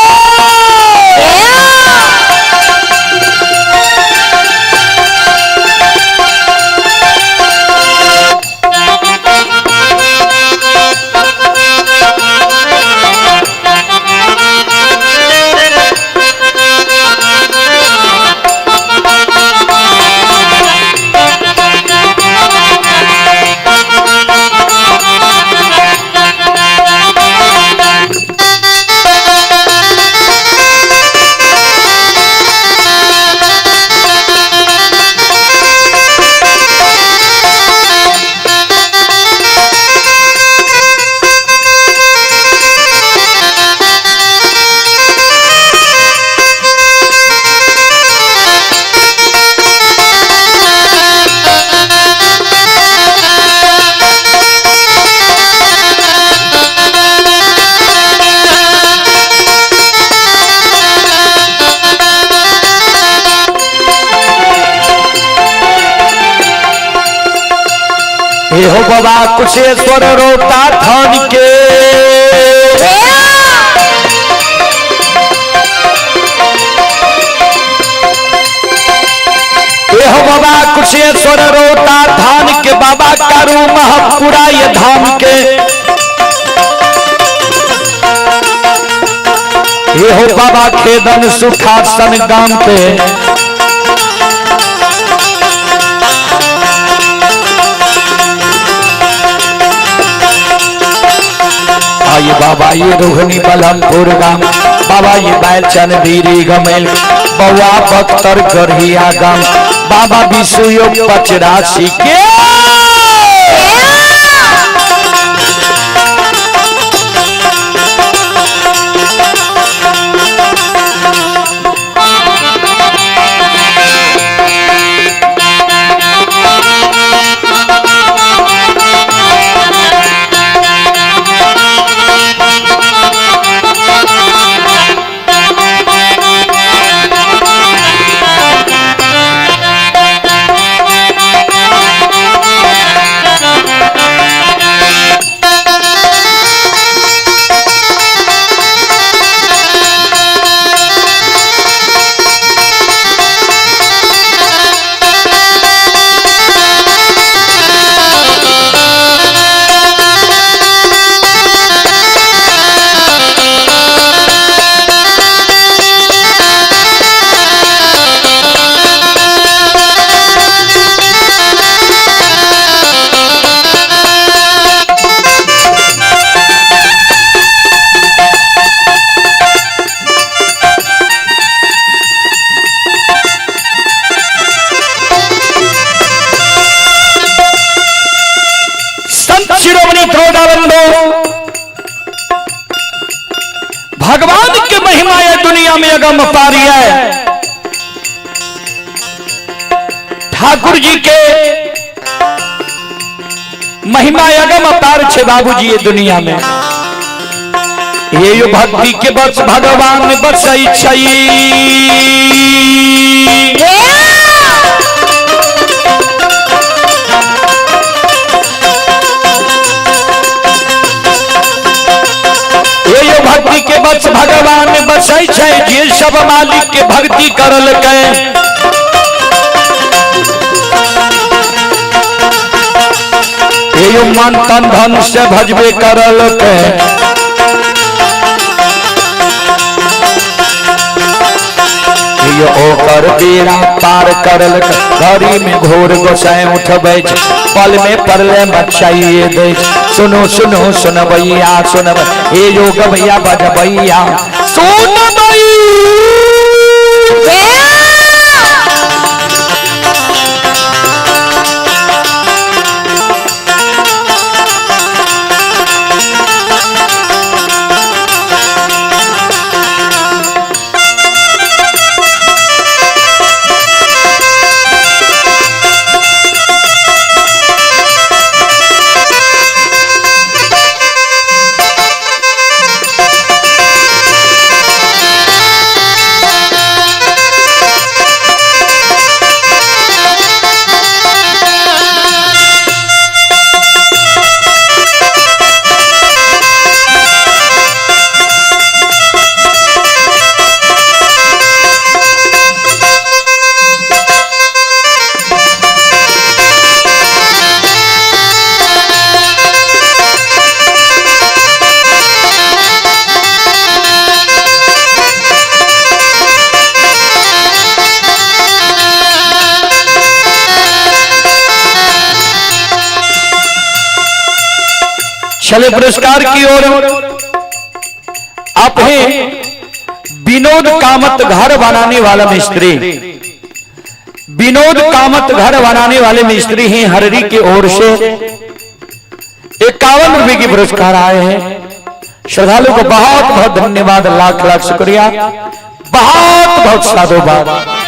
हो बाबा कुशेश्वर रोता थान के हो बाबा कुशेश्वर रोता थान के बाबा कारू महपुरा ये धाम के ये हो बाबा खेदन सुखासन गाम पे ये बाबा ये रोहिणी बलमपुर गाम बाबा ये बैलचन बीरी गमेल बउआ बख्तर गढ़िया गाम बाबा विष्णु योग 85 के भगवान की महिमा है दुनिया में अगम पारी है। ठाकुर जी के महिमा अगम अपार छे बाबूजी ये दुनिया में। ये यो भक्ति के बस भगवान बसई छई भक्ति के बस भगवान बसई छे जे सब मालिक के भक्ति करल के ये मन तन धन से भजबे करल के ये ओकर बेड़ा पार करल के घड़ी में घोर गोसाई उठबै पल में परले मचाइए दे। सुनो सुनो सुनबैया सुनब हे योग भैया बजबैया सुनबई चले पुरस्कार की ओर। आप हैं विनोद कामत घर बनाने वाला मिस्त्री। विनोद कामत घर बनाने वाले मिस्त्री हैं हररी की ओर से 51 रुपए की पुरस्कार आए हैं। श्रद्धालु को बहुत बहुत धन्यवाद, लाख लाख शुक्रिया, बहुत बहुत साधुवाद।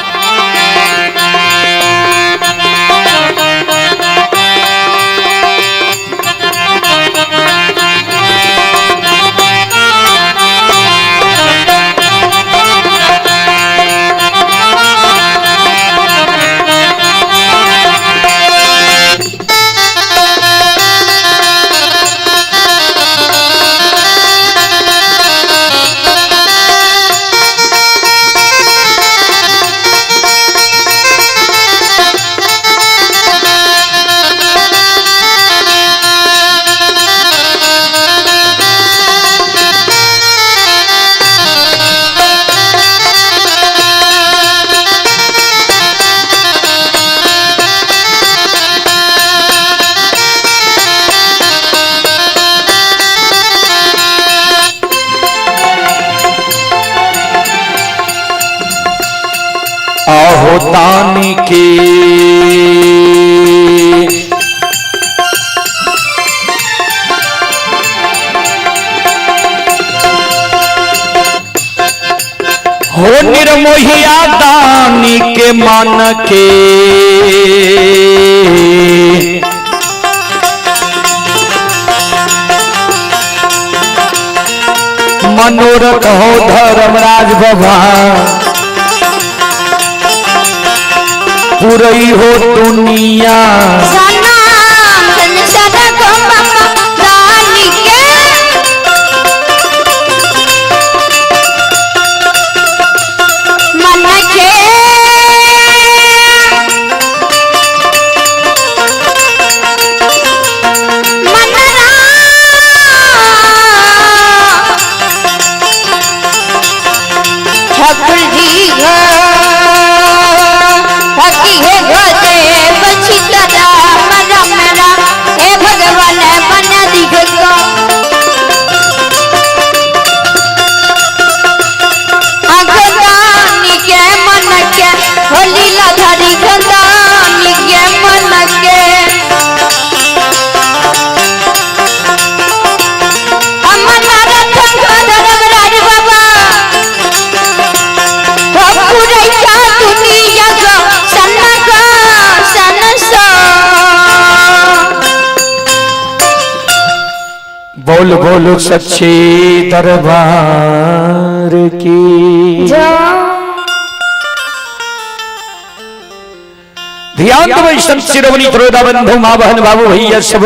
की। हो निर्मोहिया दानी के मन के, मनोरथ हो धर्मराज बाबा, पूरी हो दुनिया। बोल बोल सच्चे दरबार की। ध्यान दो संत शिरोमणि त्रोदा बंधु मां बहन बाबू भैया सब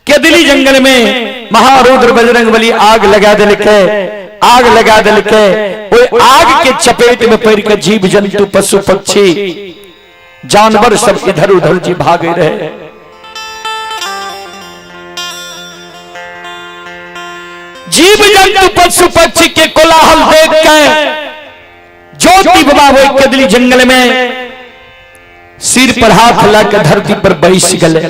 के दिल्ली जंगल में महारुद्र बजरंग बली आग लगा दिल के, आग लगा दिल के। वो आग के चपेट में पड़ के जीव जंतु पशु पक्षी जानवर सब इधर उधर जी भागे रहे। जीव जंतु पशु पक्षी के कोलाहल देख के ज्योति बाबा वो कदली जंगल में सिर पर हाथ लाकर धरती पर बैठ गए।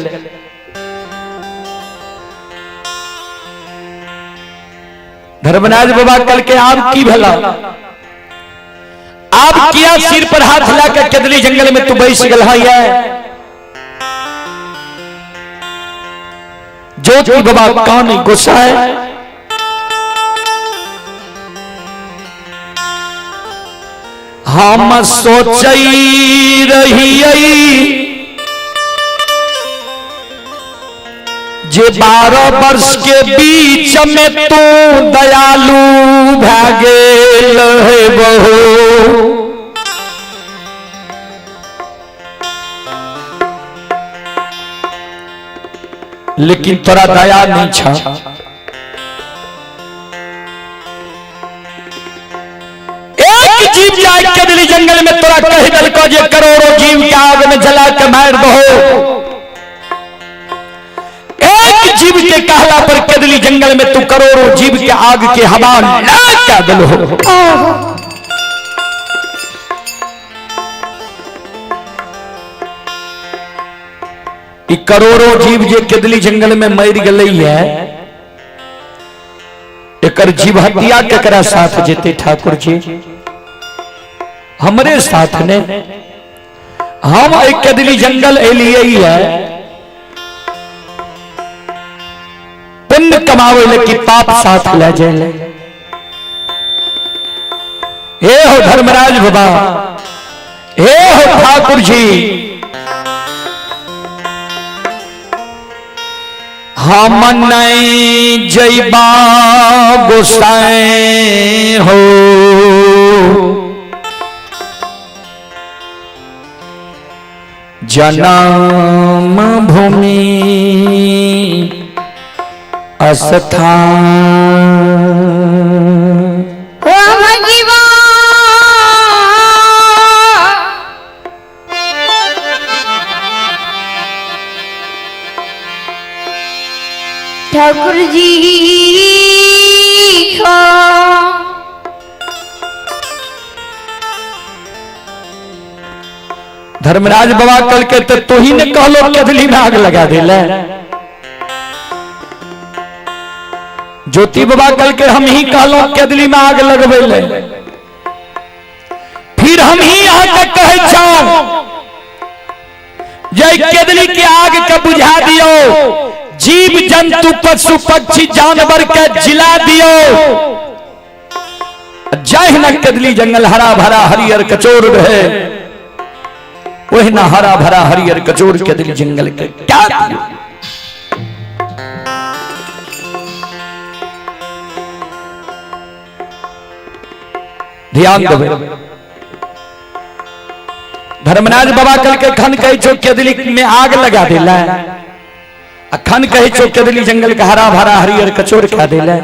धर्मराज बाबा कल के आप की भला, आप किया सिर पर हाथ लाकर कदली जंगल में तू बैठ गल है। ज्योति बाबा कौन गुस्सा है? हम सोचई रही जे 12 वर्ष के बीच में तू दयालु भागेल है बहू। लेकिन तोरा दया नहीं छा। जीव जाए के दिल्ली जंगल में तोरा कह दल को जे करोड़ों जीव के आग में जला के मार दो। एक जीव के कहला पर केदली जंगल में तू करोड़ों जीव के आग के हवा क्या दल हो। करोड़ों जीव जे केदली जंगल में मर गई है, एक जीव हत्या केकरा साथ जेते ठाकुर जी? हमरे साथ ने। हम एक कदली जंगल एलिए ही है पुण्य कमावे लेकिन पाप साथ ले जाए। हे हो धर्मराज बाबा, हे हो ठाकुर जी, हम नहीं जैबा गोसाए हो। जन्म भूमि अस्थान ठाकुर जी को धर्मराज बाबा कल के तो ही ने कहलो केदली में आग लगा दिला। ज्योति बाबा कल के हम ही कहलो केदली में आग लगबे ले, फिर हम ही यहाँ तक कहे जाओ जय केदली के आग का बुझा दियो, जीव जंतु पशु पक्षी जानवर के जिला दियो। जय न केदली जंगल हरा भरा हरियर कचोर रहे, वही ना हरा भरा हरियर कचोर केदली जंगल के क्या दियो। ध्यान देवे, धर्मराज बाबा कल के खन कहे छो केदली में आग लगा दिला, खन कहे छो केदली जंगल का हरा भरा हरियर कचोर खा दिला।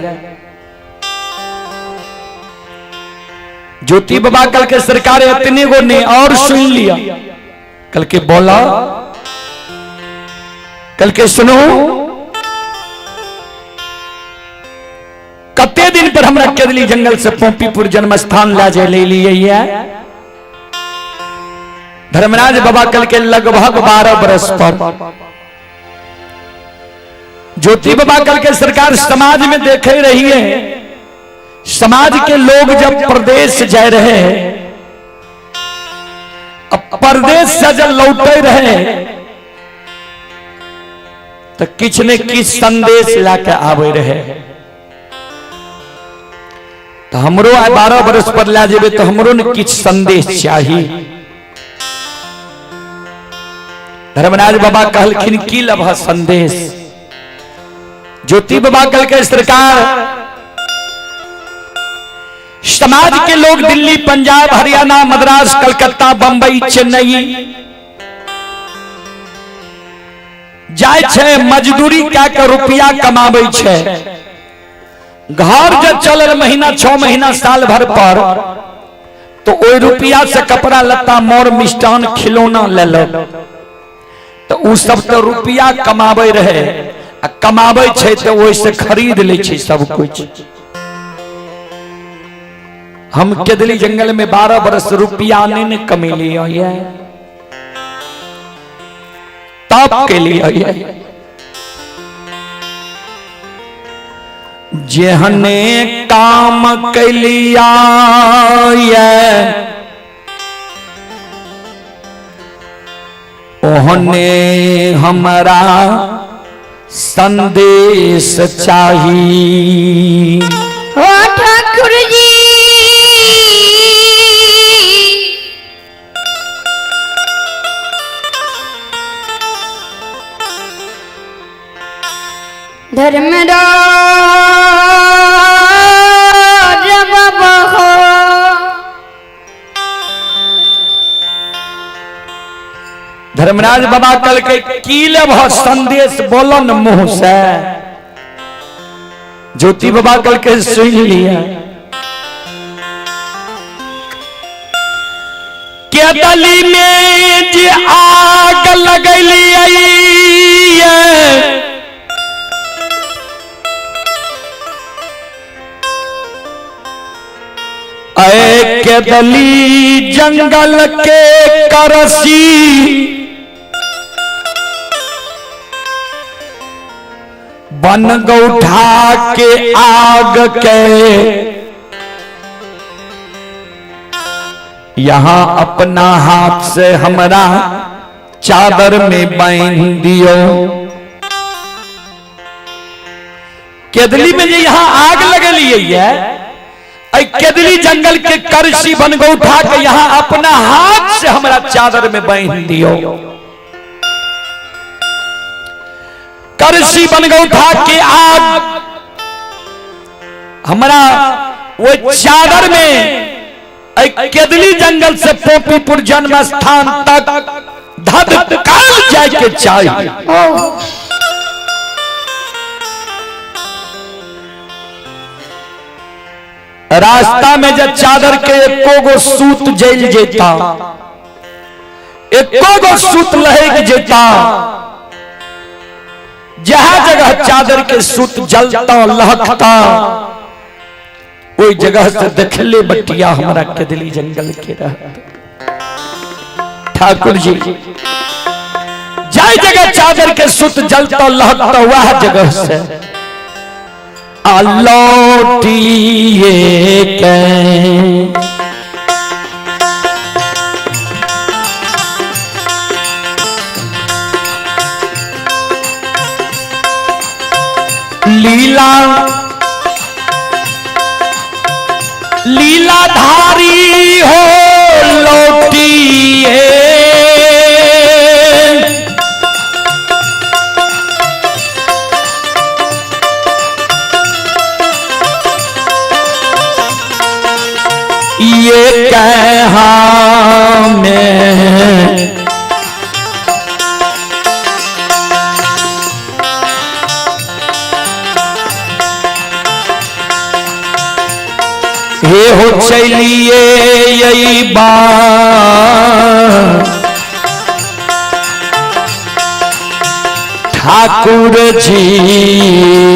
ज्योति बाबा कल के सरकार इतने को ने और सुन लिया, कल के बोला, कल के सुनो, कते दिन पर हमरा केदली जंगल से पोपीपुर जन्म स्थान ला जे ले लिए है। धर्मराज बाबा कल के लगभग 12 बरस पर ज्योति बाबा कल के सरकार समाज में देखे रही है, समाज के लोग जब प्रदेश जा रहे, अब प्रदेश से जब लौटे रहे तो किछ ने किछ संदेश लाके आवे रहे। तो हमरो 12 बरस पर ला जेबे तो हमरो ने किछ संदेश चाहिए। धर्मराज बाबा कहलखिन की लभ संदेश। ज्योति बाबा कल के सरकार समाज के लोग दिल्ली पंजाब हरियाणा मद्रास कलकत्ता बंबई चेन्नई जाय छे, मजदूरी क्या के रुपया कमाबै छे। घर जब चलल महीना 6 महीना साल भर पर तो ओई रुपया से कपड़ा लत्ता मोर मिष्टान खिलौना ले लो, तो उ सब तो रुपया कमाबै रहे, कमाबै छे तो ओइ से खरीद ले छे सब कुछ। हम केदली जंगल में 12 बरस रुपया ने कमे लिया, तब के लिए जेहने काम कैलिया ओहने हमरा संदेश चाहिए। ओ ठाकुर जी धर्मराज बाबा हो, धर्मराज बाबा कल के की लेब संदेश बोलो न मुंह से। ज्योति बाबा कल के सुन लिया, केदली में जे आग लगली ऐ केदली जंगल के करसी, बन गौठा के आग के यहाँ अपना हाथ से हमरा चादर में बांध दियो। केदली में जे यहाँ आग लगलिए है, केदली जंगल के करसी बन गौठा के यहाँ अपना हाथ से हमरा चादर में बांध दियो। करसी बन गौठा के आग हमरा वो चादर में केदली जंगल से पोपीपुर जन्म स्थान तक धधकाल जाए के चाहिए। रास्ता में जब चादर के एको गो सूत जल जेता, एको गो सूत लहक जेता, जहां जगह चादर के सूत जलता लहकता, ओई जगह से देखले बटिया हमारा केदली जंगल के रहता। ठाकुर जी जाय जगह चादर के सूत जलता लहकता, वह जगह से लौटिए के लीला लीलाधारी हो लौटिए, ये कहा में हे हो चलिए यही बात ठाकुर जी,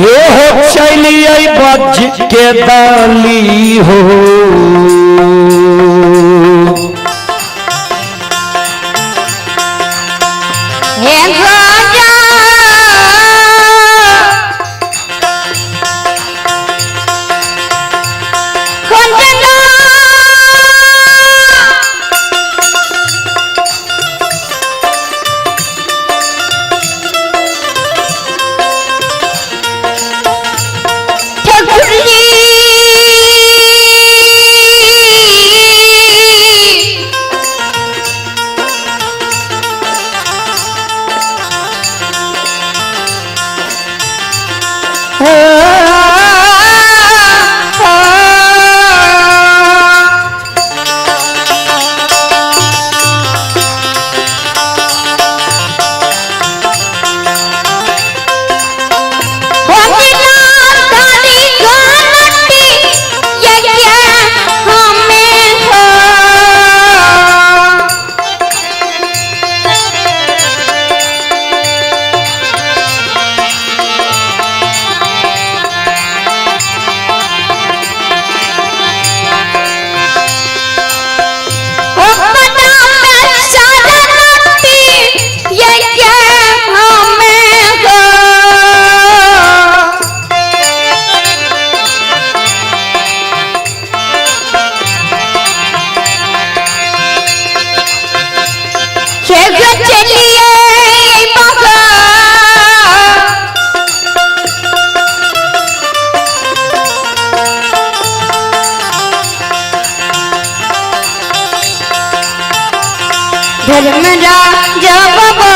ये हो चलिए बज के दाली हो, धर्मराजा बाबा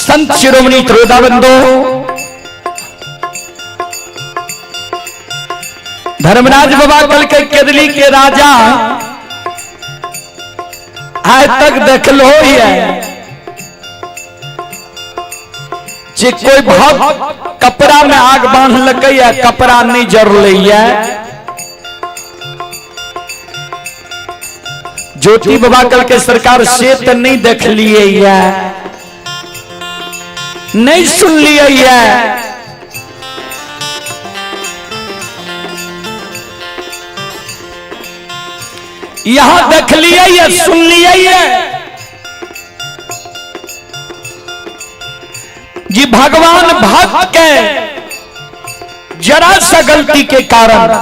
संत शिरोमणि त्रोदाबंदो धर्मराज बाबा कल के केदली के राजा आज तक देखलो ही है जे कोई भक्त कपड़ा में आग बांध लगे या कपड़ा नहीं जर लिया ज्योति बाबा कल के सरकार से तो नहीं देख लिए या नहीं सुन लिया है। यहां देख लिया या सुन लिया है जी भगवान भक्त के जरा सा गलती के कारण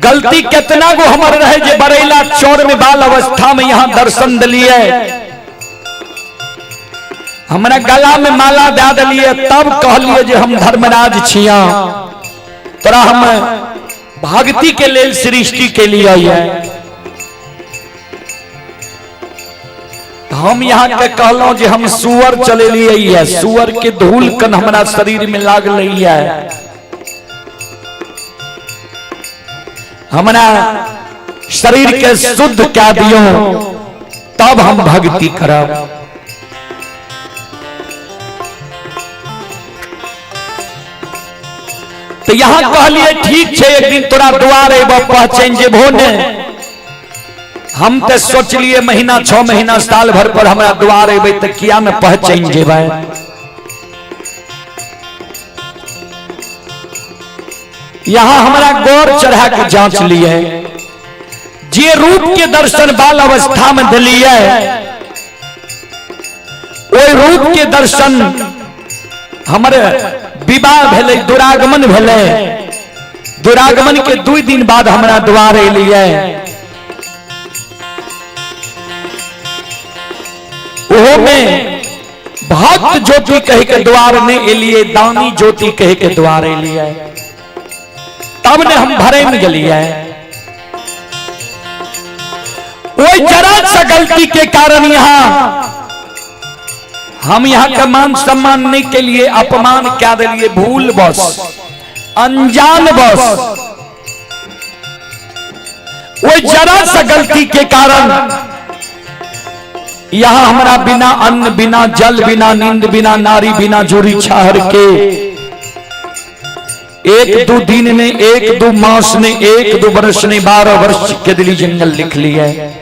गलती कितना को हमारे रहे जे बरेला चौर में बाल अवस्था में यहां दर्शन दिलिए हमरा गला में माला दे दिलिए तब कहलिए जे हम धर्मराज छिया तोरा हम भक्ति के लेल सृष्टि के लिए है हम यहाँ के कहलों जे हम सुअर चले लिए है सुअर के धूल कन हमारा शरीर में लाग रही है हमारा शरीर के शुद्ध क्या दियो तब हम भक्ति करब तो यहाँ कहलिए ठीक है एक दिन तोरा द्वार एवं पहचान जेबो ने। हम तो सोच लिए महीना 6 महीना साल भर पर हमारा द्वार एबे तो किया न पहचान जेबे। यहाँ हमारा गौर चढ़ा के जांच लिए जे रूप के दर्शन बाल अवस्था में दिलिए वो रूप के दर्शन हमारे विवाह भेले दुरागमन भेले। दुरागमन के 2 दिन बाद हमारा द्वार एलिए। ओहो में भक्त ज्योति कह के द्वार ने एलिए, दानी ज्योति कह के द्वार एलिए। तब ने हम भरे में गलिए। वो जरा सा गलती के कारण हम यहाँ का मान सम्मान नहीं के लिए अपमान क्या दिलिए, भूल बस अनजान बस। वो जरा सा गलती के कारण यहाँ हमारा बिना अन्न बिना जल बिना नींद बिना नारी बिना जोरी छाहर के 1-2 दिन ने 1-2 मास ने 1-2 वर्ष ने 12 वर्ष के दिली जंगल लिख लिया है।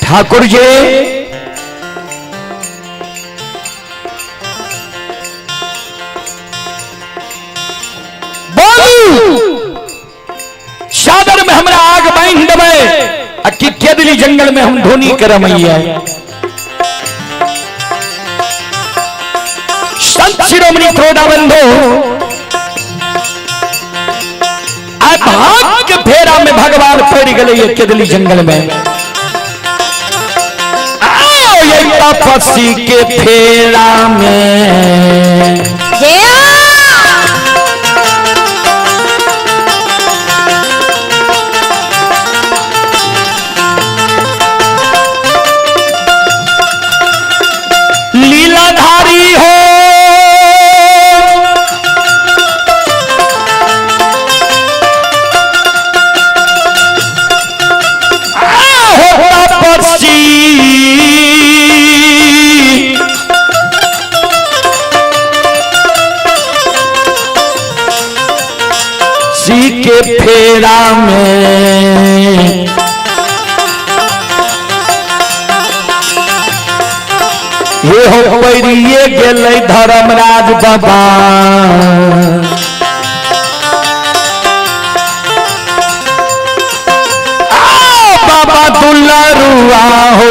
ठाकुर जी बोलू सादर में हमरा आग बांध देवे कि के दिली जंगल में हम धोनी करमैया। संत शिरोमणि क्रोधाबंधो भाग के फेरा में भगवान पड़ गए के दिली जंगल में। तपस्वी के फेरा में लीलाधारी हो तपस्वी के फेरा में ये हो परिये गेले धर्मराज बाबा। बाबा दुलारुआ हो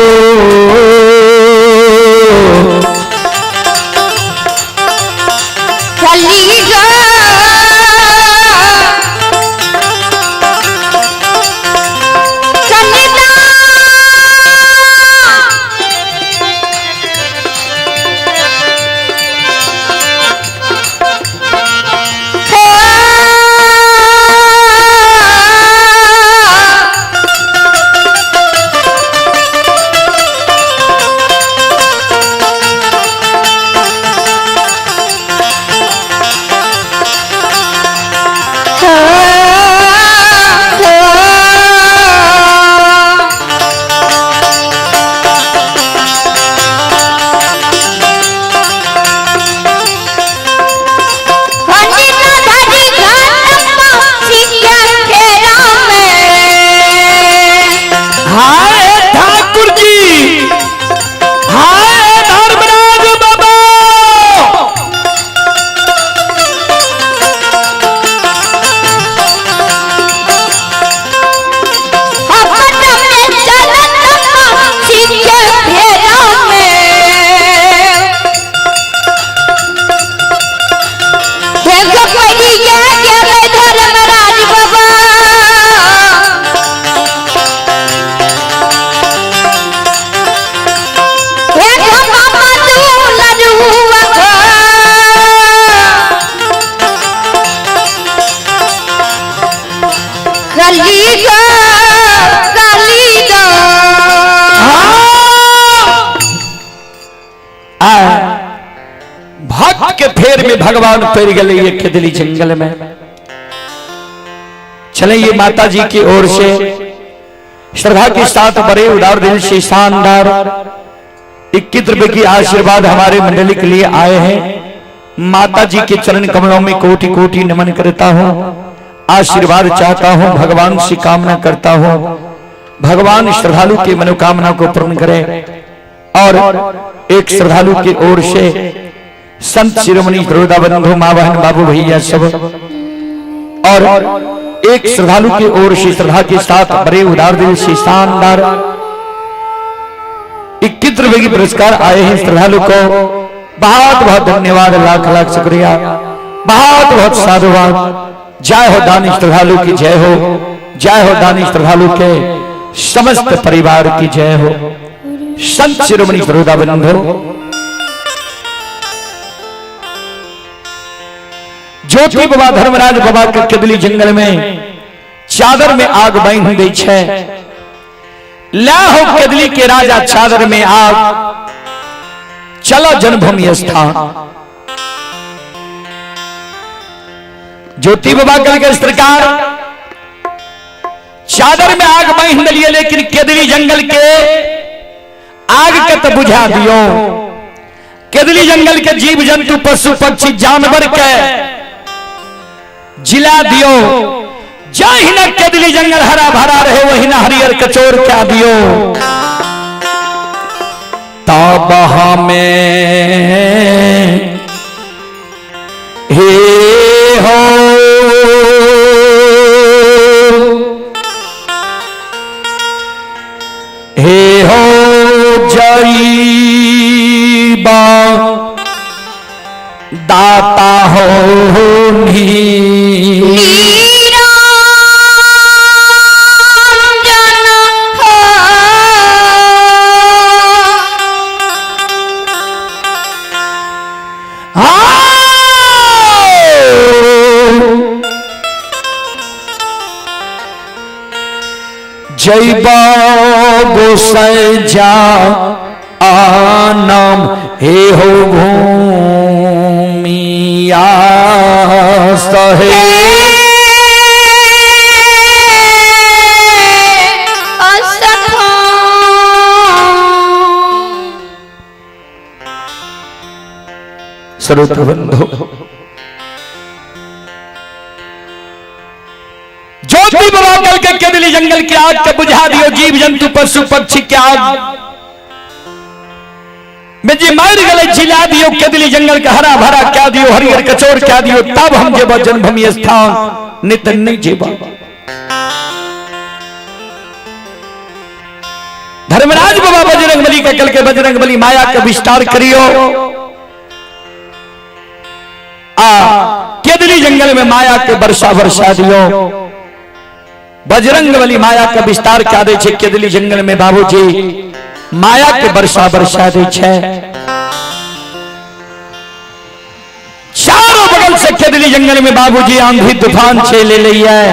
भक्त के फेर में भगवान पैर गले ये खेदली जंगल में। चले ये माता जी की ओर से श्रद्धा के साथ बड़े उदार दिल से शानदार 21 रुपए की आशीर्वाद हमारे मंडली के लिए आए हैं। माता जी के चरण कमलों में कोटि कोटि नमन करता हूँ, आशीर्वाद चाहता हूँ, भगवान से कामना करता हूँ भगवान श्रद्धालु की मनोकामना को पूर्ण करे। और एक श्रद्धालु की ओर से संत शिरोमणि बड़ौदा बंधु माँ बहन बाबू भैया सब, और एक श्रद्धालु की ओर से श्रद्धा के साथ बड़े उदार दिल से शानदार 21 रुपए की पुरस्कार आए हैं श्रद्धालु को। बहुत बहुत धन्यवाद, लाख लाख शुक्रिया, बहुत बहुत साधुवाद। जय हो दानी श्रद्धालु की जय हो, जय हो दानी श्रद्धालु के समस्त परिवार की जय हो। संत शिरोमणि बड़ौदा बंधु ज्योति बाबा धर्मराज बाबा के केदली जंगल में चादर में आग बांध दै छै। ला हो केदली के राजा चादर में आग, चलो जन्मभूमि स्थान। ज्योति बाबा के सरकार चादर में आग बांध दिए, लेकिन केदली जंगल के आग के तो बुझा दियो। केदली जंगल के जीव जंतु पशु पक्षी जानवर के जिला दियो। जही न केदली जंगल हरा भरा रहे, वही न हरियर कचोर क्या दियो। तब हमें हे हो हे हो जईबा दाता हो जैबा गोसाई जा आनाम हे हो भूमिया सहे। श्रोत्र बंधु, ज्योति बाबा कल के केदली जंगल की आग के बुझा दियो। जीव जंतु पशु पक्षी के आग में जी मार गले जिला दियो। केदली जंगल का हरा भरा क्या दियो, हरियर कचोर क्या दियो। तब हम जेबा जन्मभूमि स्थान, नित नहीं जेबा। धर्मराज बाबा बजरंगबली का कल के बजरंगबली माया का विस्तार करियो। केदली जंगल में माया के वर्षा वर्षा दियो। बजरंगबली माया का विस्तार क्या दे छे केदली जंगल में बाबूजी, माया के वर्षा वर्षा दे छे। चारों बगल से केदली जंगल में बाबूजी आंधी तूफान छे ले ली है।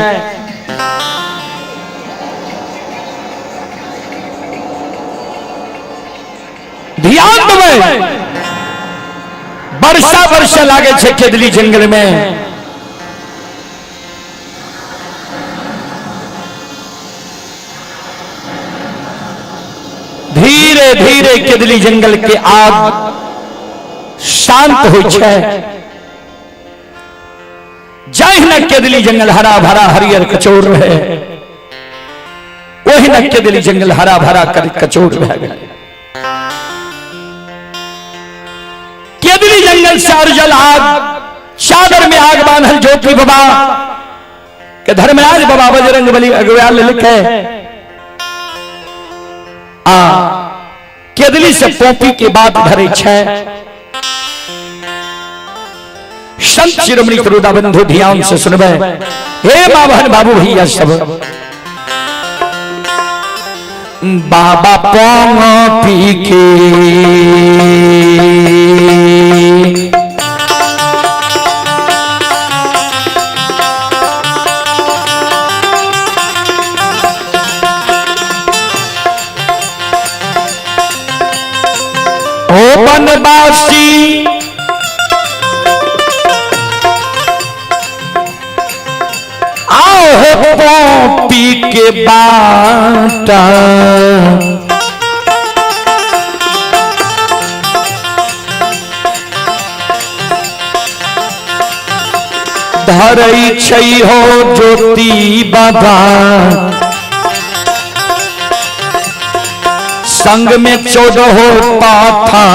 ध्यान देवे, वर्षा वर्षा लागे छे केदली जंगल में। धीरे धीरे केदली जंगल के आग शांत हो छे। जही न केदली जंगल हरा भरा हरियर कचोर रहे, वही न केदली जंगल हरा भरा कचोर रह गए। केदली जंगल से अर्जल आग, चादर में आग बांधल ज्योति बाबा के धर्मराज बाबा बजरंगबली अगुवाल लिखे। केदली से पोपी के बात धरे छे। संत शिरोमणि बड़ौदा बंधु ध्यान से सुनबे। हे मां बहन बाबू भैया सब, बाबा पोपी के बनवासी आओ हो पोपी के बाटा। धरई छई हो ज्योति बाबा संग में 14 पाथा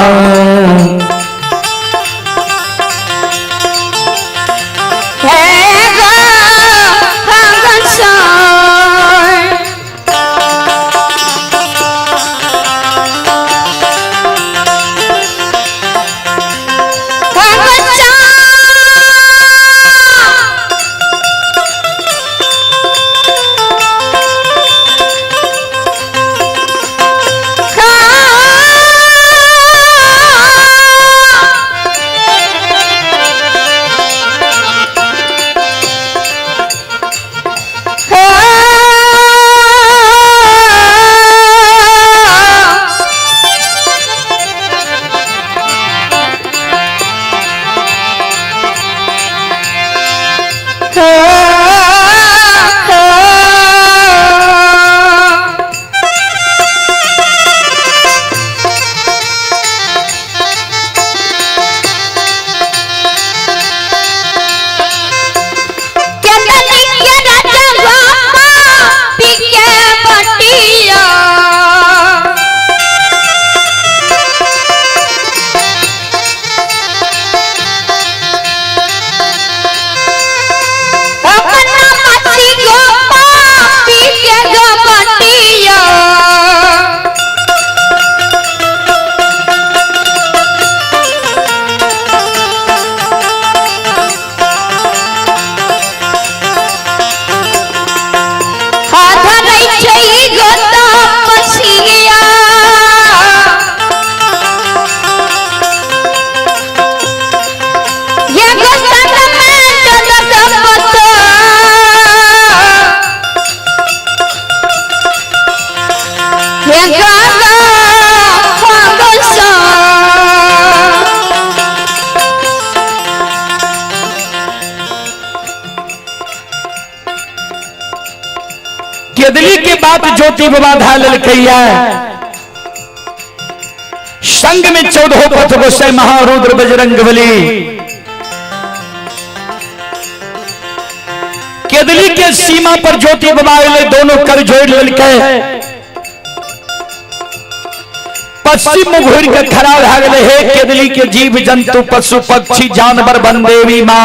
केदली के बात ज्योति बाबा धाल लखैया संग में 14 पथ गोसाई महारुद्र बजरंग बली केदली के सीमा पर ज्योति बाबा दोनों कर जोड़ ललके पश्चिम में घूर के खड़ा भाग रहे केदली के जीव जंतु पशु पक्षी जानवर बन देवी मां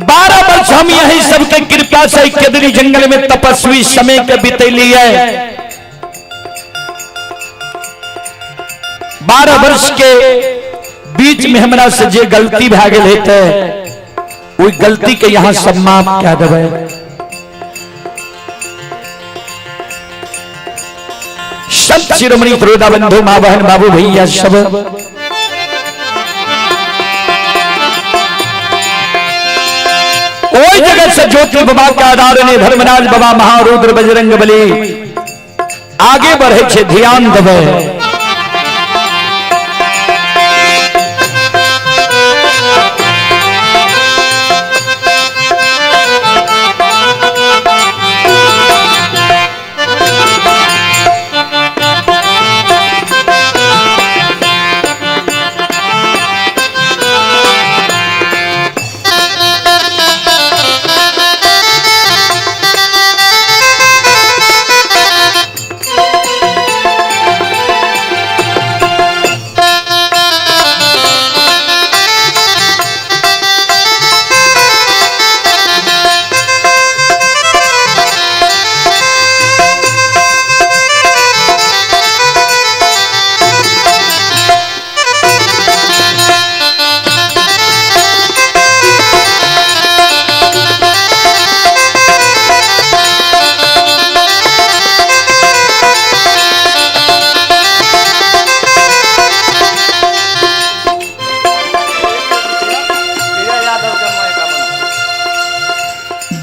12 वर्ष हम यही सबके कृपा से केदली जंगल में तपस्वी समय के बितैली है 12 वर्ष के बीच में हमरा से जे गलती भाग लेते वही गलती के यहाँ समाप्त क्या देवे संत शिरोमणि प्रोदा बंधु मां बहन बाबू भैया सब कोई जगह से ज्योति बाबा के आधार ने धर्मराज बाबा महारुद्र बजरंग बली आगे बढ़े छे ध्यान देवे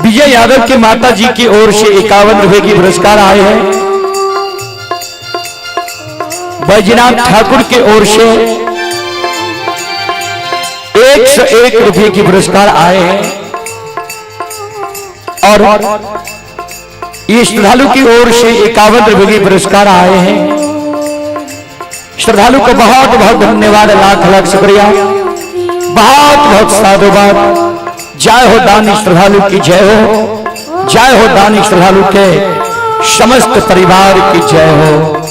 विजय यादव के माता जी की ओर से 51 रुपए की पुरस्कार आए हैं। बैजनाथ ठाकुर की ओर से 101 रुपए की पुरस्कार आए हैं और ये श्रद्धालु की ओर से 51 रुपए की पुरस्कार आए हैं। श्रद्धालु को बहुत बहुत धन्यवाद, लाख लाख शुक्रिया। बहुत बहुत साधुवाद। जय हो दानी श्रद्धालु की जय हो, जय हो दानी श्रद्धालु के समस्त परिवार की जय हो।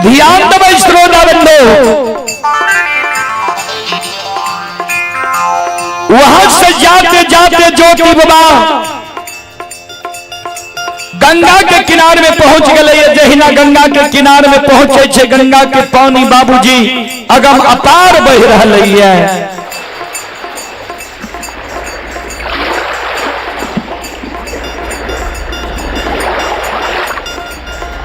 ध्यान दो श्रोता बंदो, वहां से जाते जाते ज्योति बाबा गंगा के किनारे में पहुंच गए। जहिना गंगा के किनारे में पहुंचे छे, गंगा के पानी बाबूजी अगम अपार बह रही है।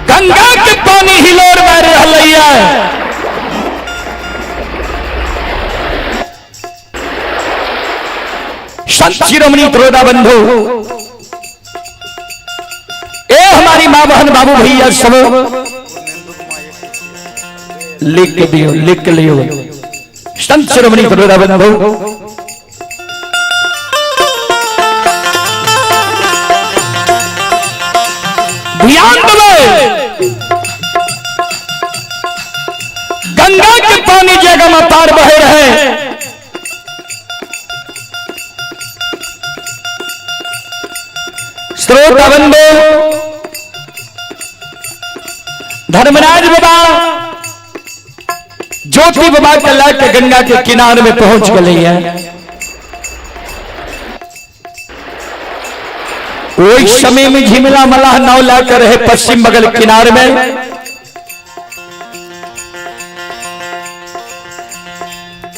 गंगा के पानी हिलोर बह रही है। संत शिरोमणि त्रोदा बंधु, ए हमारी मां बहन बाबू भैया सब लिख दियो, लिख लियो। संत शिरोमणि त्रोदा बंधु, ध्यान दो। गंगा के पानी जगह में पार बह रहे। श्रोता बंधु, धर्मराज बाबा ज्योति बाबा के लाके गंगा के किनारे में पहुंच गए हैं। वही समय में झिमला मलाह नाव लाकर रहे पश्चिम बगल किनारे में।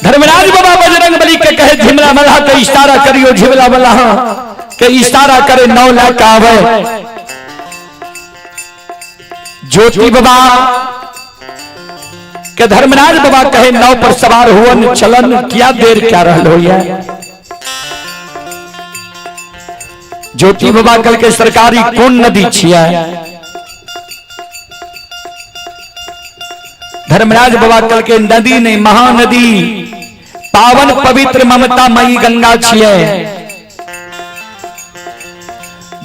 धर्मराज बाबा बजरंग बली के कहे झिमला मलाह का इशारा करियो, झिमला मलाह के इशारा करे नाव लाकर आवे। ज्योति बाबा के धर्मराज बाबा कहे नाव पर सवार हुआ चलन, क्या देर क्या रह हो। ज्योति बाबा कल के सरकारी कौन नदी छिया। धर्मराज बाबा कल के नदी नहीं, महानदी, पावन पवित्र ममता मई गंगा छिए।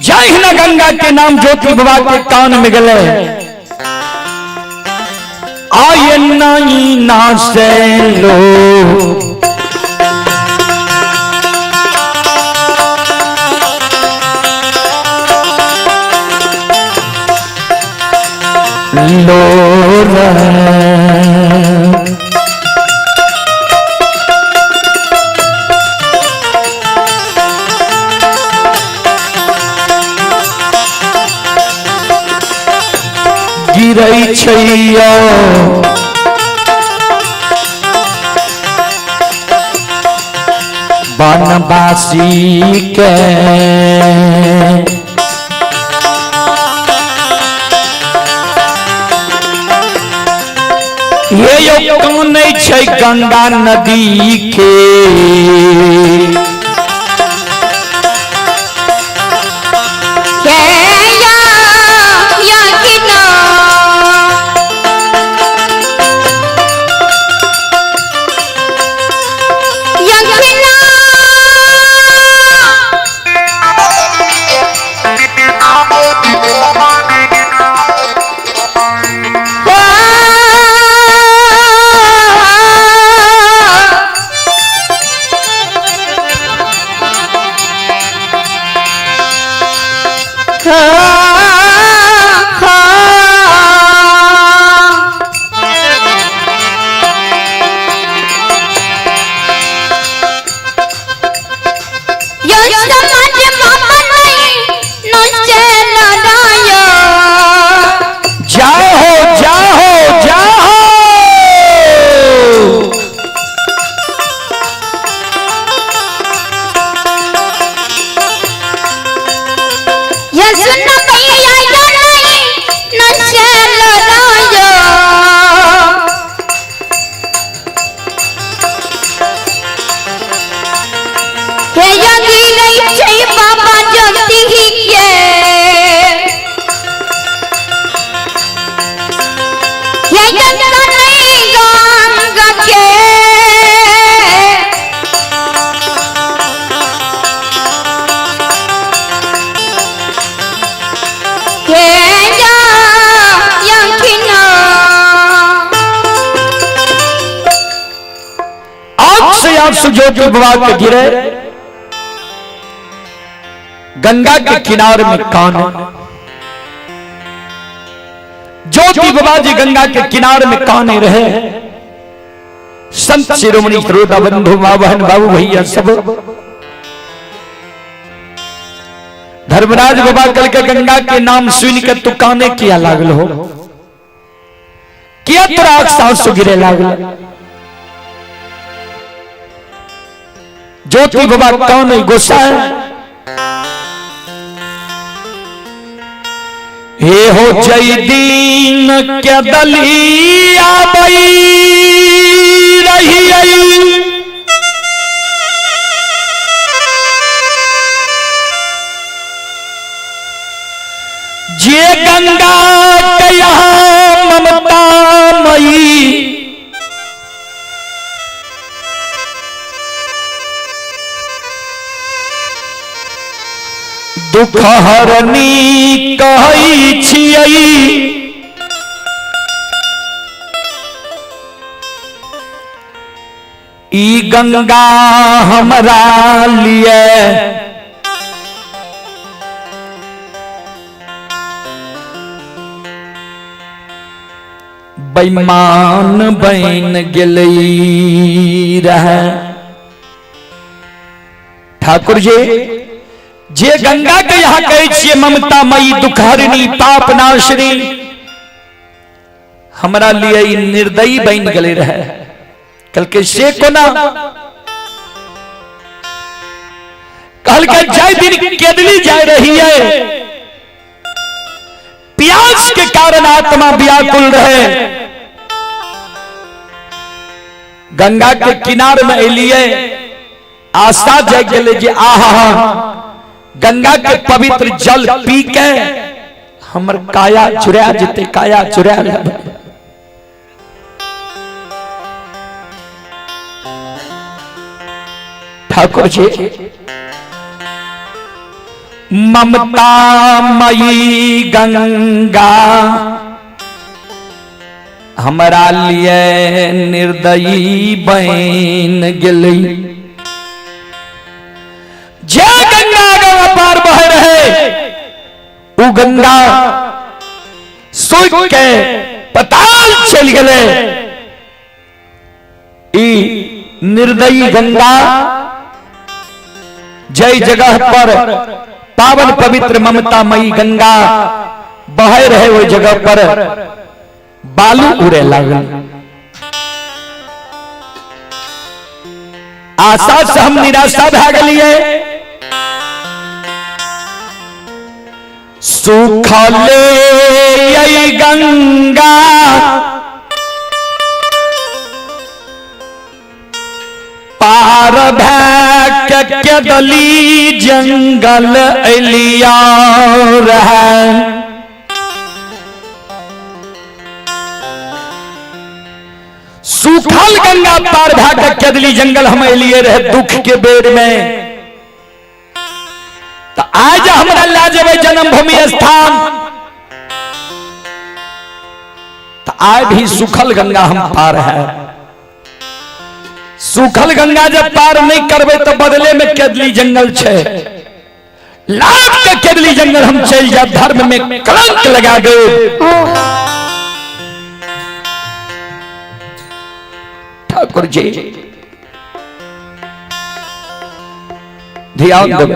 जय हिना गंगा के नाम ज्योति बाबा के कान में गले। आय नहीं ना से लो, गिरई छैया बनवासी के ये यो कौन नहीं छै गंगा नदी के। सुन भैया जो नहीं न चलो राजो के यदि नहीं छै बाबा जल्दी ही के ये जनता नहीं गंगा के आंसू ज्योति बाबा के गिरे गंगा के किनारे में कान ज्योति बाबा जी गंगा के किनारे में काने रहे। संत शिरोमणि श्रोता बंधु मां बहन बाबू भैया सब धर्मराज बाबा कल के गंगा के नाम सुन के तू काने किया लागल हो किया तोरा आंसू गिरे लागल। ज्योति बाबा कौन गुस्सा है हे हो जय दीन क्या दलिया बई रही जे गंगा के यहाँ ममता मई दुख हरनी कहै छियै ई गंगा हमरा लिए बेईमान बन गेलै रहे। ठाकुर जी जे गंगा के यहाँ कहै छियै ममता मई दुखहरिणी पाप नाशिनी हमरा लिए ई निर्दयी बन गेले रहे। कल के से कोना कल के जाय दिन केदली जा रही है प्यास के कारण आत्मा व्याकुल रहे। गंगा के किनारे में एलिए आशा जाग गए जे आहा गंगा के पवित्र जल पी के हमर काया चुरा जते काया चुरा लेबे। ठाकुर जी ममता मई गंगा हमरा लिए निर्दयी बन गेलै। जे गंगा गंगा पार बह रहे उ गंगा सूख के पताल चल गए। ई निर्दयी गंगा जय जगह पर पावन पवित्र ममता मई गंगा बह रहे वो जगह पर बालू उड़े लागल। आशा से हम निराशा भा गलिए। सुखले यही गंगा पार भैक के दली जंगल एलिया रहे। सूखल गंगा पार भैक के दली जंगल हम एलिए रहे दुख के बेर में। तो आज हमरा ला जेबे जन्मभूमि स्थान तो आज भी सूखल गंगा हम पार है। सूखल गंगा जब पार नहीं करबे तो बदले में केदली जंगल छे लाख के केदली जंगल हम चल जा धर्म में कलंक लगा दे। ठाकुर जी ध्यान दो।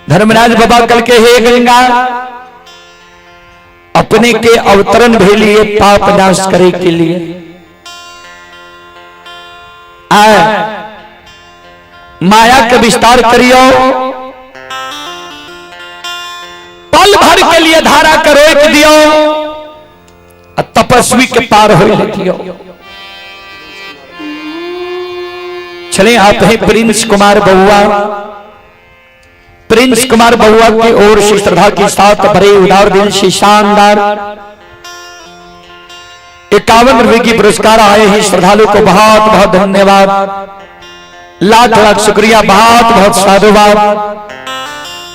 धर्मराज बाबा कल के हे गंगा अपने के अवतरण भेलिए पाप नाश करे के लिए माया के विस्तार करियो, पल भर के लिए धारा के रोक दियो, तपस्वी के पार हो लिखियो। चले आप हैं प्रिंस कुमार बउआ। प्रिंस कुमार बउआ की ओर से श्रद्धा के साथ बड़े उदार दिल से शानदार 51 रुपए की पुरस्कार आए हैं। श्रद्धालु को बहुत बहुत धन्यवाद, लाख लाख शुक्रिया, बहुत बहुत साधुवाद।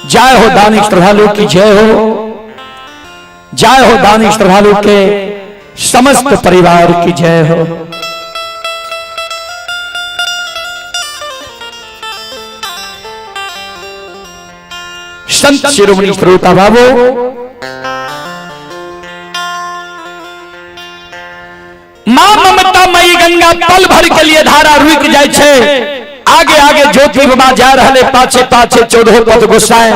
जय हो दानी श्रद्धालु की जय हो, जय हो दानी श्रद्धालु के समस्त परिवार की जय हो। संत शिरोमणि श्रोता बाबू, मां ममता मई गंगा पल भर के लिए धारा रुक जाए छे। आगे आगे ज्योति बाबा जा रहे, पाछे पाछे 14 पद गोसाए।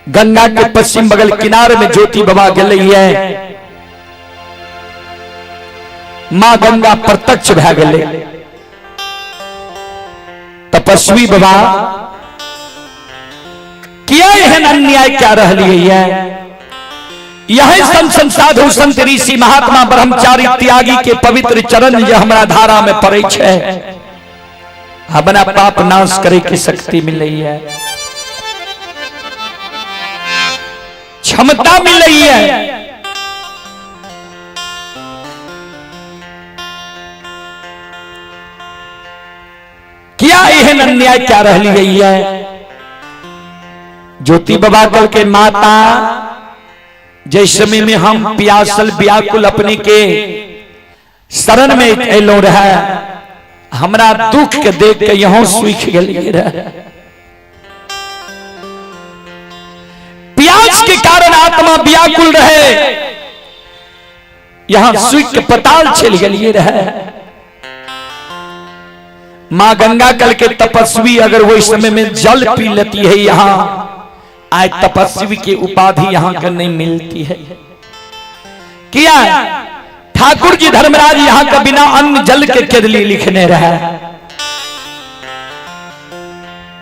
गंगा के पश्चिम बगल किनारे में ज्योति बाबा गई है। मां गंगा प्रत्यक्ष भै गए। तपस्वी बाबा किया एहन अन्याय क्या रही है। यही संत साधु संत ऋषि महात्मा ब्रह्मचारी त्यागी के पवित्र चरण जो हमारा धारा में पड़े छे, हमारा पाप नाश करे की शक्ति मिल रही है, क्षमता मिल रही है। क्या एहन अन्याय क्या रही गई है। ज्योति बाबा कल के माता जिस समय में हम प्यासल व्याकुल अपने के शरण में एलो रहा, हमरा दुख के देख के यहां सूख गए रहा। प्यास के कारण आत्मा व्याकुल रहे, यहां सूख के पताल चल गए रहा। मां गंगा कल के तपस्वी अगर वो इस समय में जल पी लेती है, यहां आज तपस्वी की उपाधि यहां का नहीं मिलती है। किया ठाकुर जी धर्मराज यहां का बिना अन्न जल के केदली लिखने रहा।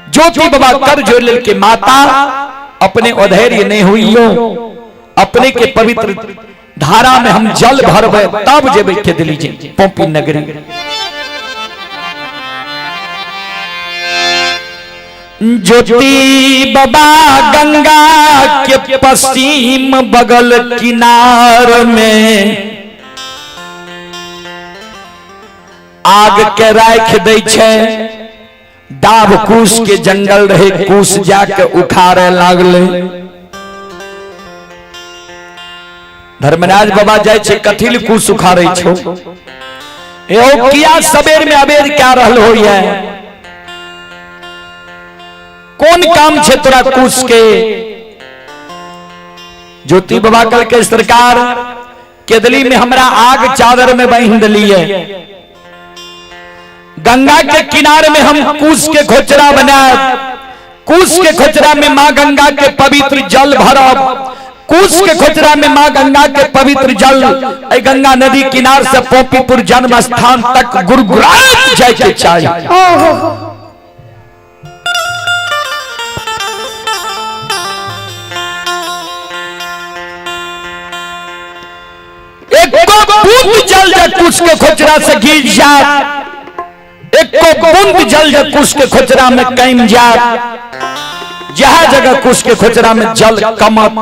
ज्योति बाबा कर जोड़ के माता अपने अधैर्य नहीं हुई हो, अपने के पवित्र धारा में हम जल भरबे तब जेबे केदली जी पोपी नगरी। ज्योति बाबा गंगा के पश्चिम बगल किनार में आग के राख दे छे। डाब कूश के जंगल रहे, कूश जाके उखाड़े लागले। धर्मराज बाबा जाए छे कथिल कूश उखाड़े छो। एहो किया सबेर में अबेर क्या रहल हो है, कौन काम छे तोरा कूश के। ज्योति बाबा कल के सरकार केदली में हमरा आग चादर में बांध लिए। गंगा के किनारे में हम कूश के खोचरा बनाए, कूश के खोचरा में मां गंगा के पवित्र जल भरब। कूश के खोचरा में मां गंगा के पवित्र जल गंगा नदी किनार से पोपीपुर जन्म स्थान तक गुरगुरात जाए के चाहिए। बूंद जल जब कुछ के खोचरा से गिर जाए, एक बूंद जल जब कुछ के खोचरा में कैम जाए, जहां जगह कुछ के खोचरा में जल कमत।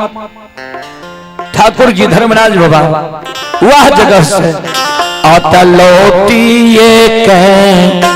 ठाकुर जी धर्मराज बाबा वह जगह से अतलोती कह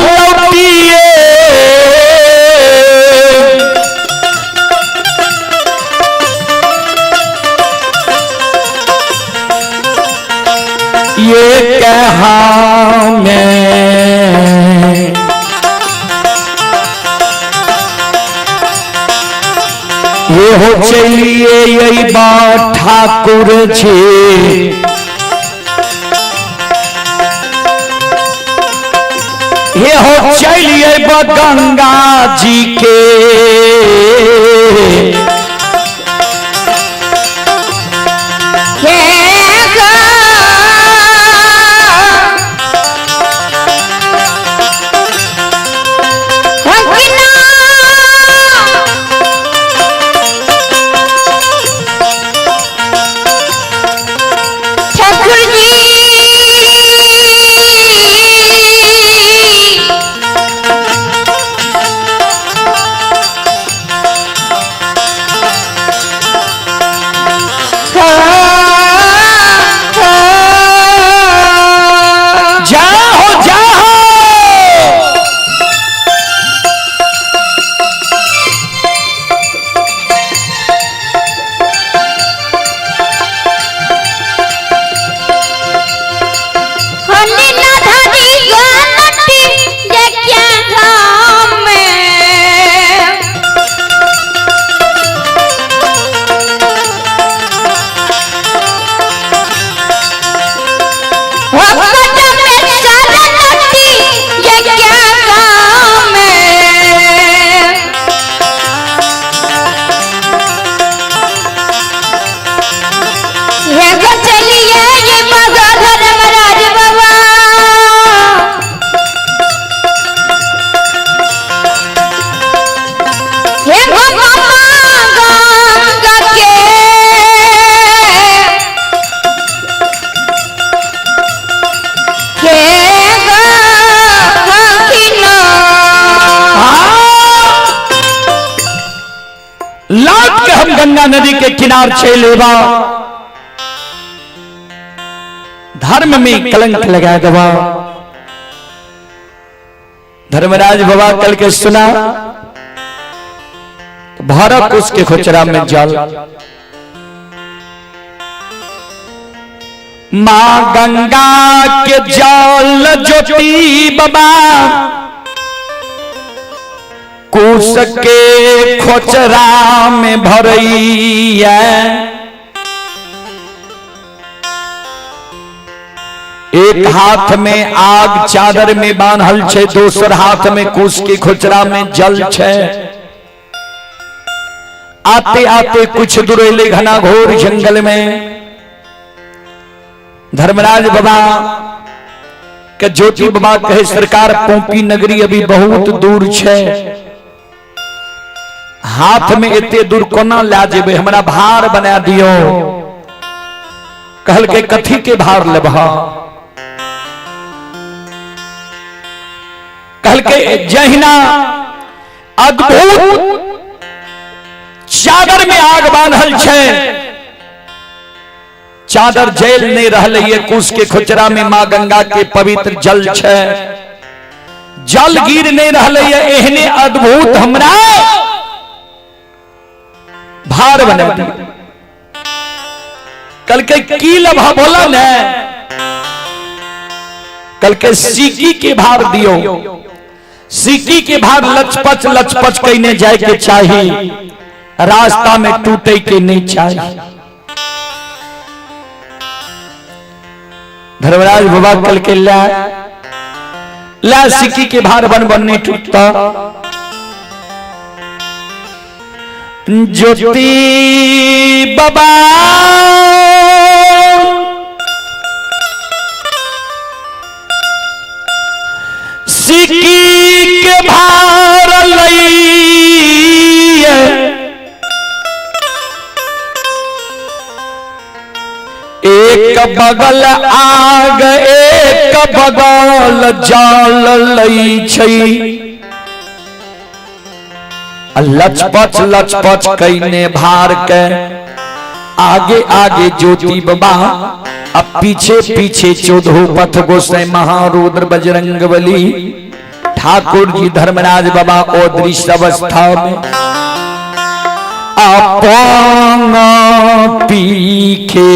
हो हो चलिए यही बात ठाकुर जी, ये हो चलिए गंगा जी के गंगा नदी के किनार छेलेवा धर्म में कलंक लगा गवा। धर्मराज बाबा कल के सुना भारत उसके खुचरा में जल, मां गंगा के जल ज्योति बाबा कुश के खोचरा में भरई है। एक हाथ में आग चादर में बांधल छे, दूसर हाथ में कुश के खोचरा में जल छे। आते आते कुछ दूर ले घना घोर जंगल में धर्मराज बाबा के ज्योति बाबा कहे सरकार पोंपी नगरी अभी बहुत दूर छे, हाथ में इतने दूर कोना ला जेबे, हमरा भार बना दियो। कहल के कथी के भार लेबहा? कहल के जहिना अद्भुत चादर में आग बांधल छे, चादर जल नहीं रहले, ये कुश के खुचरा में मां गंगा के पवित्र जल छे, जल गिर नहीं रहले, ये एहने अद्भुत हमरा भार बना दिया। कल के की लभा बोला न, कल के सीकी के भार दियो, सीकी के भार लचपच लचपच कहने जाए के चाहिए, रास्ता में टूटे के नहीं चाहिए। धर्मराज बाबा कल के ला सीकी के भार बन बन नहीं टूटता। ज्योति बाबा सीकी के भार लइए, एक बगल आग एक बगल जल लई छई। लचपच लचपच कईने भार के आगे आगे ज्योति बाबा, अब पीछे पीछे 14 पथ गोसाई महारुद्र बजरंगबली ठाकुर जी धर्मराज बाबा अदृश्य अवस्था में अपन पीखे।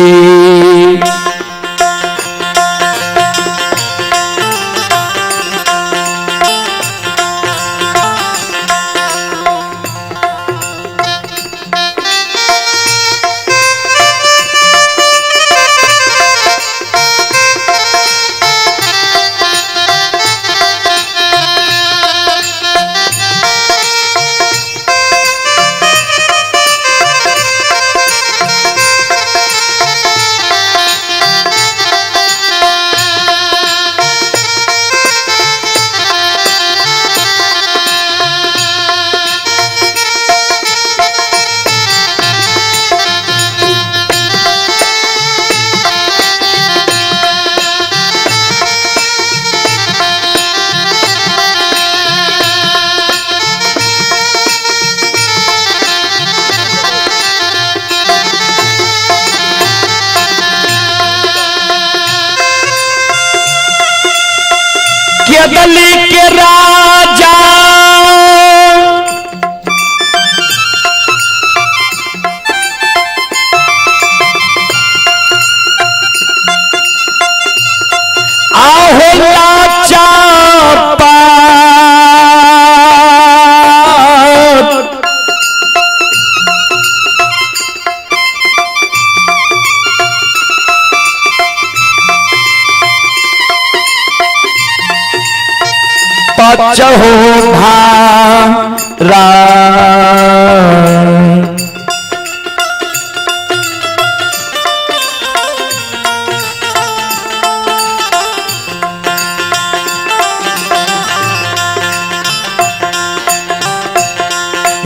पाचहो भारा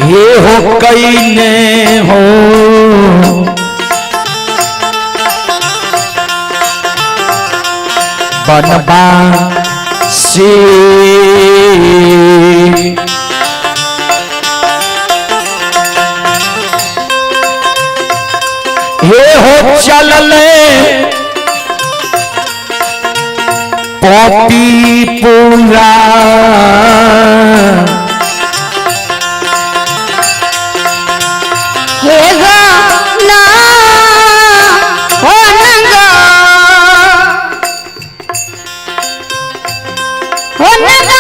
ये हो कई ने हो बनबा से हे हो चलले पोपी पूरा हे गो ना हो नंगा हो नंगा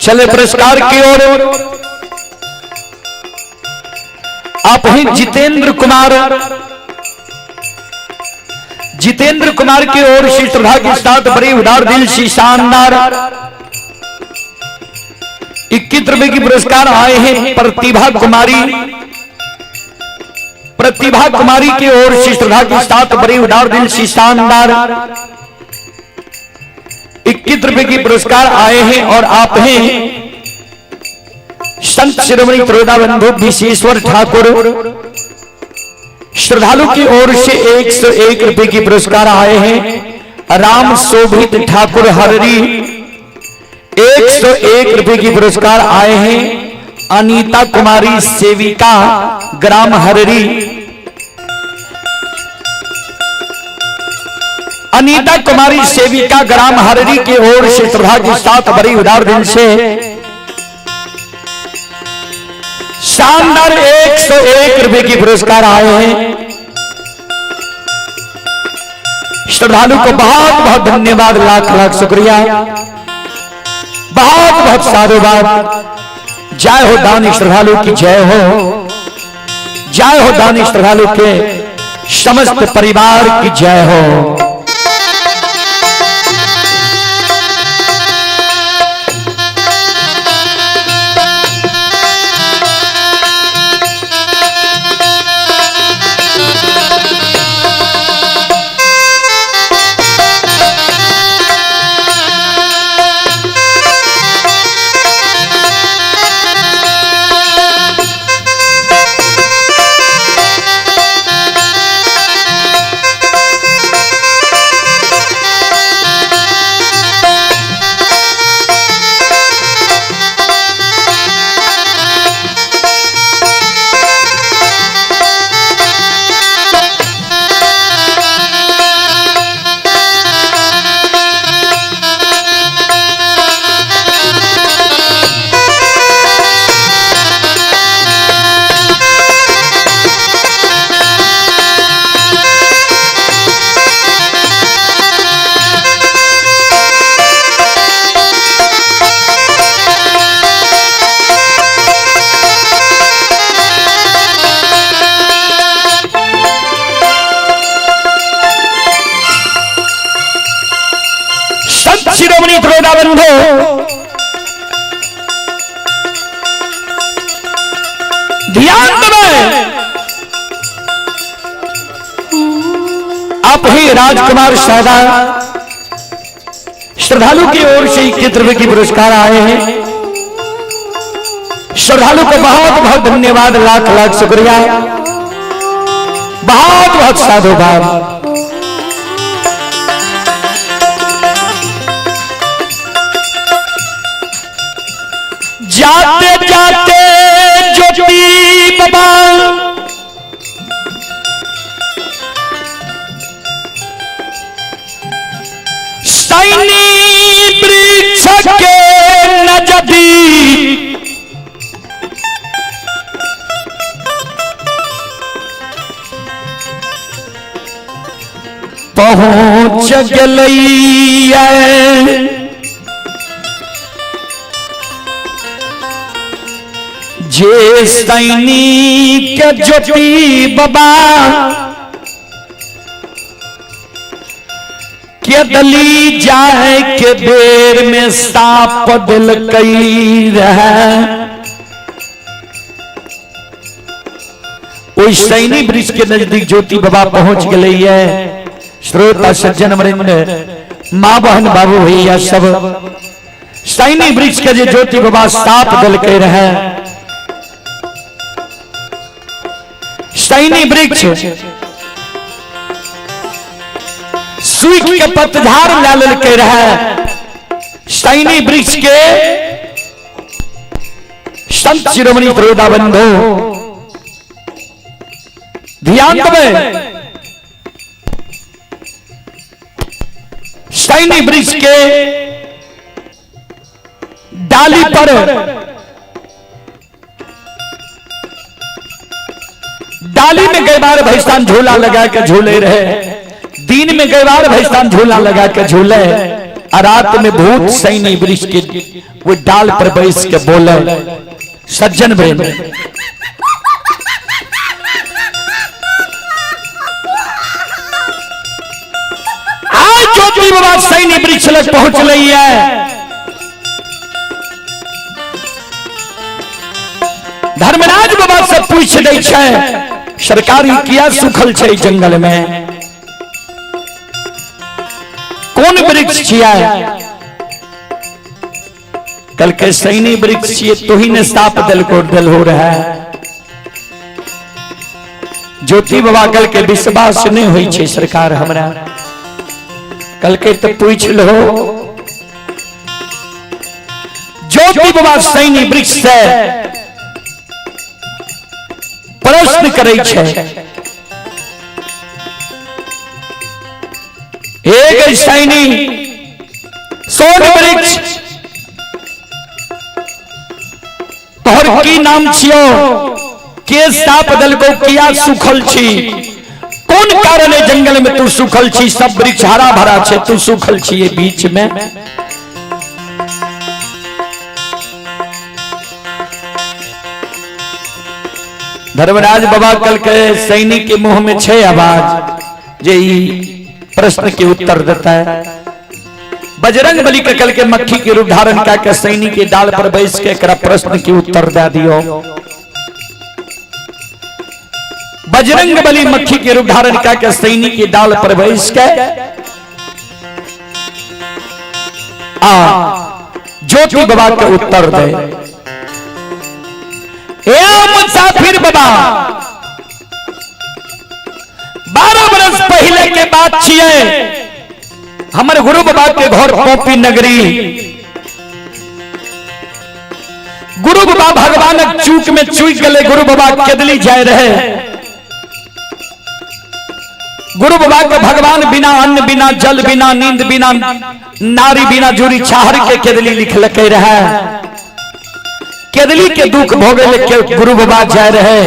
चले पुरस्कार की ओर आप ही जितेंद्र कुमार की ओर श्री श्रद्धा के साथ बड़े उदार दिल से शानदार 21 रुपए की पुरस्कार आए हैं प्रतिभा कुमारी की ओर श्री श्रद्धा के साथ बड़े उदार दिल से शानदार 21 रुपए की पुरस्कार आए हैं और आप हैं संत शिरोमणि त्रोदा बंधु विशेश्वर ठाकुर श्रद्धालु की ओर से 101 रुपए की पुरस्कार आए हैं। राम शोभित ठाकुर हररी 101 रुपए की पुरस्कार आए हैं। अनीता कुमारी सेविका ग्राम हररी अनीता कुमारी सेविका ग्राम हररी की ओर से श्रद्धा के साथ बड़ी उदार दिल से शानदार 101 रुपए की पुरस्कार आए हैं। श्रद्धालु को बहुत बहुत धन्यवाद, लाख लाख शुक्रिया, बहुत बहुत साधुवाद। जय हो दानी श्रद्धालु की जय हो, जय हो दानी श्रद्धालु के समस्त परिवार की जय हो। शिरोमणि त्रोदा बंधो, ध्यान दें, आप ही राजकुमार शादा श्रद्धालु की ओर से 21 रुपए की पुरस्कार आए हैं। श्रद्धालु को बहुत बहुत धन्यवाद, लाख लाख शुक्रिया, बहुत बहुत साधुवाद। जाते जाते ज्योति बाबा सैनी वृक्ष के नजदीक पहुंच गलैया, जे सैनिक ज्योति बाबा के दली जाए के बेर में साप दिल कई रहे। ओई सैनी वृक्ष के नजदीक ज्योति बाबा पहुंच गई है। श्रोता सज्जन वृंद, मां बहन बाबू भैया सब, सैनी वृक्ष के जो ज्योति बाबा साप दिल कई रहे। सैनी वृक्ष सूख के पतझार लाल के रहे। सैनी वृक्ष के संत शिरोमणि त्रोदा बंधो, ध्यान दें, सैनी वृक्ष के डाली पर डाली में कई बार भैंसान झूला लगा के झूले रहे, दिन में कई बार भैंसान झूला लगा के झूले, और रात में भूत सैनी वृक्ष के वो डाल पर बैठ के बोले। सज्जन बहन, आज ज्योति बाबा सैनी वृक्ष लग पहुंच रही है। धर्मराज बाबा से पूछ दे छे, सरकारी किया सुखल छे जंगल में, कौन वृक्ष छिया? कल के सैनी वृक्ष छिए, तो ही ने साप दल को दल हो रहा है। ज्योति बाबा कल के विश्वास नहीं हुई छे सरकार हमरा, कल के तो पूछ लो। ज्योति बाबा सैनी वृक्ष से प्रश्न करे छे, एक सैनी सोन वृक्ष तोहर की नाम छियो, के साप दल को किया सुखल छी, कौन कारण है जंगल में तू सुखल छी? सब वृक्ष हरा भरा छे, तू सुखल छी बीच में। धर्मराज बाबा कल के सैनिक के मुंह में छे आवाज, जे प्रश्न के उत्तर देता है। बजरंग बली के कल के मक्खी के रूप धारण करके सैनिक के डाल पर बैठ के करा प्रश्न के उत्तर दे दियो। बजरंग बली मक्खी के रूप धारण करके सैनिक के डाल पर बैठ के ज्योति बाबा के उत्तर दे। मुसाफिर बाबा, 12 बरस पहले के बात छिए, हमारे गुरु बाबा के घर पोपी नगरी। गुरु बाबा भगवान चूक में चूक गले, गुरु बाबा केदली जाए रहे। गुरु बाबा के भगवान बिना अन्न, बिना जल, बिना नींद, बिना नारी, बिना जुड़ी छाहर के केदली लिखल के रहे। केदली के दुख भोगे के गुरु बाबा जाए रहे।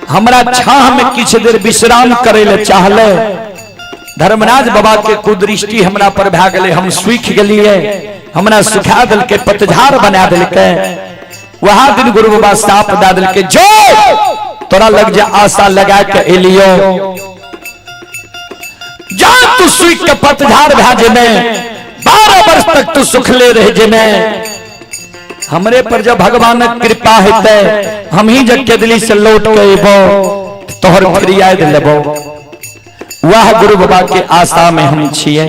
हमरा छाह में किछ देर विश्राम करे ले चाहले। धर्मराज बाबा के कुदृष्टि हमरा पर भा गले, हम सूख गलिए, हमरा सुखा दिल के पतझार बना दिल के। वहां दिन गुरु बाबा साप दा दिल के, जो तोरा लग जा आशा लगा के एलियो, जा तू सूख के पतझार भाजे में 12 वर्ष तक तू सुख ले रहे जे मैं हमरे पर जब भगवान कृपा हेते हम ही जग के दिल्ली से लौट के अबो तोहर फरियाद लेबो। वह गुरु बाबा के आशा में हम छिए।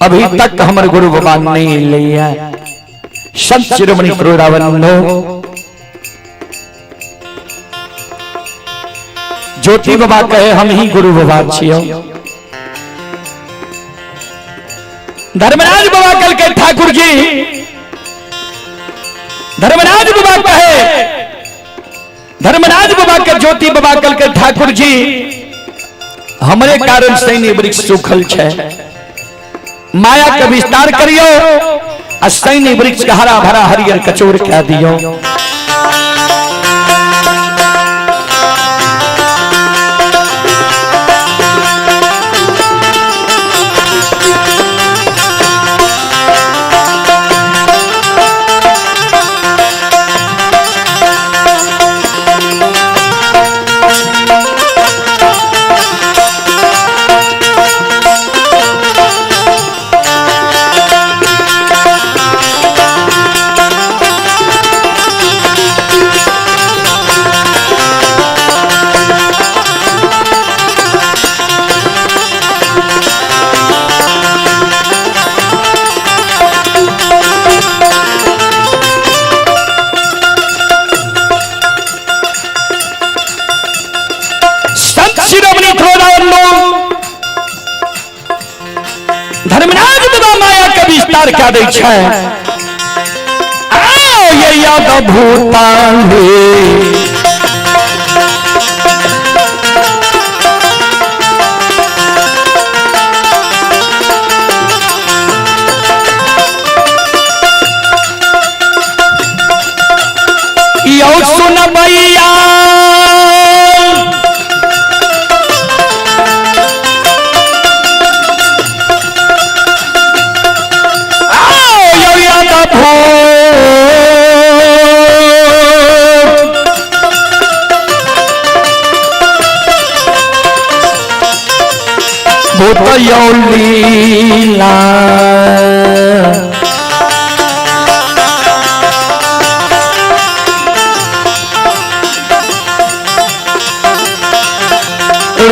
अभी तक हमर गुरु बाबा नहीं लिया। संत शिरोमणि प्रभुरावनो ज्योति बाबा कहे हम ही गुरु बाबा छियो। धर्मराज बाबा कल के ठाकुर जी धर्मराज बाबा कहे धर्मराज बाबा के ज्योति बाबा कल के ठाकुर जी हमरे कारण सैन्य वृक्ष सूखल छे माया के विस्तार करियो आ सैन्य वृक्ष का हरा भरा हरियर कचोर क्या दियो। धर्मराज बाबा माया के विस्तार क्या दै छै आओ ये याद भूतान यो सुन भैया लीला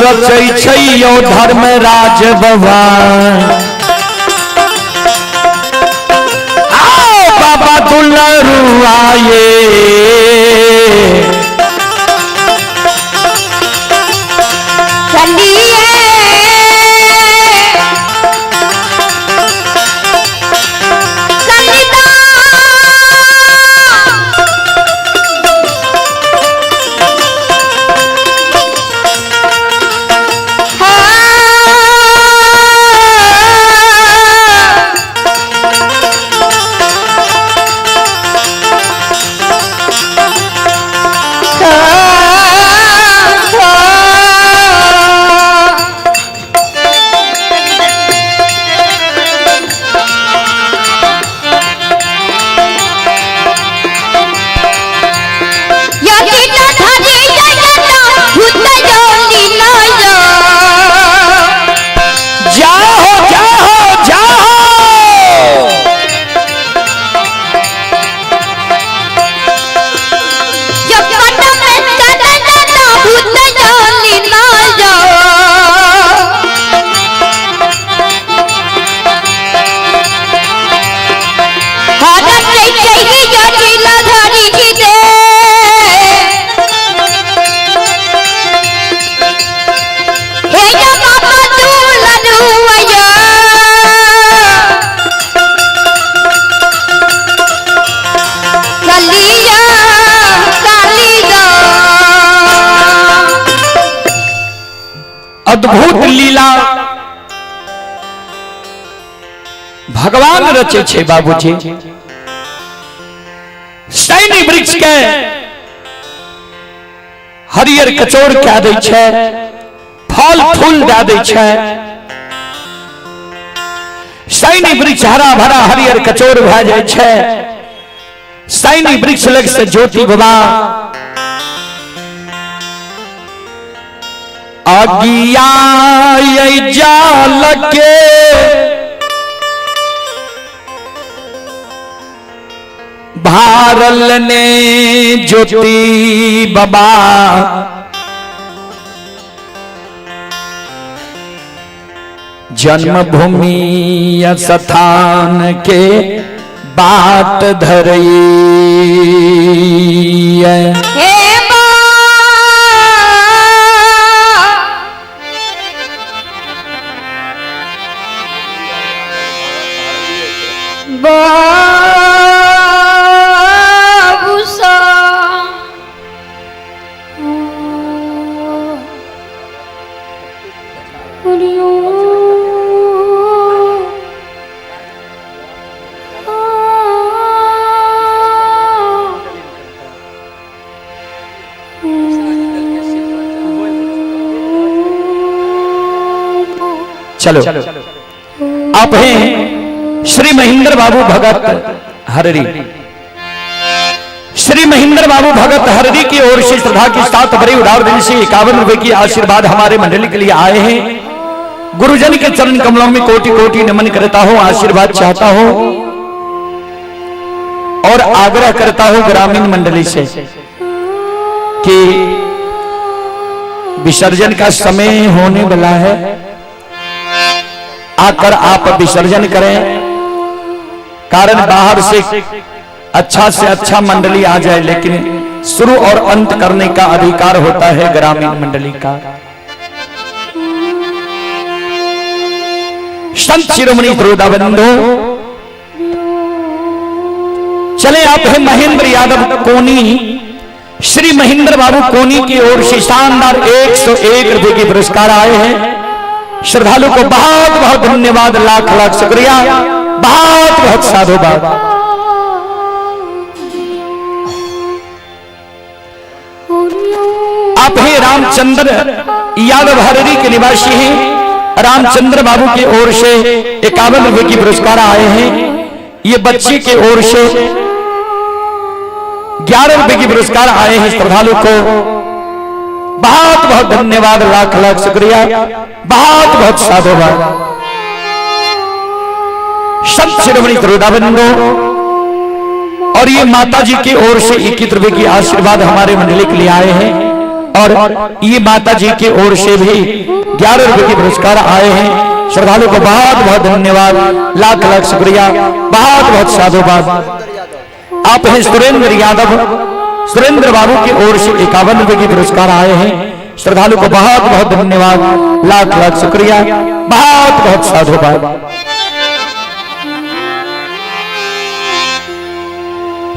रचै छै यो धर्मराज बाबा आओ बाबा दुलरुआए अद्भुत लीला भगवान रचे छे बाबूजी। सैन्य वृक्ष के हरियर कचोर क्या दै छै फल फूल दे दै छै। सैन्य वृक्ष हरा भरा हरियर कचोर भए जाय छै। सैन्य वृक्ष लग से ज्योति बाबा आगिया जाल के भारल ने ज्योति बाबा जन्मभूमि स्थान के बाट धरई हे बाबूसा चलो आप हैं श्री महेंद्र बाबू भगत हररी। श्री महेंद्र बाबू भगत हररी की ओर से श्रद्धा के साथ बड़े उदार दिल से 51 रुपए की आशीर्वाद हमारे मंडली के लिए आए हैं। गुरुजन के चरण कमलों में कोटि कोटि नमन करता हूं, आशीर्वाद चाहता हूं और आग्रह करता हूं ग्रामीण मंडली से कि विसर्जन का समय होने वाला है, आकर आप विसर्जन करें। कारण बाहर से अच्छा मंडली आ जाए, लेकिन शुरू और अंत करने का अधिकार होता है ग्रामीण मंडली का। संत शिरोमणि श्रोताबंधु, चले आप है महेंद्र यादव कोनी, श्री महेंद्र बाबू कोनी की ओर से शानदार 101 रुपए के पुरस्कार आए हैं। श्रद्धालु को बहुत बहुत धन्यवाद, लाख लाख शुक्रिया, बहुत बहुत साधुवाद। आप ही रामचंद्र यादव हररी के निवासी हैं। रामचंद्र बाबू की ओर से 51 रुपए की पुरस्कार आए हैं। ये बच्चे की ओर से 11 रुपए की पुरस्कार आए हैं। श्रद्धालु को बहुत बहुत धन्यवाद, लाख लाख शुक्रिया, बहुत बहुत साधुवाद। संत शिरोमणि श्रोताबंधु, और ये माता जी की ओर से 21 रुपए की आशीर्वाद हमारे मंडली के लिए आए हैं। और ये माता जी की ओर से भी 11 रुपए की पुरस्कार आए हैं। श्रद्धालु को बहुत बहुत धन्यवाद, लाख लाख शुक्रिया, बहुत बहुत साधुवाद। आप हैं सुरेंद्र यादव, सुरेंद्र बाबू की ओर से 51 रुपए की पुरस्कार आए हैं। श्रद्धालु को बहुत बहुत धन्यवाद, लाख लाख शुक्रिया, बहुत बहुत साधुवाद।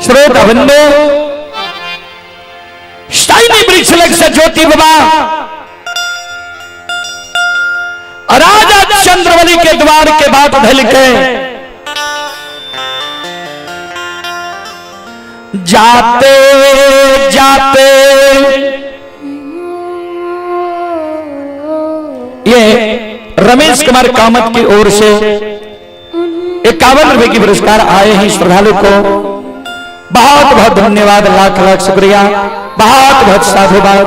श्रोताबंधु, शाइनी वृक्ष से ज्योति बाबा राजा चंद्रवली के द्वार के बाद ढल के जाते जाते ये रमेश कुमार कामत की ओर से 51 रुपए की पुरस्कार आए हैं। श्रद्धालु को बहुत बहुत धन्यवाद, लाख लाख शुक्रिया, बहुत बहुत साधुवाद।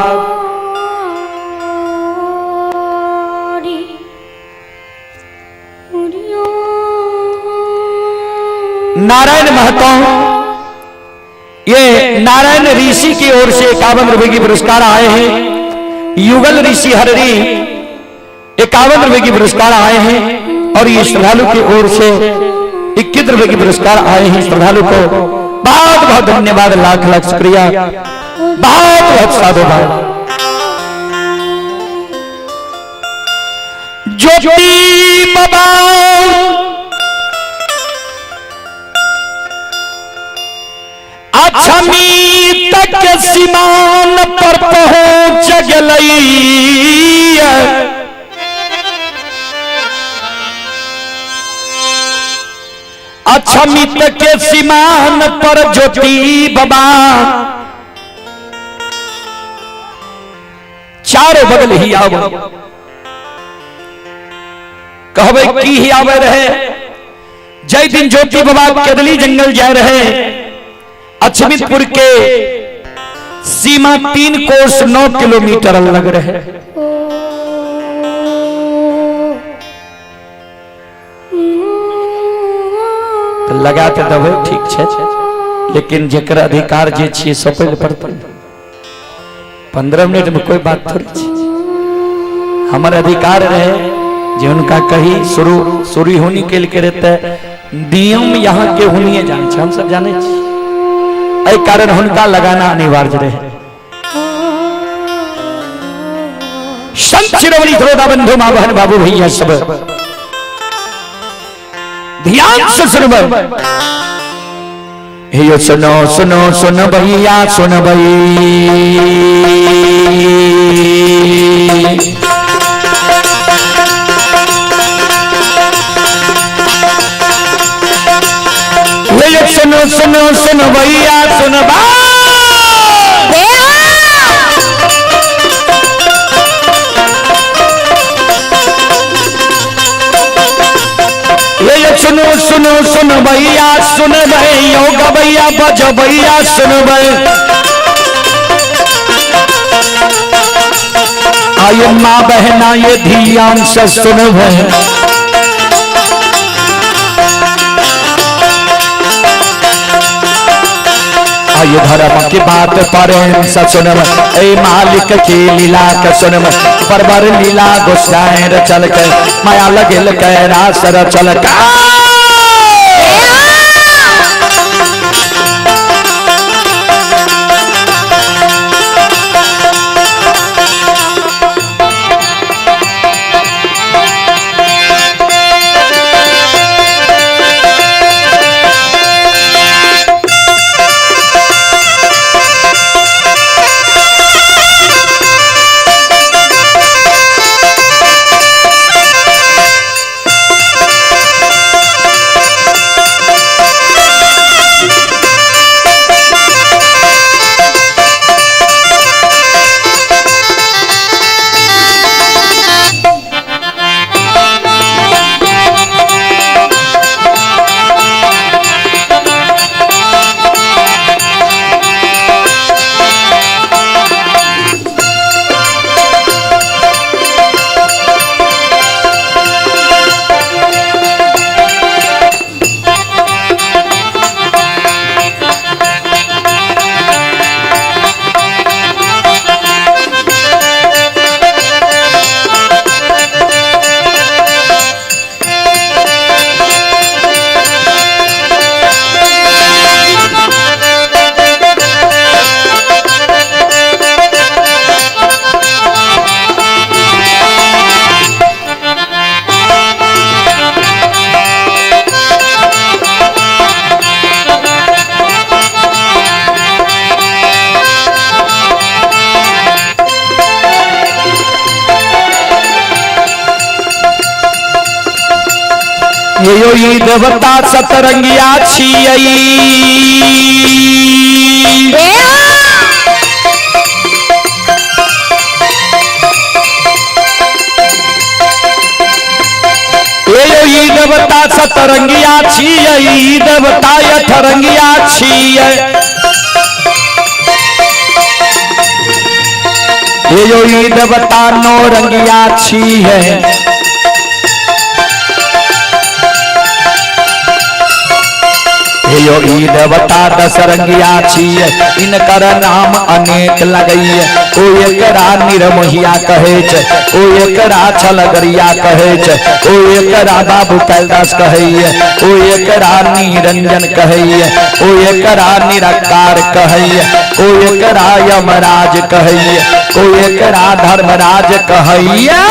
नारायण महतो, ये नारायण ऋषि की ओर से 51 रुपए की पुरस्कार आए हैं। युगल ऋषि हररी 51 रुपए की पुरस्कार आए हैं। और ये श्रद्धालु की ओर से 21 रुपए की पुरस्कार आए हैं। श्रद्धालु को बहुत बहुत धन्यवाद, लाख लाख शुक्रिया, बहुत बहुत साधुवाद। ज्योति बाबा अछमी तक सीमान पर पहुंच गई, अछमी तक सीमान पर ज्योति बाबा चारों बगल ही आवे, कहवे की ही आवे रहे। जय दिन ज्योति बाबा केदली जंगल जा रहे, अछमितपुर के सीमा 3 कोस 9 किलोमीटर लग रहे। तो लगाते दबे, ठीक है। लेकिन जेकर अधिकार जे छे सपल पर 15 मिनट में कोई बात थोड़ी छे। हमार अधिकार रहे जे उनका कही शुरू होनी के लिए रहते नियम यहाँ के होनी जान हम सब जाने छे कारण उनका लगाना अनिवार्य रहे। संत शिरोमणि श्रोता बंधु मां बहन बाबू भैया सब ध्यान से सुनो। यो सुनो सुनो सुन भैया सुन भई यो सुनो सुनो सुन भैया सुन भई सुनो सुनो सुन भैया सुन भई योग भैया बज भैया सुन भई आये माँ बहना ये ध्यान से सुन भई आये धर्म की बात पर सुन ए मालिक की लीला के सुन परवर लीला गोसाई चल के माया लगिल के रास चल के यो ई देवता सतरंगिया छियई यो ई देवता सतरंगिया छियई देवता अठरंगिया छियई यो ई देवता नौरंगिया छियई यो ई देवता दसरंगिया छियै इनकर नाम अनेक लगैया ओ एकरा निरमोहिया कहै छै ओ एकरा छलगरिया कहै छै ओ एकरा बाबू कैलाश कहैया ओ एकरा निरंजन कहैया ओ एकरा निरंकार कहैया ओ एकरा यमराज कहैया ओ एकरा धर्मराज कहैया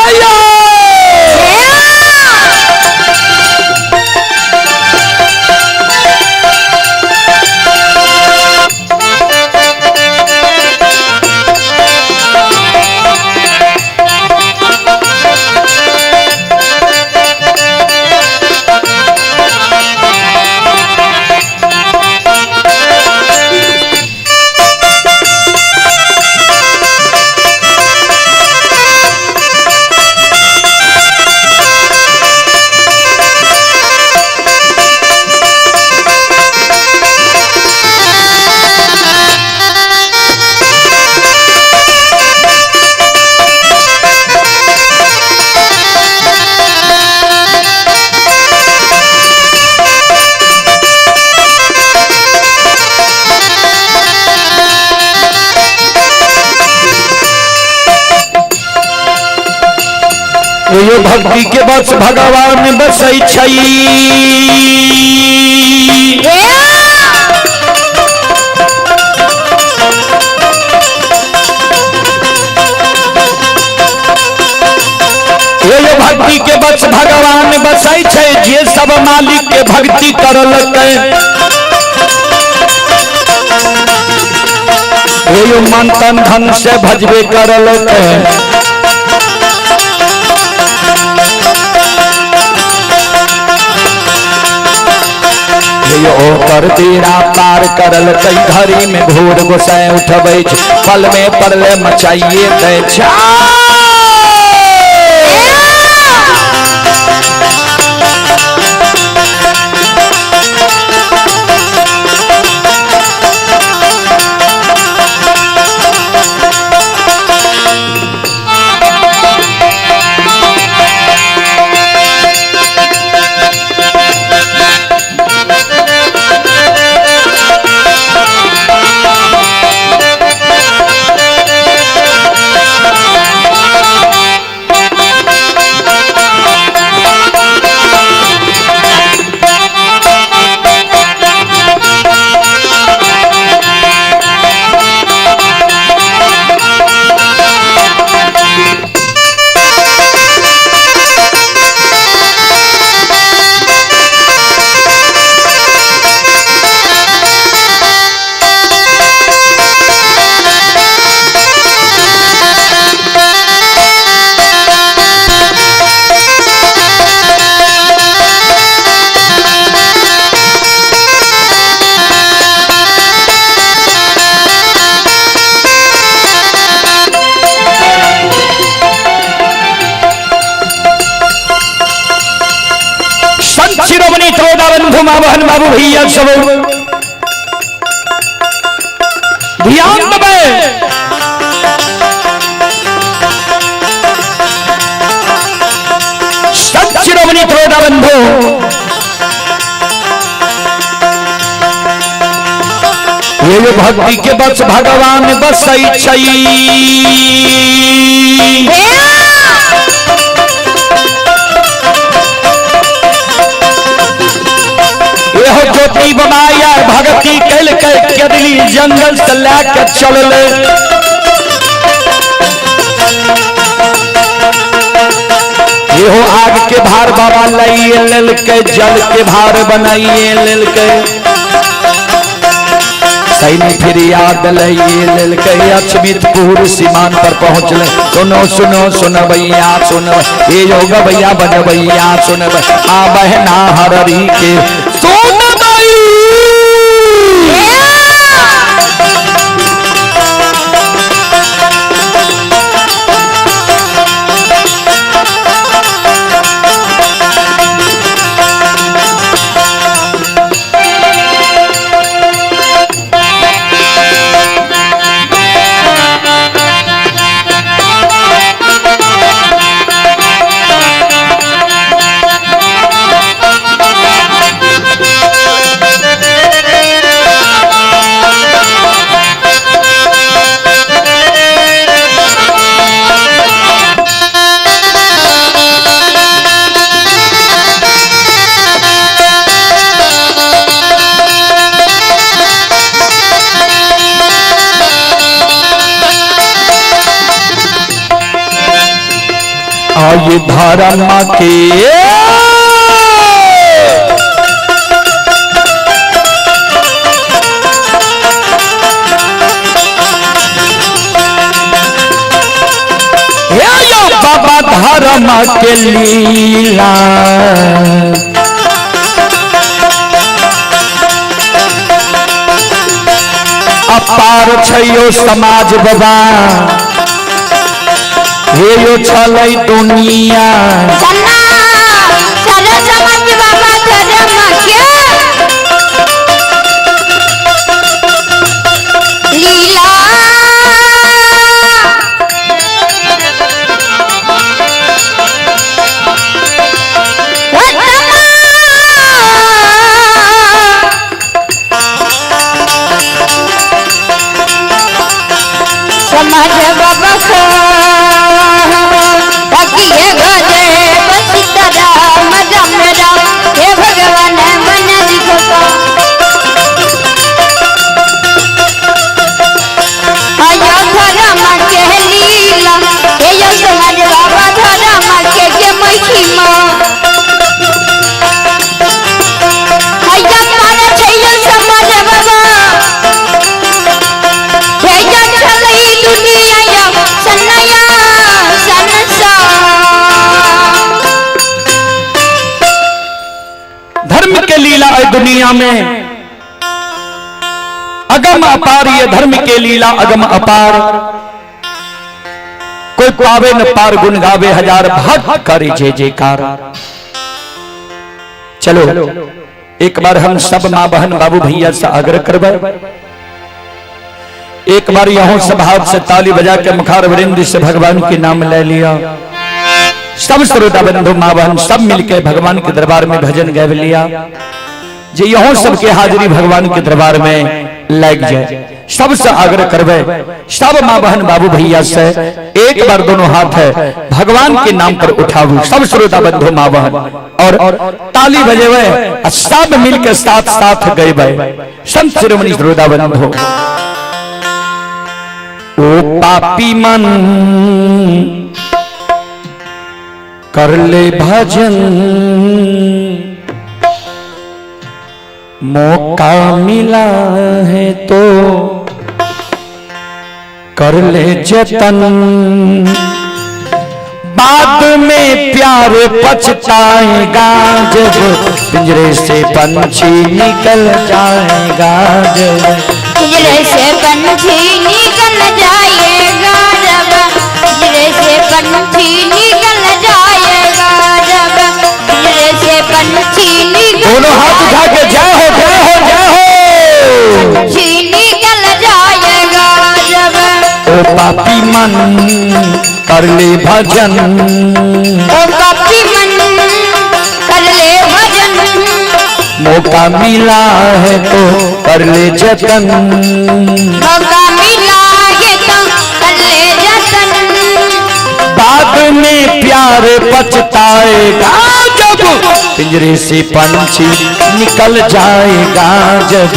यो भक्ति के बस भगवान बसै छई। यो भक्ति के बस भगवान बसै छै, जे सब मालिक के भक्ति करलकै। यो मन तन धन से भजबे करलकै। ओकर बेड़ा पार करल कई घड़ी में घोर गोसाई उठबै छै, पल में परले मचाइए दै छै। शिरोमणि त्रोदा बंधु माँ बहन बाबू भैया सब ध्यान दबे। संत शिरोमणि त्रोदा बंधु ये भक्ति के बस भगवान बसै छई। ज्योति बनाया भगती कल केदली जंगल से लेके चलले। यो आग के भार बाबा लाइए लेलके, जल के भार बनाइए लेलके। सैनी फिर याद लाइए लेलके, अक्षमितपुर सीमान पर पहुंचले। सुनो सुनो सुन भैया सुन, ये योग भैया बन भैया सुन, आ बहना हररी के सुन। ये धर्म के बाबा धर्म के लीला अपार छयो समाज बाबा हे यो छलै दुनिया चल समझ बाबा धर्म के लीला। समझ बाबा को दुनिया में अगम अपार, ये धर्म के लीला अगम अपार। कोई पावे न पार, गुण गावे हजार, भक्त करे जय जयकार। चलो एक बार हम सब मां बहन बाबू भैया से आग्रह करबे, एक बार यहों स्वभाव से ताली बजा के मुखार वृंद से भगवान के नाम ले लिया। सब श्रोता बंधु मां बहन सब मिलकर भगवान के दरबार में भजन गावे लिया। जे यहों सबके हाजिरी भगवान के दरबार में लग जाए। सबसे आग्रह करबे, सब मां बहन बाबू भैया से एक बार दोनों हाथ है भगवान के नाम पर उठाओ। सब श्रोता बंधु मां बहन और ताली बजेवे, सब मिलकर साथ साथ गए। संत शिरोमणि श्रोता बंधु, ओ पापी मन कर ले भजन, मौका मिला है तो कर ले जतन, बाद में प्यार पछताएगा जब पिंजरे से पंछी निकल जाएगा। जब पिंजरे से पंछी निकल जाएगा, जब पिंजरे से पंछी निकल जाएगा, जब पिंजरे से पंछी निकल, दोनों हाथ उठा के जय हो जय हो जय हो, पंछी निकल जाएगा जब। ओ पापी मन कर ले भजन, ओ पापी मन कर ले भजन, मौका मिला है तो कर ले जतन, मौका मिला है तो कर ले जतन, बाद में प्यार पछताएगा जब पिंजरे से पंछी निकल जाएगा। जब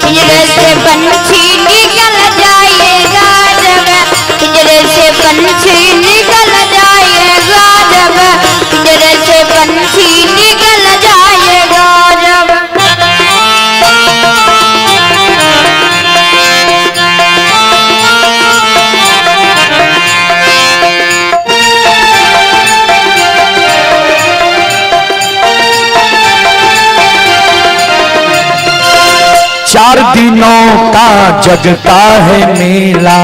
पिंजरे से पंछी निकल जाएगा, जब पिंजरे से पंछी निकल जाएगा, जब पिंजरे से पंछी निकल जाएगा, जब। चार दिनों का जगता है मेला,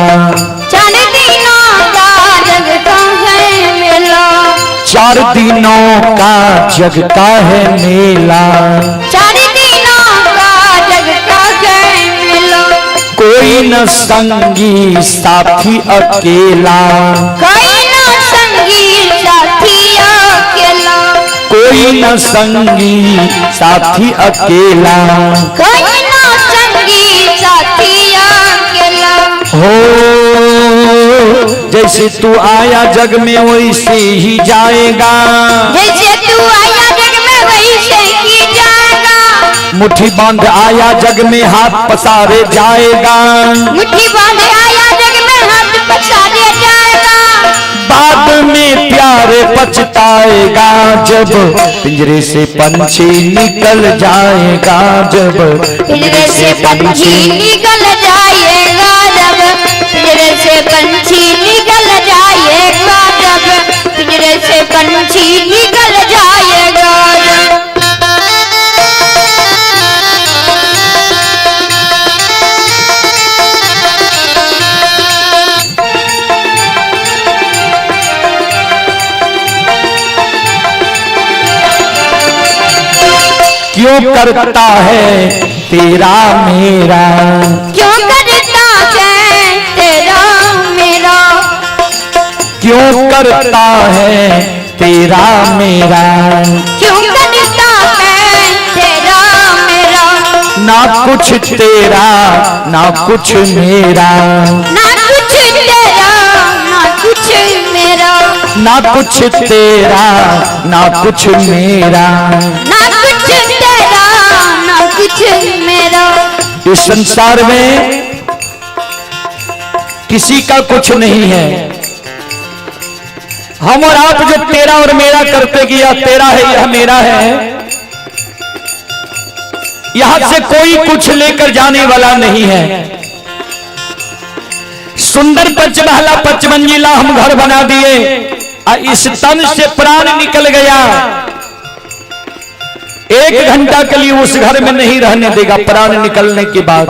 4 दिनों का जगता है मेला, 4 दिनों का जगता है मेला, 4 दिनों का जगता है मेला, कोई न संगी साथी अकेला, कोई ना संगी साथी अकेला, कोई न संगी साथी अकेला, कोई ना संगी साथी अकेला। हो जैसे तू आया जग में वैसे ही जाएगा, जैसे तू आया जग में वैसे ही जाएगा, मुट्ठी बांध आया जग में हाथ पसारे जाएगा, मुट्ठी बांध आया जग में हाथ पसारे जाएगा, बाद में प्यार पछताएगा जब पिंजरे से पंछी निकल जाएगा। जब पिंजरे से पंछी निकल जाएगा, जब पिंजरे से पंछी निकल जाएगा, जब पिंजरे से पंछी निकल जाएगा, जब। क्यों करता है तेरा मेरा, क्यों करता है तेरा मेरा, क्यों करता है तेरा मेरा, क्यों करता है तेरा मेरा, ना कुछ तेरा ना कुछ मेरा, ना कुछ तेरा ना कुछ मेरा, ना कुछ तेरा ना कुछ मेरा, ना कुछ तेरा ना कुछ मेरा। इस संसार में किसी का कुछ नहीं है। हम और आप जो तेरा और मेरा करते कि यह तेरा है यह मेरा है, यहां से कोई कुछ लेकर जाने वाला नहीं है। सुंदर पंचमहला 55 मंजिला हम घर बना दिए और इस तन से प्राण निकल गया 1 घंटा के लिए उस घर में नहीं रहने देगा। प्राण निकलने के बाद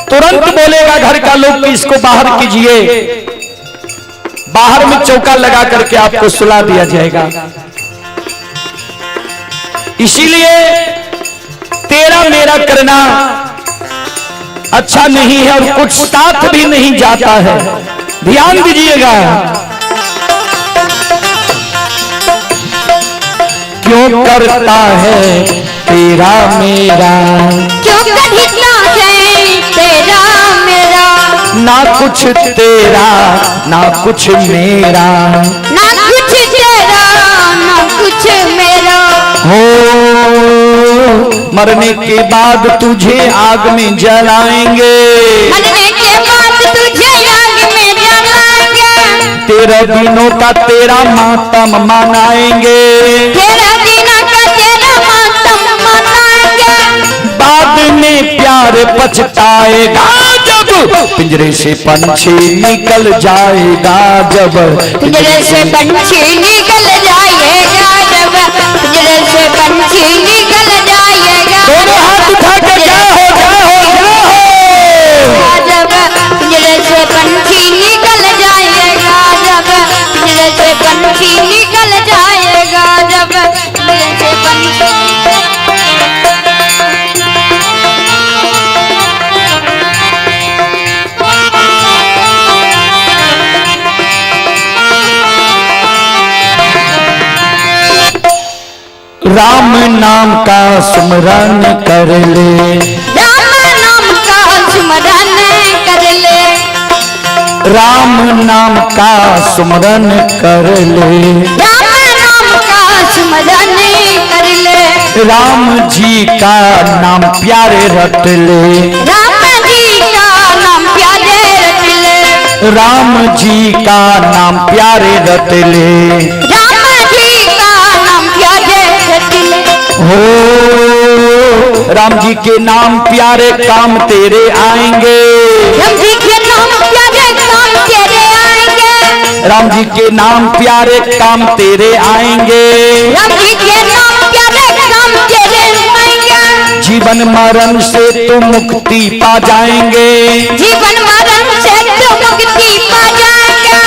तुरंत बोलेगा घर का लोग कि इसको बाहर कीजिए। बाहर में चौका लगा करके आपको सुला दिया जाएगा। इसीलिए तेरा मेरा करना अच्छा नहीं है और कुछ साथ भी नहीं जाता है। ध्यान दीजिएगा। क्यों करता है तेरा मेरा, क्यों करता है तेरा मेरा, ना कुछ तेरा ना कुछ मेरा, ना कुछ तेरा ना कुछ मेरा। हो मरने के बाद तुझे आग में जलाएंगे, मरने के बाद तुझे आग में जलाएंगे, तेरे दिनों का तेरा मातम मनाएंगे, तेरा दिनों का तेरा मातम मनाएंगे। बाद में प्यार पछताएगा जब पिंजरे से पंछी निकल जाएगा, जब पिंजरे से पंछी निकल जाएगा, जब पिंजरे से पंछी निकल जाएगा। दोनों हाथ उठा कर जय हो जय हो जय हो। जब पिंजरे से पंछी निकल जाएगा, जब पिंजरे से पंछी निकल जाएगा, जब पिंजरे से पंछी राम नाम का स्मरण कर ले, राम नाम का स्मरण कर ले, राम नाम का स्मरण कर ले, राम नाम का स्मरण कर ले, राम जी का नाम प्यारे रट ले, राम जी का नाम प्यारे रट ले, राम जी का नाम प्यारे रट ले, राम जी का नाम प्यारे रट ले। हो राम जी के नाम प्यारे काम तेरे आएंगे, राम जी के नाम प्यारे काम तेरे आएंगे, राम जी के नाम प्यारे काम तेरे आएंगे, राम जी के नाम प्यारे काम तेरे आएंगे। जीवन मरण से तो मुक्ति पा जाएंगे, जीवन मरण से तो मुक्ति पा जाएगा,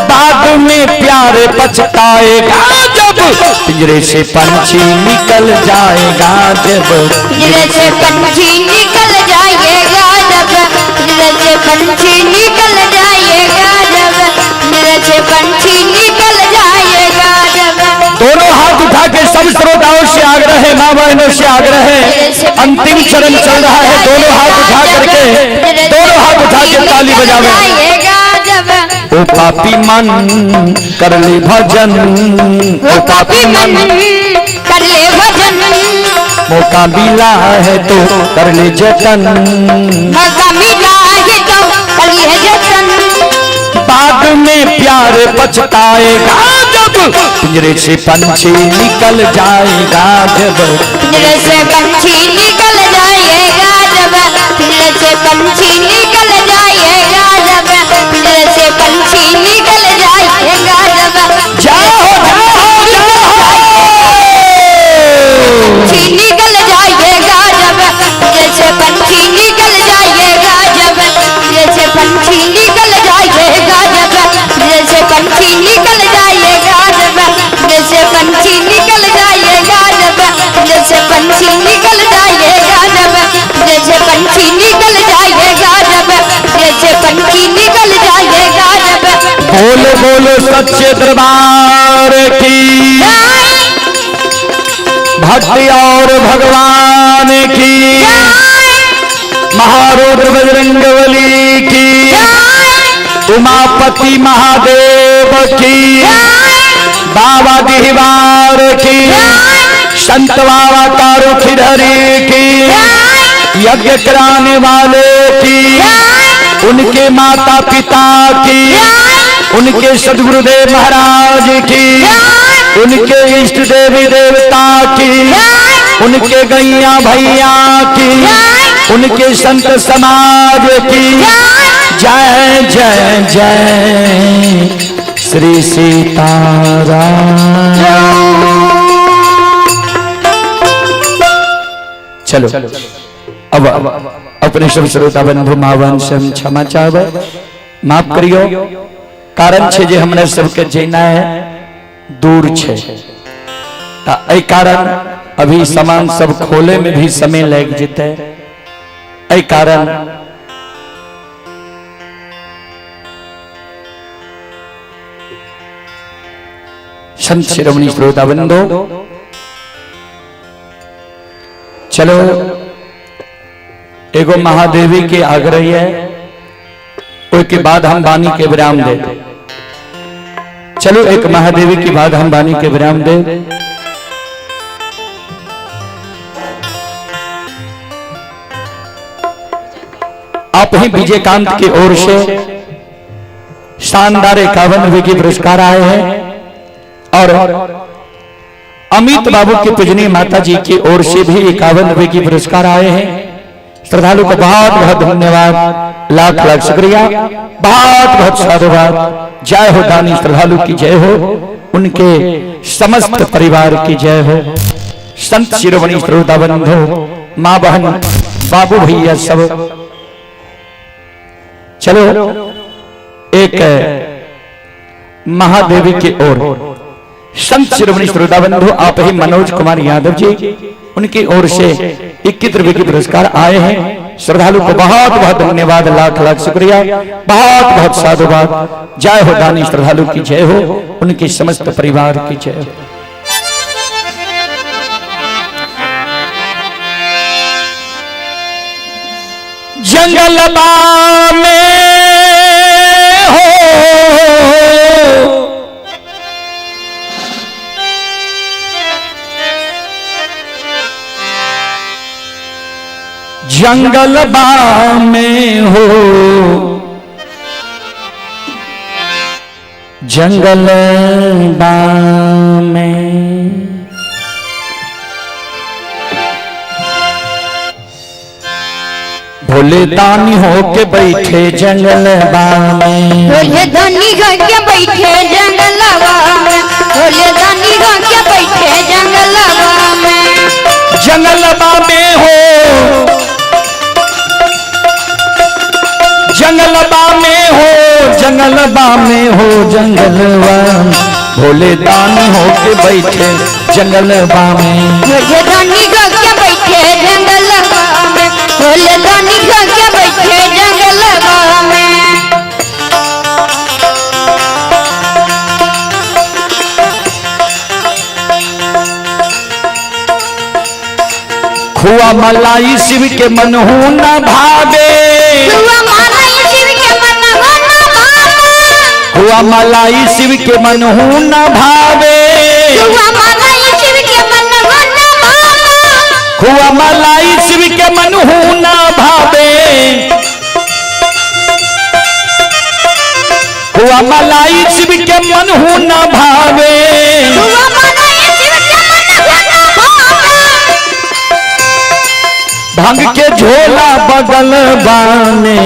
बाद में प्यार पछताएगा जब पिंजरे से पंछी निकल जाएगा, जब पिंजरे से पंछी निकल जाएगा, जब पिंजरे से पंछी निकल जाएगा, जब पिंजरे से पंछी निकल जाएगा, जब। दोनों हाथ उठा के सब श्रोताओं से आग्रह है, माँ बहनों से आग्रह है, अंतिम चरण चल रहा है। दोनों हाथ उठा करके, दोनों हाथ उठा के ताली बजावे। ओ पापी मन कर ले भजन, ओ पापी मन कर ले भजन, मौका मिला है तो कर ले जतन, मौका मिला है तो कर ले जतन, बाद में प्यार पछताएगा जब पिंजरे से पंछी निकल जाएगा, जब पिंजरे से पंछी निकल जाएगा, जब पिंजरे से पंछी निकल जाएगा, जब पिंजरे से पंछी निकल जाएगा, जब जाओ पंछी निकल जाएगा, जब पिंजरे से पंछी निकल जाएगा, जब पिंजरे से पंछी निकल जाएगा, जब पिंजरे से पंछी निकल जाएगा, जब पिंजरे से पंछी निकल जाएगा, जब पिंजरे से पंछी निकल जाएगा, जब पिंजरे से पंछी निकल जाएगा, जब पिंजरे से पंछी निकल जाएगा, जब। बोलो बोलो सच्चे दरबार की, भक्ति और भगवान की, महारुद्र बजरंगबली की, उमापति महादेव की, बाबा दिहवार की, संत बाबा कारू खिधरी की, यज्ञ कराने वाले की, उनके माता पिता की, उनके सदगुरुदेव महाराज की, उनके इष्ट देवी देवता की, उनके गैया भैया की, उनके संत समाज की। जय जय जय श्री सीताराम। चलो अब अपने सब श्रोता बंधु मावन से हम क्षमा चाहबे, माफ करियो। कारण छे जे हमने सबके जेना है दूर छे, ए कारण अभी सामान सब खोले में भी समय लग जेते। ए कारण संत शिरोमणि श्रोता बंधु, चलो एगो महादेवी के आग्रह है, उसके बाद हम वाणी के विराम दे। चलो एक महादेवी के बाद हम वाणी के विराम दे। आप ही विजयकांत की ओर से शानदार 51 रुपए की पुरस्कार आए हैं और अमित बाबू की पूजनीय माता जी की ओर से भी 51 रुपए की पुरस्कार आए हैं। श्रद्धालु को बहुत बहुत धन्यवाद, लाख लाख शुक्रिया, बहुत बहुत साधुवाद। जय हो दानी श्रद्धालु की जय हो, उनके समस्त परिवार की जय हो। संत शिरोमणि श्रोता बंधु, मां बहन, बाबू भैया सब, चलो एक महादेवी की ओर संत शिरोमणि श्रोता बंधु आप ही मनोज कुमार यादव जी, उनकी ओर से 21 रुपए की पुरस्कार आए हैं। श्रद्धालु को बहुत बहुत धन्यवाद, लाख लाख शुक्रिया, बहुत बहुत साधुवाद। जय हो दानी श्रद्धालु की जय हो, उनके समस्त परिवार की जय हो। जंगलबा में हो जंगलबा में हो, जंगलबा में भोले दानी होके बैठे जंगलबा में, भोले दानी होके बैठे जंगलबा में, भोले दानी होके बैठे जंगलबा में। जंगलबा में हो, जंगलबा में हो, जंगलबा में हो, जंगलबा भोले दानी होके बैठे जंगलबा में। भोले दानी होके बैठे जंगलबा में, भोले दानी होके बैठे जंगलबा में। खुआ मलाई शिव के मन हो न भावे, खुआ मलाई शिव के मन हो न भावे, खुआ मलाई शिव के मन हो न भावे, खुआ मलाई शिव के मन हो न भावे, खुआ मलाई शिव के मन हो न भावे, खुआ मलाई शिव के मन हो न भावे, खुआ मलाई शिव के मन हो न भावे। भांग के झोला बगल बाने,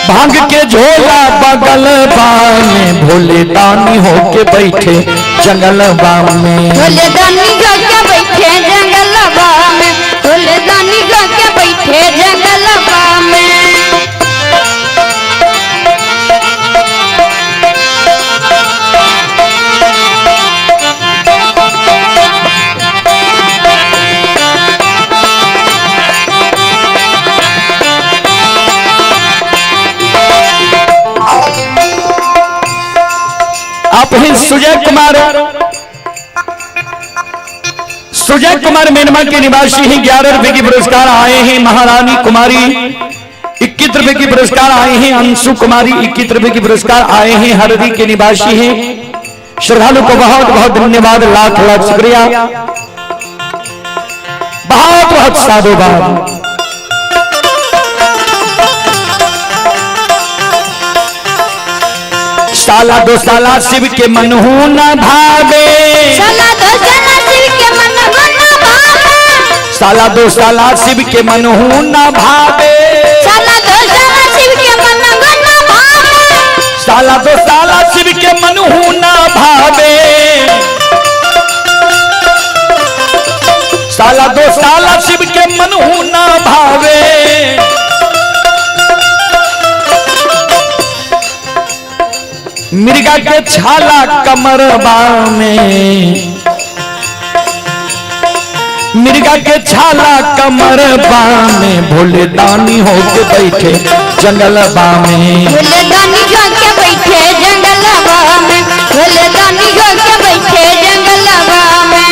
भांग के झोला बगल बाने, भोले दानी होके बैठे जंगलबा में। भोले दानी होके बैठे जंगलबा में, भोले दानी होके बैठे जंगलबा में। आप ही सुजय कुमार मेनमा के निवासी हैं, 11 रुपए की पुरस्कार आए हैं। महारानी कुमारी 21 रुपए की पुरस्कार आए हैं। अंशु कुमारी 21 रुपए की पुरस्कार आए हैं, हरदी के निवासी हैं। श्रद्धालु को बहुत बहुत धन्यवाद, लाख लाख शुक्रिया, बहुत बहुत साधुवाद। साला दो साला शिव के मन हो न भावे, साला दो साला शिव के मन हो न भावे, साला दो साला शिव के मन हो न भावे, साला दो साला शिव के मन हो न भावे, साला दो साला शिव के मन हो न भावे, छाला दो साला शिव के मनहु ना भावे। मिर्गा के छाला कमरबा में, मिर्गा के छाला कमरबा में भोले दानी होके बैठे जंगलबा में। भोले दानी होके बैठे जंगलबा में, भोले दानी होके बैठे जंगलबा में।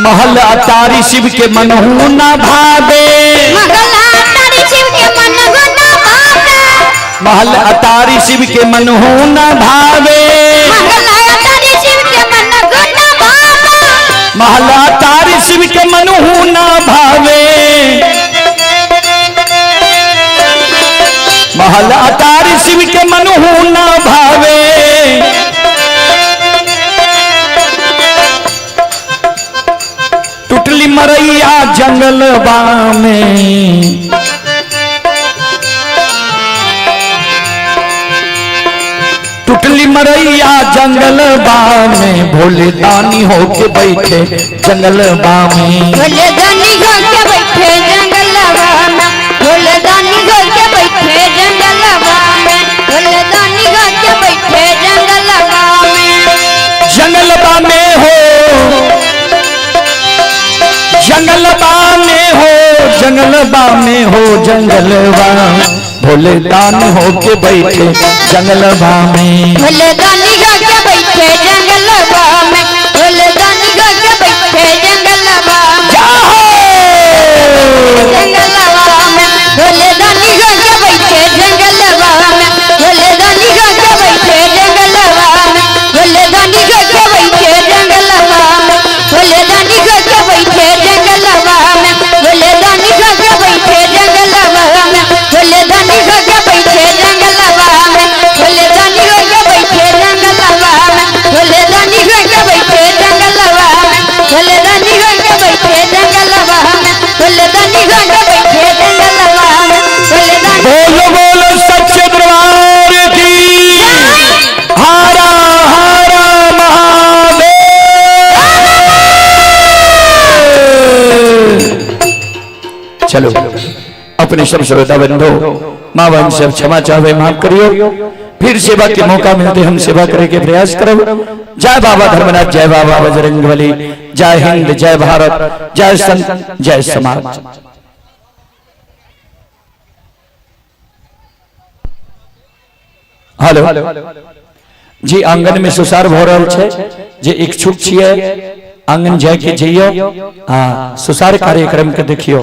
महल अटारी शिव के मनहु ना भावे। महल अटारी शिव के मनहु ना भावे। महल अटारी शिव के मनहु ना भावे। महल अटारी शिव के मनहु ना भावे। टुटली मरैया जंगलबा में, टुटली मरैया जंगलबा में भोले दानी होके बैठे जंगलबा में। भोले दानी होके बैठे जंगलबा में, भोले दानी होके बैठे जंगलबा में, भोले दानी होके बैठे जंगलबा में। जंगलबा में हो, जंगलबा में हो, जंगलबा में हो जंगलबा, भोले दानी होके बैठे जंगलबा में। भोले दानी होके बैठे जंगलबा में, भोले दानी होके बैठे जंगलबा में। जंगलबा में भोले दानी होके बैठे जंगलबा में, भोले दानी होके बैठे जंगलबा में, भोले दानी होके बैठे जंगलबा में, भोले दानी होके बैठे जंगलबा में, भोले दानी होके बैठे जंगलबा में, भोले दानी होके बैठे जंगलबा में, भोले दानी होके बैठे जंगलबा में, भोले दानी होके बैठे जंगलबा में, भोले दानी होके बैठे जंगलबा में, भोले दानी होके बैठे जंगलबा में, भोले दानी। बोलो बोलो सच्चे दरबार की। हरा हरा महादेव। चलो अपने सब श्रोता बंधो माँ बहन सब क्षमा चाहे माफ करियो। फिर सेवा के मौका मिलते हम सेवा करे के प्रयास करो। जय बाबा धर्मनाथ, जय बाबा बजरंगबली, जय हिंद, जय भारत, जय संत, जय समाज। हेलो जी, आंगन में सुसार भ रहल छै, जे इच्छुक छियै आंगन जाके जइयो, हाँ सुसार कार्यक्रम के देखियो।